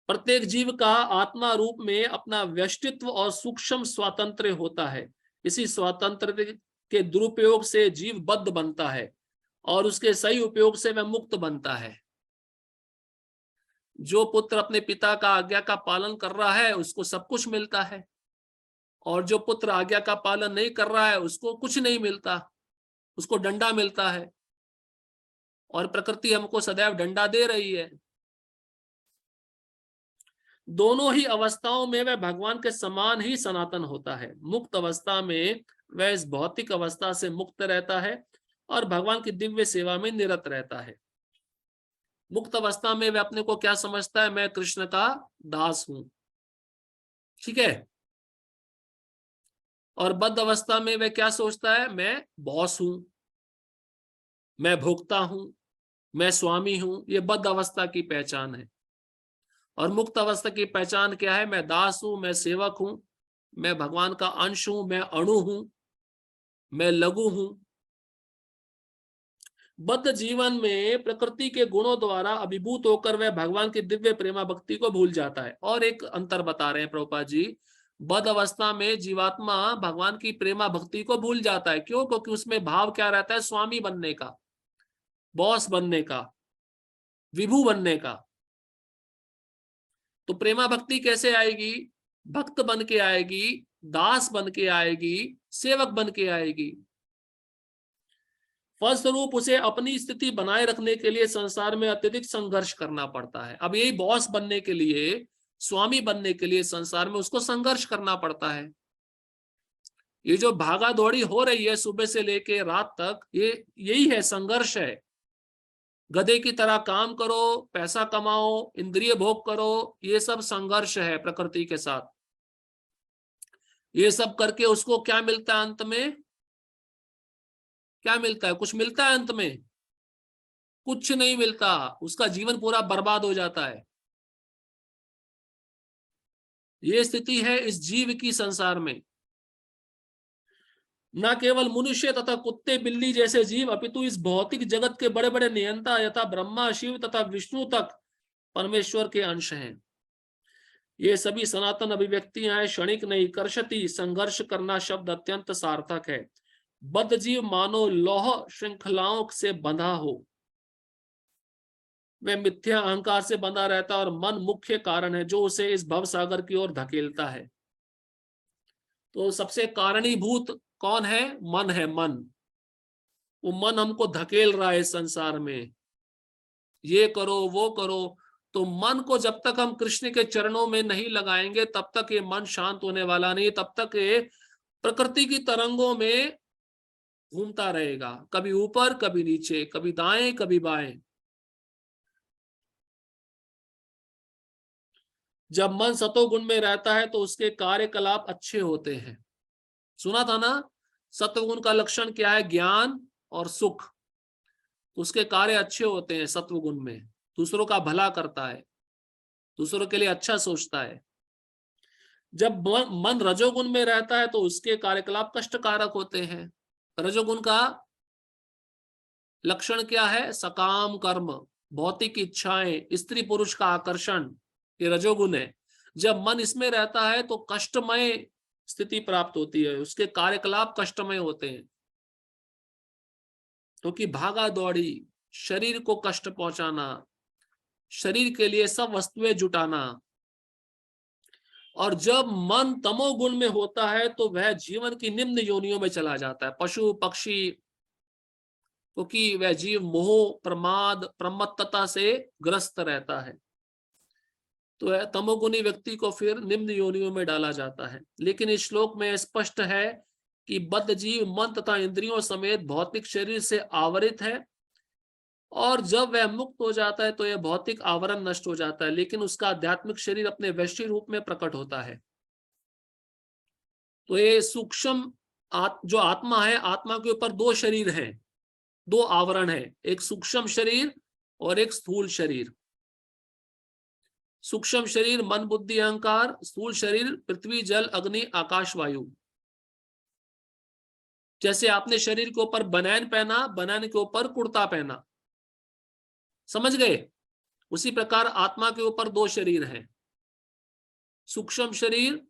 प्रत्येक जीव का आत्मा रूप में अपना व्यष्टित्व और सूक्ष्म स्वातंत्र्य होता है। इसी स्वातंत्र्य के दुरुपयोग से जीव बद्ध बनता है और उसके सही उपयोग से वह मुक्त बनता है। जो पुत्र अपने पिता का आज्ञा का पालन कर रहा है उसको सब कुछ मिलता है, और जो पुत्र आज्ञा का पालन नहीं कर रहा है उसको कुछ नहीं मिलता, उसको डंडा मिलता है। और प्रकृति हमको सदैव डंडा दे रही है। दोनों ही अवस्थाओं में वह भगवान के समान ही सनातन होता है। मुक्त अवस्था में वह इस भौतिक अवस्था से मुक्त रहता है और भगवान की दिव्य सेवा में निरत रहता है। मुक्त अवस्था में वह अपने को क्या समझता है? मैं कृष्ण का दास हूं, ठीक है। और बद्ध अवस्था में वह क्या सोचता है? मैं बॉस हूं, मैं भोक्ता हूं, मैं स्वामी हूं। ये बद्ध अवस्था की पहचान है। और मुक्त अवस्था की पहचान क्या है? मैं दास हूं, मैं सेवक हूं, मैं भगवान का अंश हूं, मैं अणु हूं, मैं लघु हूं। बद्ध जीवन में प्रकृति के गुणों द्वारा अभिभूत होकर वह भगवान की दिव्य प्रेमा भक्ति को भूल जाता है। और एक अंतर बता रहे हैं प्रभुपाद जी, बद्ध अवस्था में जीवात्मा भगवान की प्रेमा भक्ति को भूल जाता है। क्यों? क्योंकि उसमें भाव क्या रहता है? स्वामी बनने का, बॉस बनने का, विभु बनने का। तो प्रेमा भक्ति कैसे आएगी? भक्त बन के आएगी, दास बन के आएगी, सेवक बन के आएगी। फलस्वरूप उसे अपनी स्थिति बनाए रखने के लिए संसार में अत्यधिक संघर्ष करना पड़ता है। अब यही बॉस बनने के लिए, स्वामी बनने के लिए संसार में उसको संघर्ष करना पड़ता है। ये जो भागा दौड़ी हो रही है सुबह से लेके रात तक, ये यही है, संघर्ष है। गधे की तरह काम करो, पैसा कमाओ, इंद्रिय भोग करो, ये सब संघर्ष है प्रकृति के साथ। ये सब करके उसको क्या मिलता है अंत में? क्या मिलता है? कुछ मिलता है अंत में? कुछ नहीं मिलता। उसका जीवन पूरा बर्बाद हो जाता है। ये स्थिति है इस जीव की संसार में। न केवल मनुष्य तथा कुत्ते बिल्ली जैसे जीव, अपितु इस भौतिक जगत के बड़े बड़े नियंता यथा ब्रह्मा, शिव तथा विष्णु तक परमेश्वर के अंश हैं। ये सभी सनातन अभिव्यक्तियां हैं, क्षणिक नहीं। कर्षति, संघर्ष करना शब्द अत्यंत सार्थक है। बद्ध जीव मानो लौह श्रृंखलाओं से बंधा हो, वह मिथ्या अहंकार से बंधा रहता है और मन मुख्य कारण है जो उसे इस भव सागर की ओर धकेलता है। तो सबसे कारणीभूत कौन है? मन है। मन, वो मन हमको धकेल रहा है संसार में, ये करो वो करो। तो मन को जब तक हम कृष्ण के चरणों में नहीं लगाएंगे तब तक ये मन शांत होने वाला नहीं। तब तक ये प्रकृति की तरंगों में घूमता रहेगा, कभी ऊपर कभी नीचे, कभी दाएं कभी बाएं। जब मन सतोगुण में रहता है तो उसके कार्यकलाप अच्छे होते हैं। सुना था ना, सत्वगुण का लक्षण क्या है? ज्ञान और सुख। उसके कार्य अच्छे होते हैं सत्वगुण में, दूसरों का भला करता है, दूसरों के लिए अच्छा सोचता है। जब मन रजोगुण में रहता है तो उसके कार्यकलाप कष्टकारक होते हैं। रजोगुण का लक्षण क्या है? सकाम कर्म, भौतिक इच्छाएं, स्त्री पुरुष का आकर्षण, ये रजोगुण है। जब मन इसमें रहता है तो कष्टमय स्थिति प्राप्त होती है, उसके कार्यकलाप कष्टमय होते हैं। क्योंकि भागा दौड़ी, शरीर को कष्ट पहुंचाना, शरीर के लिए सब वस्तुएं जुटाना। और जब मन तमोगुण में होता है तो वह जीवन की निम्न योनियों में चला जाता है, पशु पक्षी। क्योंकि वह जीव मोह, प्रमाद, प्रमत्तता से ग्रस्त रहता है। तो तमोगुणी व्यक्ति को फिर निम्न योनियों में डाला जाता है। लेकिन इस श्लोक में स्पष्ट है कि बद्ध जीव मन तथा इंद्रियों समेत भौतिक शरीर से आवरित है, और जब वह मुक्त हो जाता है तो यह भौतिक आवरण नष्ट हो जाता है, लेकिन उसका आध्यात्मिक शरीर अपने वैश्य रूप में प्रकट होता है। तो ये सूक्ष्म जो आत्मा है, आत्मा के ऊपर दो शरीर हैं, दो आवरण है, एक सूक्ष्म शरीर और एक स्थूल शरीर। सूक्ष्म शरीर मन बुद्धि अहंकार, स्थूल शरीर पृथ्वी जल अग्नि आकाश वायु। जैसे आपने शरीर के ऊपर बनैन पहना, बनैन के ऊपर कुर्ता पहना, समझ गए? उसी प्रकार आत्मा के ऊपर दो शरीर हैं, सूक्ष्म शरीर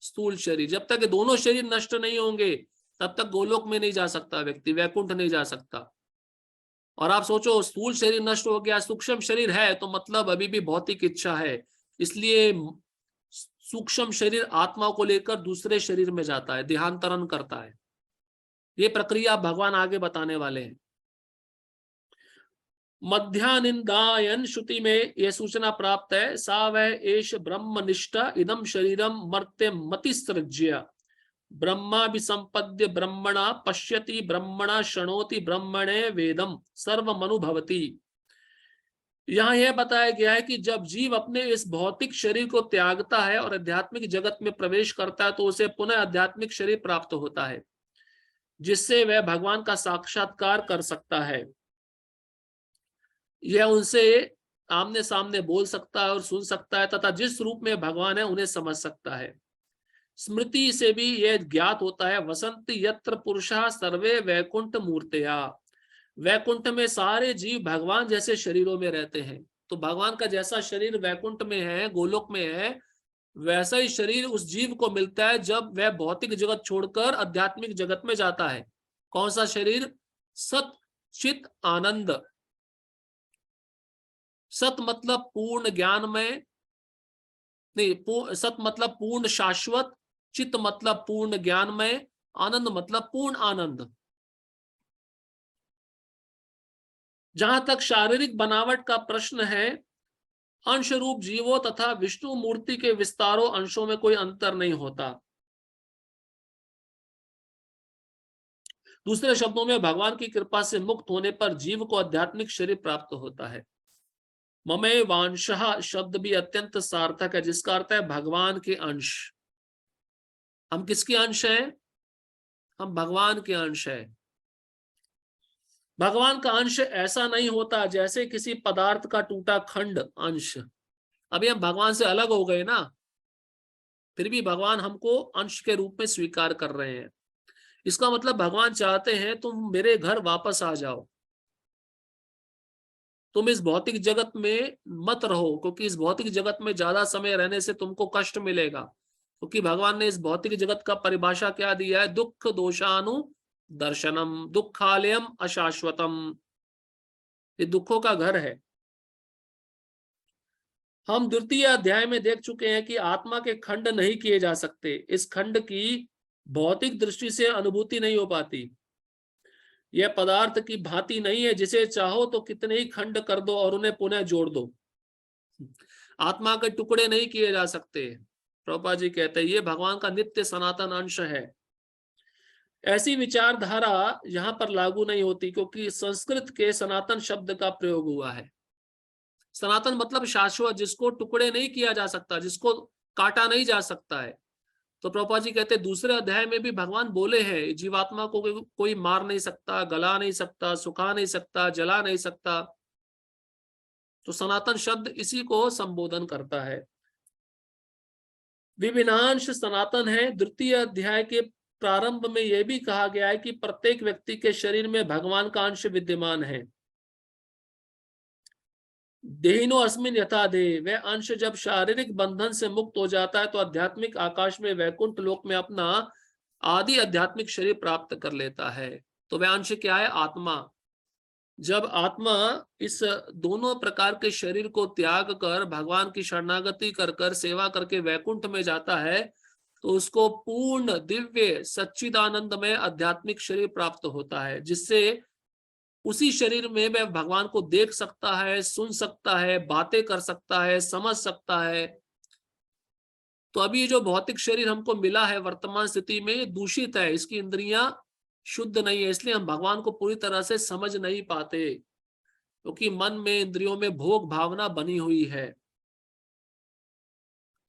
स्थूल शरीर। जब तक दोनों शरीर नष्ट नहीं होंगे तब तक गोलोक में नहीं जा सकता व्यक्ति, वैकुंठ नहीं जा सकता। और आप सोचो, स्थूल शरीर नष्ट हो गया, सूक्ष्म शरीर है, तो मतलब अभी भी भौतिक इच्छा है, इसलिए सूक्ष्म शरीर आत्मा को लेकर दूसरे शरीर में जाता है, देहांतरण करता है। ये प्रक्रिया भगवान आगे बताने वाले हैं। मध्यानिंदायन श्रुति में यह सूचना प्राप्त है, सा वह एष ब्रह्मनिष्ठा इदम शरीरम मर्त्य मतिसृज्य ब्रह्मा विसंपद्य ब्रह्मणा पश्यति ब्रह्मणा शृणोति ब्रह्मणे वेदम सर्वमनुभवति। यहाँ यह बताया गया है कि जब जीव अपने इस भौतिक शरीर को त्यागता है और आध्यात्मिक जगत में प्रवेश करता है तो उसे पुनः आध्यात्मिक शरीर प्राप्त होता है, जिससे वह भगवान का साक्षात्कार कर सकता है। यह उनसे आमने सामने बोल सकता है और सुन सकता है तथा जिस रूप में भगवान है उन्हें समझ सकता है। स्मृति से भी यह ज्ञात होता है, वसंति यत्र पुरुषा सर्वे वैकुंठ मूर्तया। वैकुंठ में सारे जीव भगवान जैसे शरीरों में रहते हैं। तो भगवान का जैसा शरीर वैकुंठ में है, गोलोक में है, वैसा ही शरीर उस जीव को मिलता है जब वह भौतिक जगत छोड़कर आध्यात्मिक जगत में जाता है। कौन सा शरीर? सत चित आनंद। सत मतलब पूर्ण ज्ञान में नहीं, सत मतलब पूर्ण शाश्वत, चित्त मतलब पूर्ण ज्ञान में, आनंद मतलब पूर्ण आनंद। जहां तक शारीरिक बनावट का प्रश्न है, अंश रूप जीवों तथा विष्णु मूर्ति के विस्तारों अंशों में कोई अंतर नहीं होता। दूसरे शब्दों में भगवान की कृपा से मुक्त होने पर जीव को आध्यात्मिक शरीर प्राप्त होता है। ममे वांशः शब्द भी अत्यंत सार्थक है, जिसका अर्थ है भगवान के अंश। हम किसके अंश हैं? हम भगवान के अंश हैं। भगवान का अंश ऐसा नहीं होता जैसे किसी पदार्थ का टूटा खंड अंश। अभी हम भगवान से अलग हो गए ना, फिर भी भगवान हमको अंश के रूप में स्वीकार कर रहे हैं। इसका मतलब भगवान चाहते हैं तुम मेरे घर वापस आ जाओ, तुम इस भौतिक जगत में मत रहो, क्योंकि इस भौतिक जगत में ज्यादा समय रहने से तुमको कष्ट मिलेगा। क्योंकि भगवान ने इस भौतिक जगत का परिभाषा क्या दिया है? दुख दोषानु दर्शनम दुखालयम अशाश्वतम। ये दुखों का घर है। हम द्वितीय अध्याय में देख चुके हैं कि आत्मा के खंड नहीं किए जा सकते। इस खंड की भौतिक दृष्टि से अनुभूति नहीं हो पाती। यह पदार्थ की भांति नहीं है जिसे चाहो तो कितने ही खंड कर दो और उन्हें पुनः जोड़ दो। आत्मा के टुकड़े नहीं किए जा सकते। प्रभुपाद जी कहते हैं ये भगवान का नित्य सनातन अंश है। ऐसी विचारधारा यहाँ पर लागू नहीं होती, क्योंकि संस्कृत के सनातन शब्द का प्रयोग हुआ है। सनातन मतलब शाश्वत, जिसको टुकड़े नहीं किया जा सकता, जिसको काटा नहीं जा सकता है। तो प्रभुपाद जी कहते हैं दूसरे अध्याय में भी भगवान बोले हैं जीवात्मा को कोई मार नहीं सकता, गला नहीं सकता, सुखा नहीं सकता, जला नहीं सकता। तो सनातन शब्द इसी को संबोधन करता है। विभिन्नांश सनातन है। द्वितीय अध्याय के प्रारंभ में यह भी कहा गया है कि प्रत्येक व्यक्ति के शरीर में भगवान का अंश विद्यमान है। देहिनो अस्मिन यथा देह, वह अंश जब शारीरिक बंधन से मुक्त हो जाता है तो आध्यात्मिक आकाश में वैकुंठ लोक में अपना आदि आध्यात्मिक शरीर प्राप्त कर लेता है। तो वह अंश क्या है? आत्मा। जब आत्मा इस दोनों प्रकार के शरीर को त्याग कर भगवान की शरणागति कर कर सेवा करके वैकुंठ में जाता है तो उसको पूर्ण दिव्य सच्चिदानंदमय आध्यात्मिक शरीर प्राप्त होता है, जिससे उसी शरीर में वह भगवान को देख सकता है, सुन सकता है, बातें कर सकता है, समझ सकता है। तो अभी जो भौतिक शरीर हमको मिला है वर्तमान स्थिति में दूषित है, इसकी इंद्रियां शुद्ध नहीं है, इसलिए हम भगवान को पूरी तरह से समझ नहीं पाते, क्योंकि मन में इंद्रियों में भोग भावना बनी हुई है।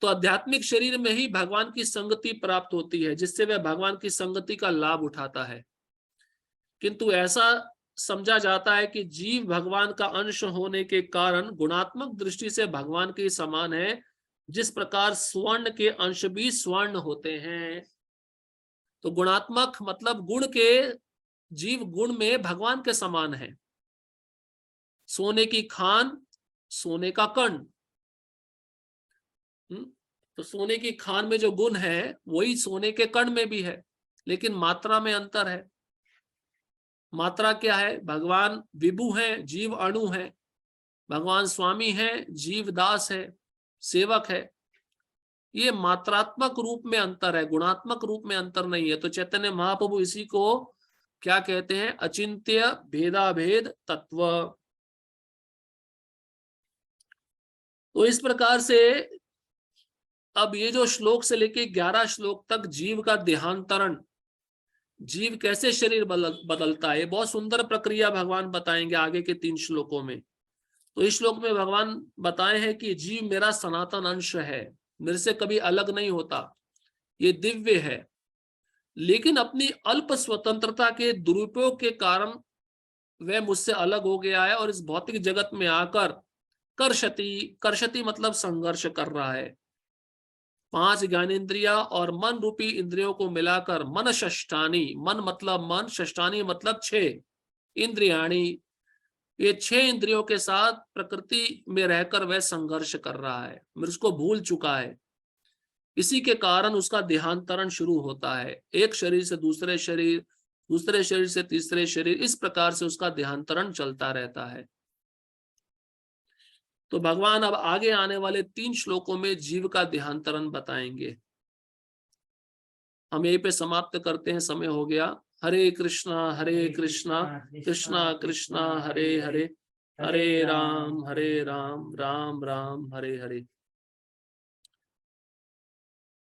तो आध्यात्मिक शरीर में ही भगवान की संगति प्राप्त होती है, जिससे वह भगवान की संगति का लाभ उठाता है। किंतु ऐसा समझा जाता है कि जीव भगवान का अंश होने के कारण गुणात्मक दृष्टि से भगवान के समान है, जिस प्रकार स्वर्ण के अंश भी स्वर्ण होते हैं। तो गुणात्मक मतलब गुण के, जीव गुण में भगवान के समान है। सोने की खान, सोने का कण, तो सोने की खान में जो गुण है वही सोने के कण में भी है, लेकिन मात्रा में अंतर है। मात्रा क्या है? भगवान विभु है, जीव अणु है। भगवान स्वामी है, जीव दास है, सेवक है। ये मात्रात्मक रूप में अंतर है, गुणात्मक रूप में अंतर नहीं है। तो चैतन्य महाप्रभु इसी को क्या कहते हैं? अचिंत्य भेदाभेद तत्व। तो इस प्रकार से अब ये जो श्लोक से लेके 11 श्लोक तक जीव का देहांतरण, जीव कैसे शरीर बदलता है, बहुत सुंदर प्रक्रिया भगवान बताएंगे आगे के 3 श्लोकों में। तो इस श्लोक में भगवान बताए हैं कि जीव मेरा सनातन अंश है, मेरे से कभी अलग नहीं होता, ये दिव्य है, लेकिन अपनी अल्प स्वतंत्रता के दुरुपयोग के कारण वह मुझसे अलग हो गया है और इस भौतिक जगत में आकर कर्षति मतलब संघर्ष कर रहा है। 5 ज्ञानेंद्रिया और मन रूपी इंद्रियों को मिलाकर मन षष्ठानी, मन मतलब मन, षष्ठानी मतलब 6 इंद्रियाणी, ये 6 इंद्रियों के साथ प्रकृति में रहकर वह संघर्ष कर रहा है, उसको भूल चुका है। इसी के कारण उसका देहांतरण शुरू होता है, एक शरीर से दूसरे शरीर, दूसरे शरीर से तीसरे शरीर, इस प्रकार से उसका देहांतरण चलता रहता है। तो भगवान अब आगे आने वाले 3 श्लोकों में जीव का देहांतरण बताएंगे। हम यहीं पे समाप्त करते हैं, समय हो गया। हरे कृष्णा कृष्णा कृष्णा हरे हरे, हरे राम राम राम हरे हरे।